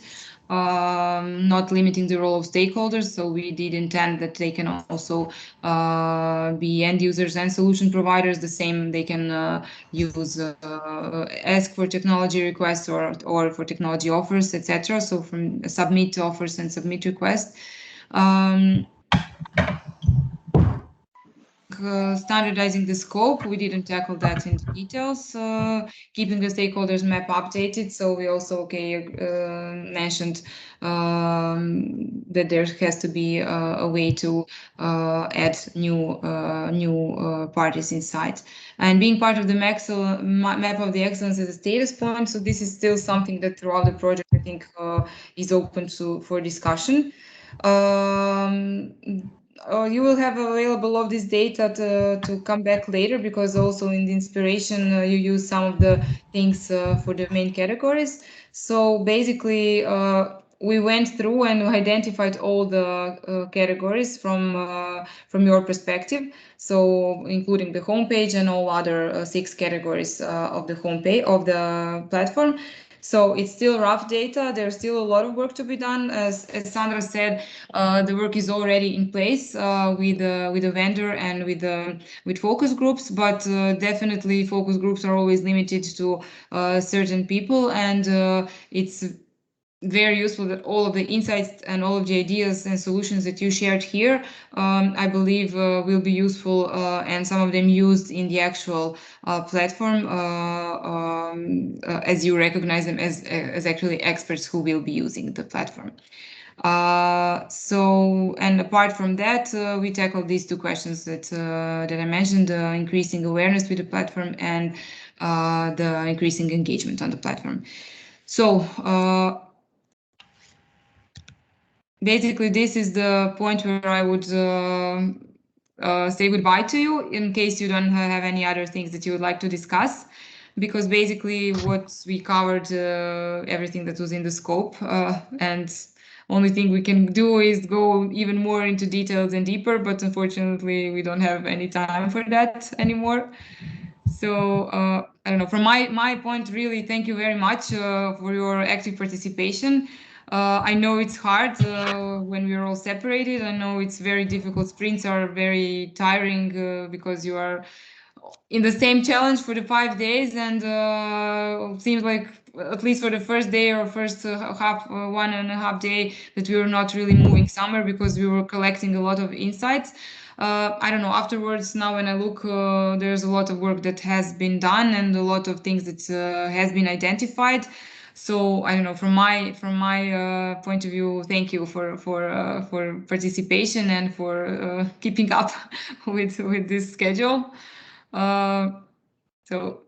not limiting the role of stakeholders, so we did intend that they can also be end users and solution providers, the same they can use ask for technology requests or for technology offers, etc. So from submit offers and submit requests. Standardizing the scope, we didn't tackle that in details. Keeping the stakeholders map updated, so we also mentioned that there has to be a way to add new parties inside, and being part of the map of the excellence as a status point. So this is still something that throughout the project I think is open for discussion. You will have available all this data to come back later, because also in the inspiration you use some of the things for the main categories. So basically we went through and identified all the categories from your perspective, so including the homepage and all other 6 categories of the homepage of the platform. So it's still rough data. There's still a lot of work to be done. As Sandra said, the work is already in place with the vendor and with focus groups, but definitely focus groups are always limited to certain people, and it's very useful that all of the insights and all of the ideas and solutions that you shared here, I believe will be useful, and some of them used in the actual platform as you recognize them as actually experts who will be using the platform. So, and apart from that, we tackled these 2 questions that I mentioned, increasing awareness with the platform and the increasing engagement on the platform. So, basically, this is the point where I would say goodbye to you in case you don't have any other things that you would like to discuss, because basically what we covered everything that was in the scope, and only thing we can do is go even more into details and deeper, but unfortunately we don't have any time for that anymore. So I don't know, from my point, really, thank you very much for your active participation. I know it's hard when we're all separated. I know it's very difficult. Sprints are very tiring because you are in the same challenge for the 5 days, and it seems like at least for the first day or first half, 1.5 day, that we were not really moving somewhere because we were collecting a lot of insights. I don't know, afterwards, now when I look, there's a lot of work that has been done and a lot of things that has been identified. So I don't know, from my point of view, thank you for participation and for keeping up with this schedule. So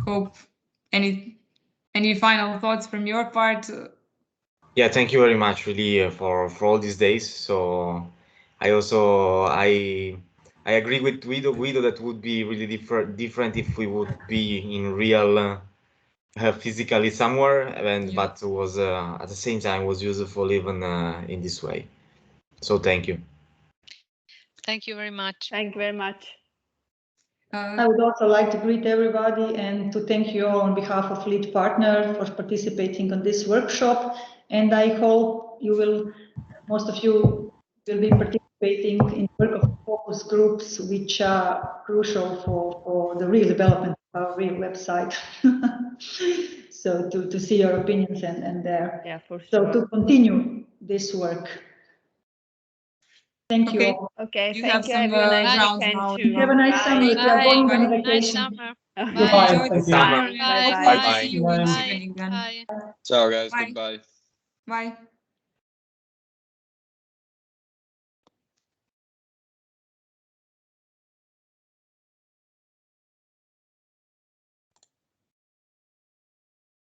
hope any final thoughts from your part? Yeah, thank you very much, really, for all these days. So I also I agree with Guido that would be really different if we would be in real physically somewhere, and but was at the same time was useful even in this way. So thank you. Thank you very much. Thank you very much. I would also like to greet everybody and to thank you all on behalf of Lead Partner for participating on this workshop. And I hope most of you will be participating in work of focus groups, which are crucial for the real development of our real website. So to see your opinions and there. Yeah, for sure. So to continue this work. Thank you all. Okay, You thank have you. some Have a nice grounds weekend now. too. Have a nice summer. If you are going on vacation. Nice summer. Goodbye. Enjoy the Thank you. summer. Bye. Hopefully Bye. see you in Bye. Šibenik then. Bye. Ciao guys, Bye. goodbye. Bye.